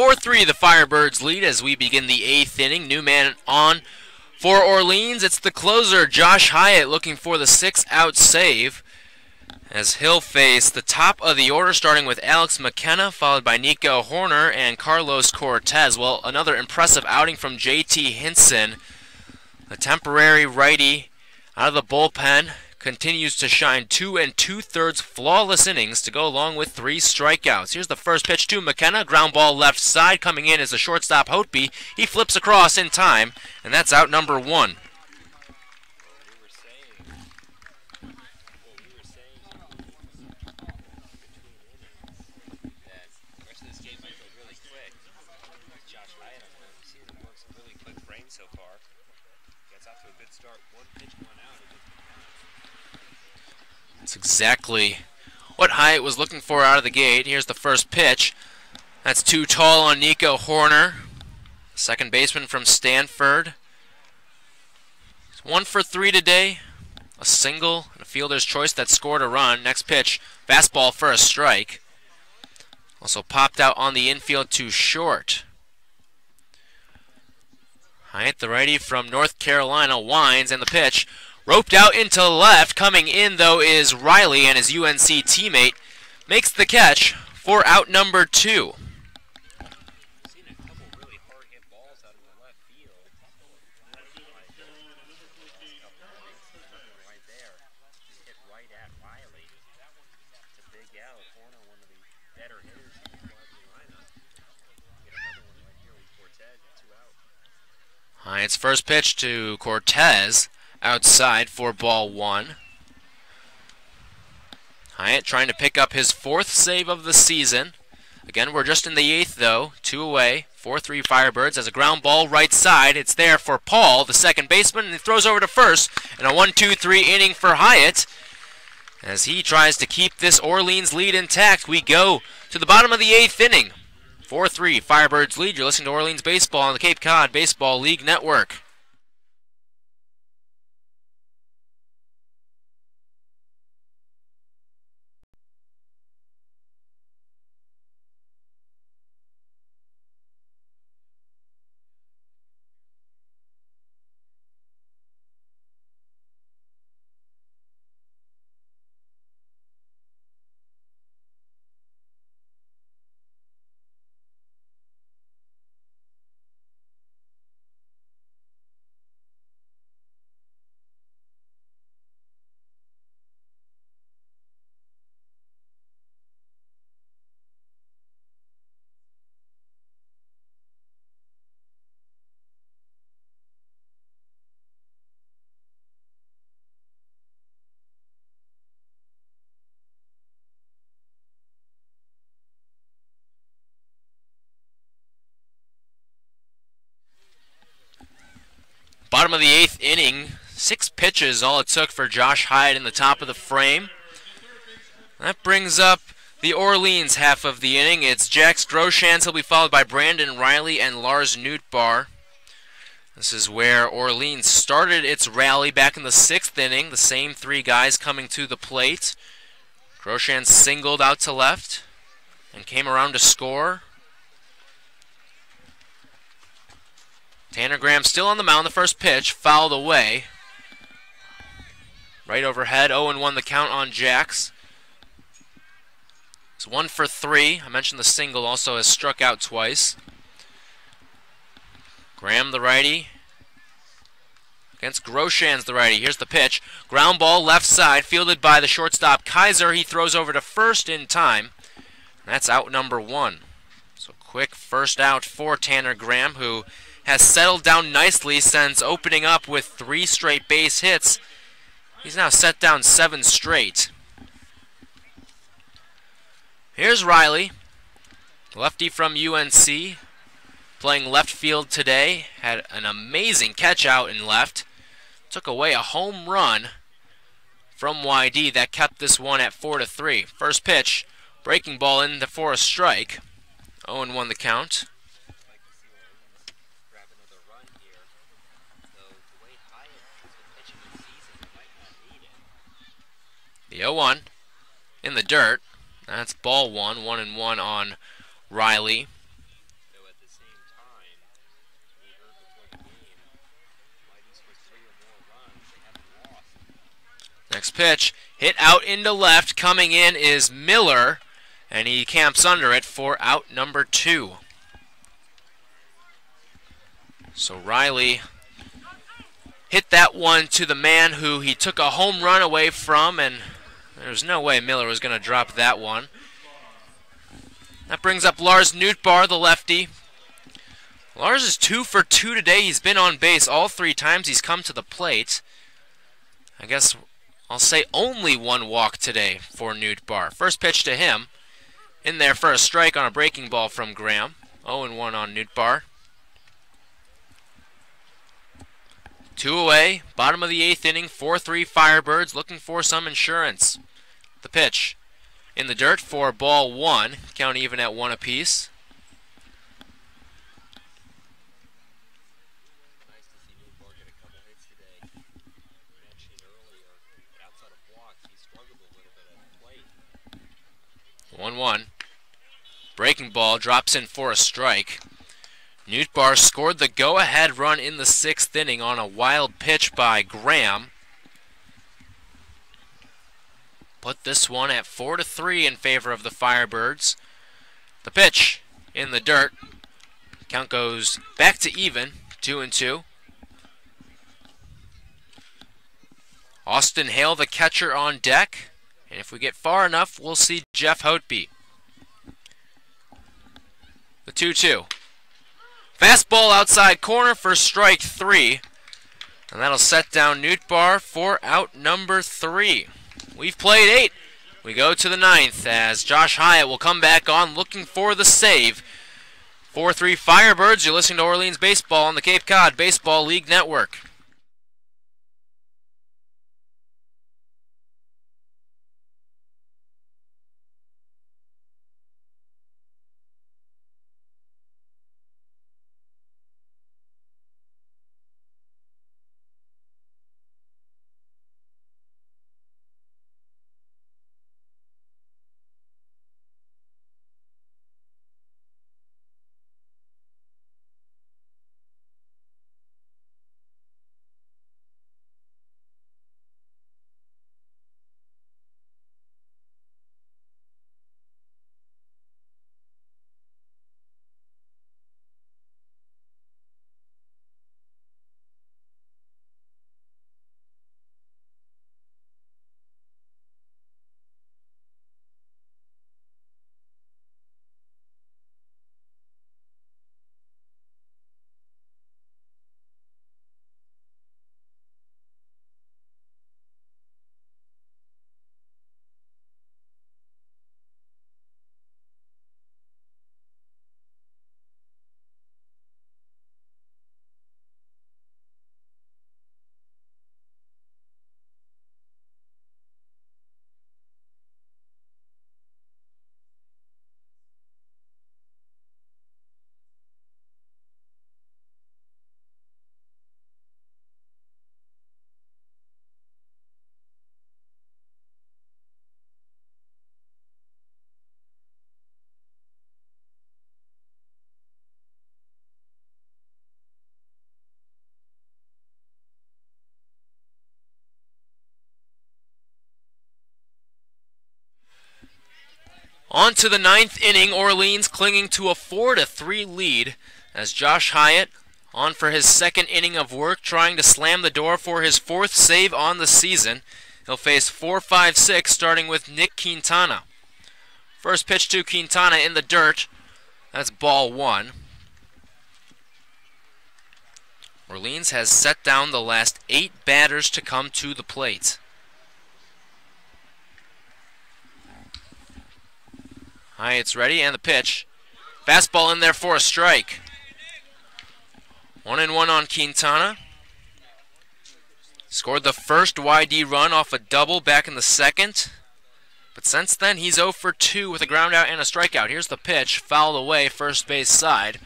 4-3 the Firebirds lead as we begin the 8th inning. New man on for Orleans. It's the closer, Josh Hyatt, looking for the 6-out save, as he'll face the top of the order, starting with Alex McKenna, followed by Nico Horner and Carlos Cortez. Well, another impressive outing from J.T. Hinson. The temporary righty out of the bullpen continues to shine 2 2/3 flawless innings to go along with 3 strikeouts. Here's the first pitch to McKenna. Ground ball left side. Coming in is the shortstop Hotby. He flips across in time, and that's out number 1. That's exactly what Hyatt was looking for out of the gate. Here's the first pitch. That's too tall on Nico Horner, second baseman from Stanford. He's 1 for 3 today. A single and a fielder's choice that scored a run. Next pitch, fastball for a strike. Also popped out on the infield to short. Hyatt, the righty from North Carolina, winds, and the pitch roped out into left. Coming in, though, is Riley, and his UNC teammate makes the catch for out number 2. Seen a couple really hard hit balls out of the left field. Right there, just hit right at Riley. It's a big out. Horner, one of the better hitters in the lineup. Get another one right here with Cortez. 2 out. Hyatt's first pitch to Cortez, outside for ball 1. Hyatt trying to pick up his 4th save of the season. Again, we're just in the 8th, though. 2 away. 4-3 Firebirds as a ground ball right side. It's there for Paul, the second baseman, and he throws over to first. And a 1-2-3 inning for Hyatt as he tries to keep this Orleans lead intact. We go to the bottom of the 8th inning. 4-3 Firebirds lead. You're listening to Orleans Baseball on the Cape Cod Baseball League Network. Bottom of the 8th inning, 6 pitches, all it took for Josh Hyatt in the top of the frame. That brings up the Orleans half of the inning. It's Jax Groshans. He'll be followed by Brandon Riley and Lars Nootbaar. This is where Orleans started its rally back in the 6th inning. The same 3 guys coming to the plate. Groshans singled out to left and came around to score. Tanner Graham still on the mound. The first pitch fouled away. Right overhead, 0-1 the count on Jax. It's 1 for 3. I mentioned the single also has struck out twice. Graham, the righty, against Groshans, the righty. Here's the pitch. Ground ball left side, fielded by the shortstop Kaiser. He throws over to first in time. That's out number 1. So quick first out for Tanner Graham, who has settled down nicely since opening up with 3 straight base hits. He's now set down 7 straight. Here's Riley, lefty from UNC, playing left field today. Had an amazing catch out in left. Took away a home run from YD that kept this one at 4-3. First pitch, breaking ball in for a strike. 0-1 the count. The 0-1 in the dirt. That's ball 1, 1-1 on Riley. Next pitch, hit out into left. Coming in is Miller, and he camps under it for out number 2. So Riley hit that one to the man who he took a home run away from, and there's no way Miller was going to drop that one. That brings up Lars Nootbaar, the lefty. Lars is 2 for 2 today. He's been on base all 3 times he's come to the plate. I guess I'll say only 1 walk today for Nootbaar. First pitch to him. In there for a strike on a breaking ball from Graham. 0-1 on Nootbaar. 2 away, bottom of the 8th inning, 4-3 Firebirds looking for some insurance. The pitch in the dirt for ball 1, count even at 1 apiece. Nice to see Nootbaar get a couple hits today. You mentioned earlier, outside of walks, he struggled a little bit at the plate. 1-1. Breaking ball drops in for a strike. Nootbaar scored the go-ahead run in the 6th inning on a wild pitch by Graham. Put this one at 4-3 in favor of the Firebirds. The pitch in the dirt. Count goes back to even, 2-2. Austin Hale, the catcher, on deck. And if we get far enough, we'll see Jeff Hotby. The 2-2. Fastball outside corner for strike 3. And that'll set down Nootbaar for out number 3. We've played 8. We go to the 9th as Josh Hyatt will come back on looking for the save. 4-3 Firebirds. You're listening to Orleans Baseball on the Cape Cod Baseball League Network. On to the 9th inning, Orleans clinging to a 4-3 lead as Josh Hyatt on for his 2nd inning of work, trying to slam the door for his 4th save on the season. He'll face 4-5-6, starting with Nick Quintana. First pitch to Quintana in the dirt. That's ball 1. Orleans has set down the last 8 batters to come to the plate. Hyatt's ready, and the pitch. Fastball in there for a strike. 1-1 on Quintana. Scored the first YD run off a double back in the 2nd. But since then, he's 0 for 2 with a ground out and a strikeout. Here's the pitch, fouled away, first base side.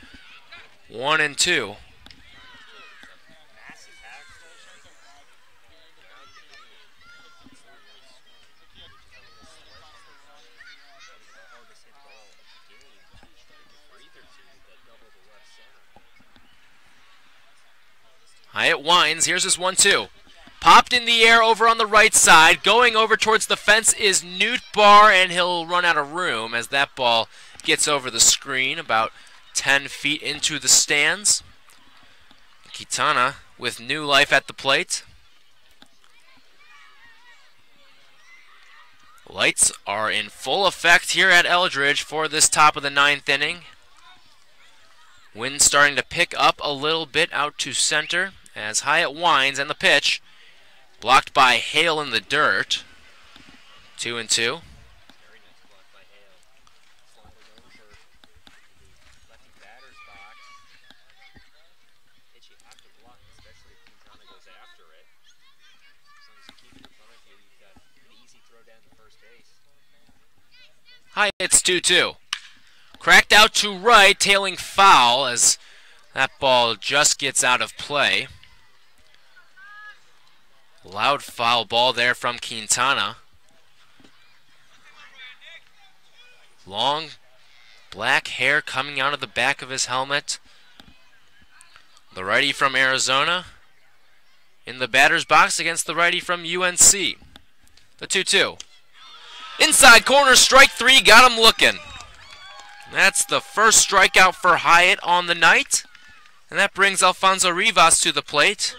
1-2. Hyatt winds. Here's his 1-2. Popped in the air over on the right side. Going over towards the fence is Newt Barr, and he'll run out of room as that ball gets over the screen about 10 feet into the stands. Quintana with new life at the plate. Lights are in full effect here at Eldridge for this top of the 9th inning. Wind starting to pick up a little bit out to center as Hyatt winds, and the pitch blocked by Hale in the dirt. 2-2. Very nice block by Hale. Sliding over the lefty batter's box. Pitch you have to block, especially if Quintana goes after it. As long as you keep it in front of you, you've got an easy throw down to first base. Hyatt's 2-2. Cracked out to right, tailing foul as that ball just gets out of play. Loud foul ball there from Quintana. Long black hair coming out of the back of his helmet. The righty from Arizona in the batter's box against the righty from UNC. The 2-2. Inside corner, strike 3, got him looking. That's the first strikeout for Hyatt on the night. And that brings Alfonso Rivas to the plate.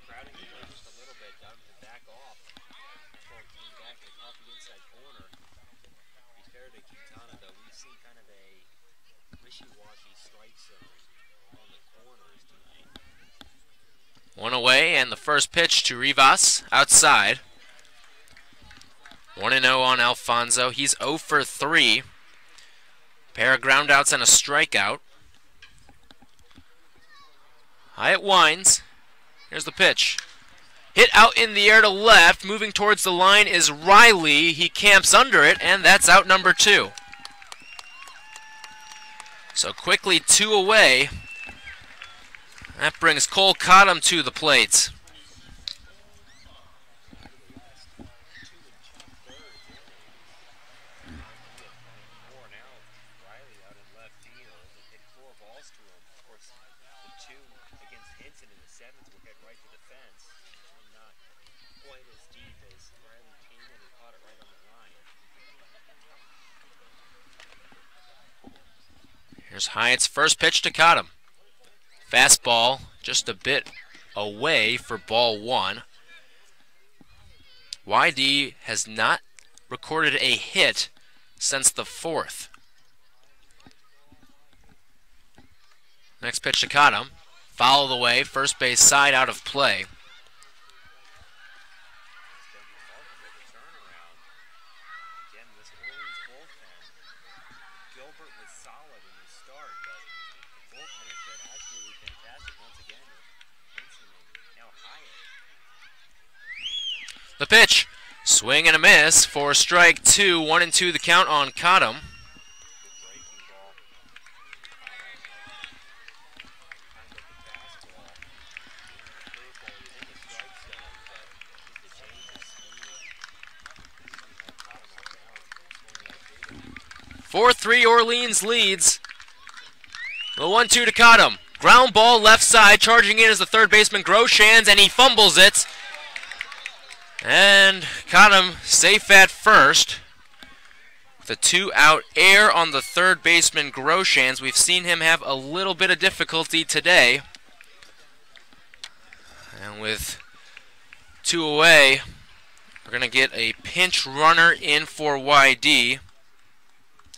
Crowding the plate just a little bit, got him to back off. Ball came back and caught the inside corner. To be fair to Quintana, though, we've seen kind of a wishy-washy strike zone on the corners tonight. One away, and the first pitch to Rivas outside. 1-0 on Alfonso. He's 0 for 3. Pair of groundouts and a strikeout. Hyatt winds. Here's the pitch. Hit out in the air to left. Moving towards the line is Riley. He camps under it, and that's out number 2. So quickly 2 away. That brings Cole Cottom to the plate. Here's Hyatt's first pitch to Cottom. Fastball just a bit away for ball 1. YD has not recorded a hit since the 4th. Next pitch to Cottom. Foul the way, first base side out of play. Again, this Orleans bullpen, Gilbert was solid in his start, but the bullpen has been absolutely fantastic once again with Henson and now Hyatt. The pitch, swing and a miss for strike 2. 1-2 the count on Cottom. Good breaking ball. Kind of the fastball. The curveball is in the strike zone, but the change of speed. 4-3 Orleans leads. The 1-2 to Cottom. Ground ball left side, charging in as the third baseman Groshans, and he fumbles it. And Cottom safe at first. The 2-out air on the third baseman Groshans. We've seen him have a little bit of difficulty today. And with 2 away, we're going to get a pinch runner in for YD.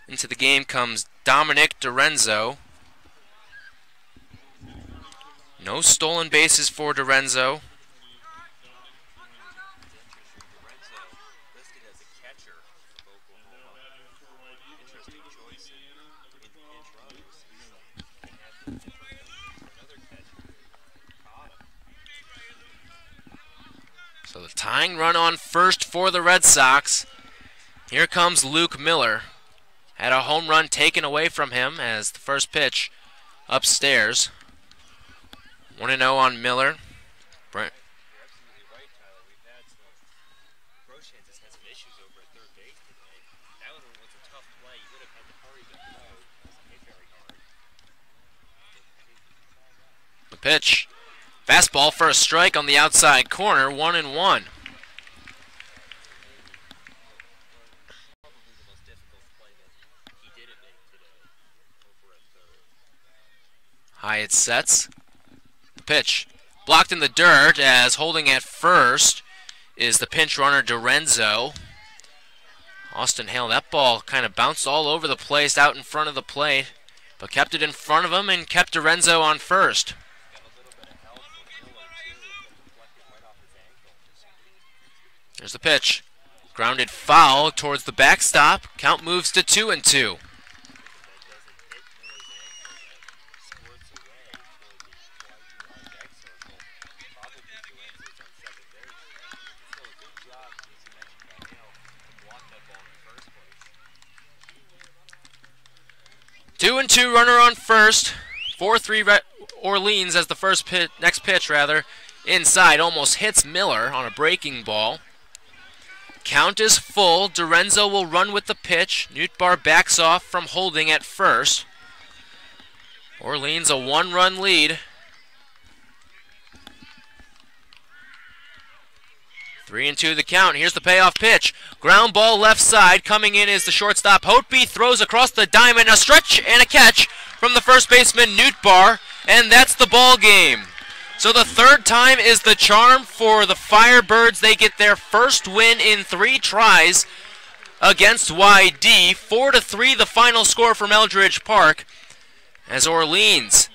Into the game comes Dominic DiRenzo. No stolen bases for DiRenzo. DiRenzo listed as a catcher for Oklahoma. Interesting choice in pinch runners. They have been different for another catcher. Cottom. So the tying run on first for the Red Sox. Here comes Luke Miller. Had a home run taken away from him as the first pitch upstairs. 1-0 on Miller. You're absolutely right, Tyler. We've had some. Groshans has had some issues over at third base today. That one was a tough play. You would have had to hurry the throw. It wasn't hit very hard. The pitch Fastball for a strike on the outside corner, 1-1. Probably the most difficult play that he didn't make today over at third. Hyatt sets. The pitch blocked in the dirt as holding at first is the pinch runner DiRenzo. Austin Hale, that ball kind of bounced all over the place out in front of the plate, but kept it in front of him and kept DiRenzo on first. There's the pitch. Grounded foul towards the backstop. Count moves to 2-2. Two and two, runner on first. 4-3 Orleans as the first pitch, next pitch rather. Inside, almost hits Miller on a breaking ball. Count is full. DiRenzo will run with the pitch. Nootbaar backs off from holding at first. Orleans a 1-run lead. 3-2 the count. Here's the payoff pitch. Ground ball left side. Coming in is the shortstop. Hotby throws across the diamond. A stretch and a catch from the first baseman Nootbaar. And that's the ball game. So the third time is the charm for the Firebirds. They get their first win in 3 tries against YD. 4-3 the final score from Eldridge Park. As Orleans,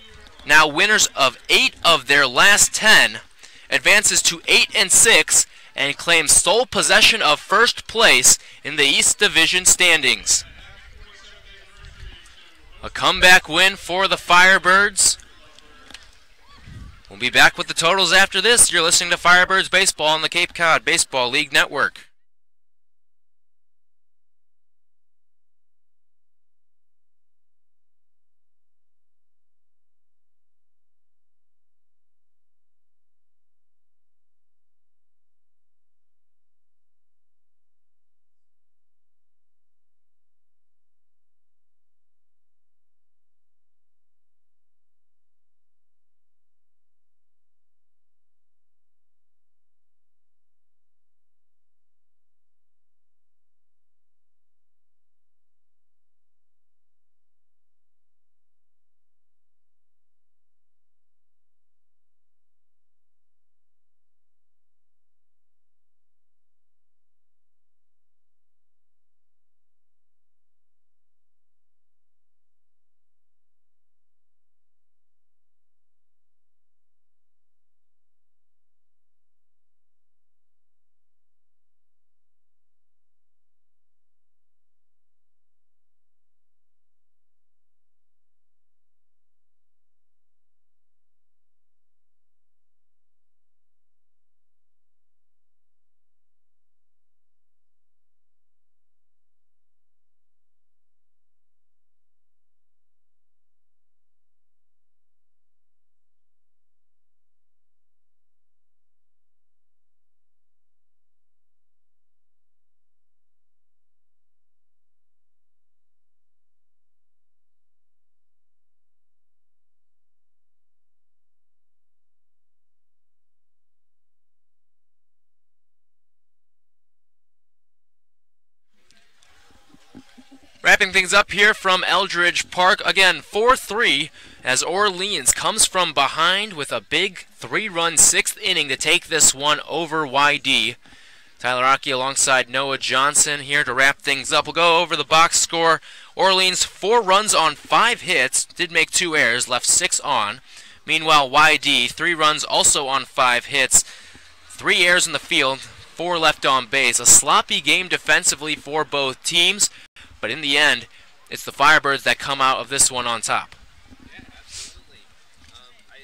now winners of 8 of their last 10, advances to 8-6 and claims sole possession of first place in the East Division standings. A comeback win for the Firebirds. We'll be back with the totals after this. You're listening to Firebirds Baseball on the Cape Cod Baseball League Network. Wrapping things up here from Eldridge Park. Again, 4-3 as Orleans comes from behind with a big 3-run 6th inning to take this one over YD. Tyler Aki alongside Noah Johnson here to wrap things up. We'll go over the box score. Orleans 4 runs on 5 hits, did make 2 errors, left 6 on. Meanwhile, YD 3 runs also on 5 hits, 3 errors in the field, 4 left on base. A sloppy game defensively for both teams. But in the end, it's the Firebirds that come out of this one on top. Yeah, absolutely.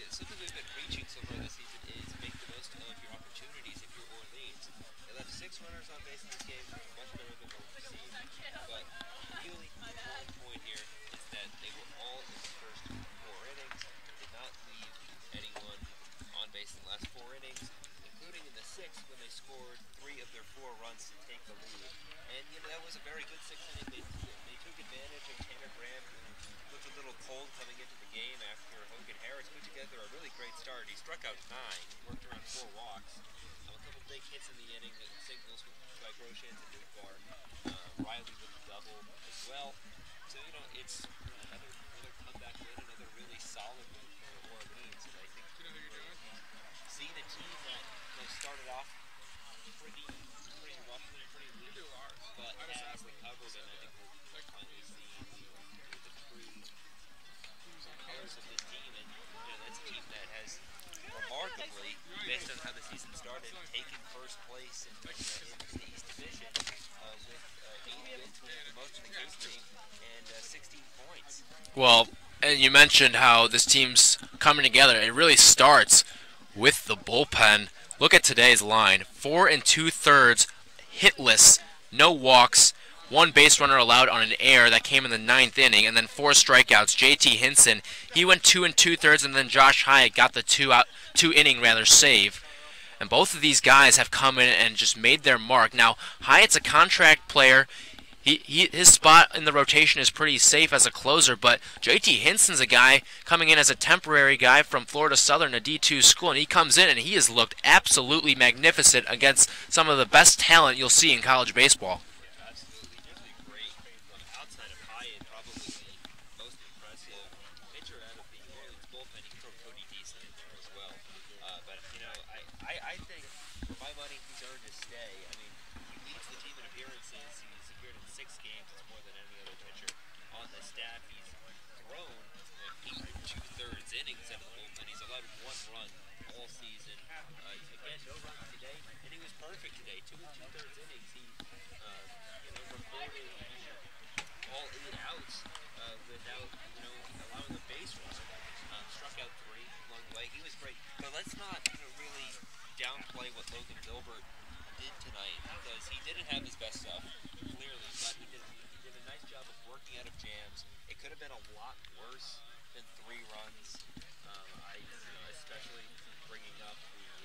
Something we've been preaching so far this season is make the most of your opportunities if you're Orleans. They left 6 runners on base in this game, much better than what we've seen. But really, the only point here is that they were all in the first 4 innings, did not leave anyone on base in the last 4 innings, including in the 6th when they scored 3 of their 4 runs to take the lead. And, you know, that was a very good 6th inning. They took advantage of Tanner Graham, who looked a little cold coming into the game after Hogan Harris put together a really great start. He struck out 9, worked around 4 walks. A couple big hits in the inning, singles by Groshans and Newbar. Riley with a double as well. So, it's another comeback win, another really solid win for Orleans. And I think seeing a team that started off pretty roughly, pretty weak, but has recovered, and I think we'll finally see the true colors of this team. And that's a team that has remarkably, based on how the season started, taken first place in the East Division with 8 wins, which is the most in the history, and 16 points. Well, and you mentioned how this team's coming together. It really starts with the bullpen. Look at today's line. 4 2/3 hitless, no walks, 1 base runner allowed on an error that came in the 9th inning, and then 4 strikeouts. JT Hinson, he went 2 2/3, and then Josh Hyatt got the 2 inning save. And both of these guys have come in and just made their mark. Now, Hyatt's a contract player. His spot in the rotation is pretty safe as a closer, but JT Hinson's a guy coming in as a temporary guy from Florida Southern, a D2 school, and he comes in and he has looked absolutely magnificent against some of the best talent you'll see in college baseball. Yeah, absolutely. Just a great, outside of Hyatt, probably the most impressive pitcher out of the Orleans bullpen. You can throw Cody Deason in there as well. But, I think for my money, he's earned his stay. I mean, he leads the team in appearances. He's appeared in 6 games. It's more than any other pitcher on the staff. He's thrown 8 2/3 innings out of the bullpen. He's allowed 1 run all season. Again, no runs today, and he was perfect today. 2 2/3 innings. He recorded all 8 outs without allowing a base runner. Struck out 3 along the way. He was great. But let's not really downplay what Logan Gilbert did tonight, because he didn't have his best stuff, clearly, but he did a nice job of working out of jams. It could have been a lot worse than 3 runs. Especially bringing up the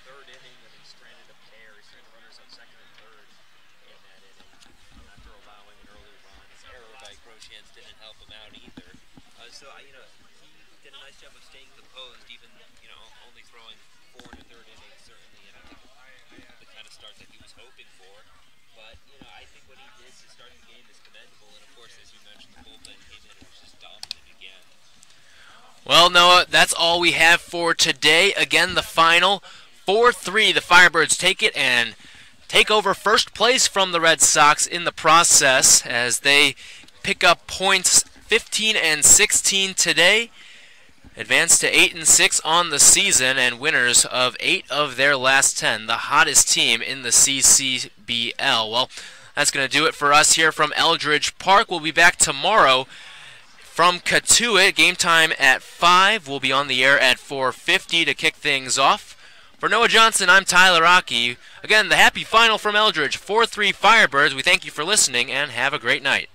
3rd inning when he stranded a pair. He stranded runners on 2nd and 3rd in that inning after allowing an early run. His error by Groshans didn't help him out either. He did a nice job of staying composed, even only throwing 4 1/3 innings, certainly, and the kind of start that he was hoping for. But I think what he did to start the game is commendable. And of course, as you mentioned, the bullpen came in and was just dominant again. Well, Noah, that's all we have for today. Again, the final 4-3. The Firebirds take it and take over first place from the Red Sox in the process as they pick up points 15 and 16 today. Advanced to 8 and 6 on the season and winners of 8 of their last 10. The hottest team in the CCBL. Well, that's going to do it for us here from Eldridge Park. We'll be back tomorrow from Catuit. Game time at 5. We'll be on the air at 4:50 to kick things off. For Noah Johnson, I'm Tyler Rocky. Again, the happy final from Eldridge, 4-3 Firebirds. We thank you for listening and have a great night.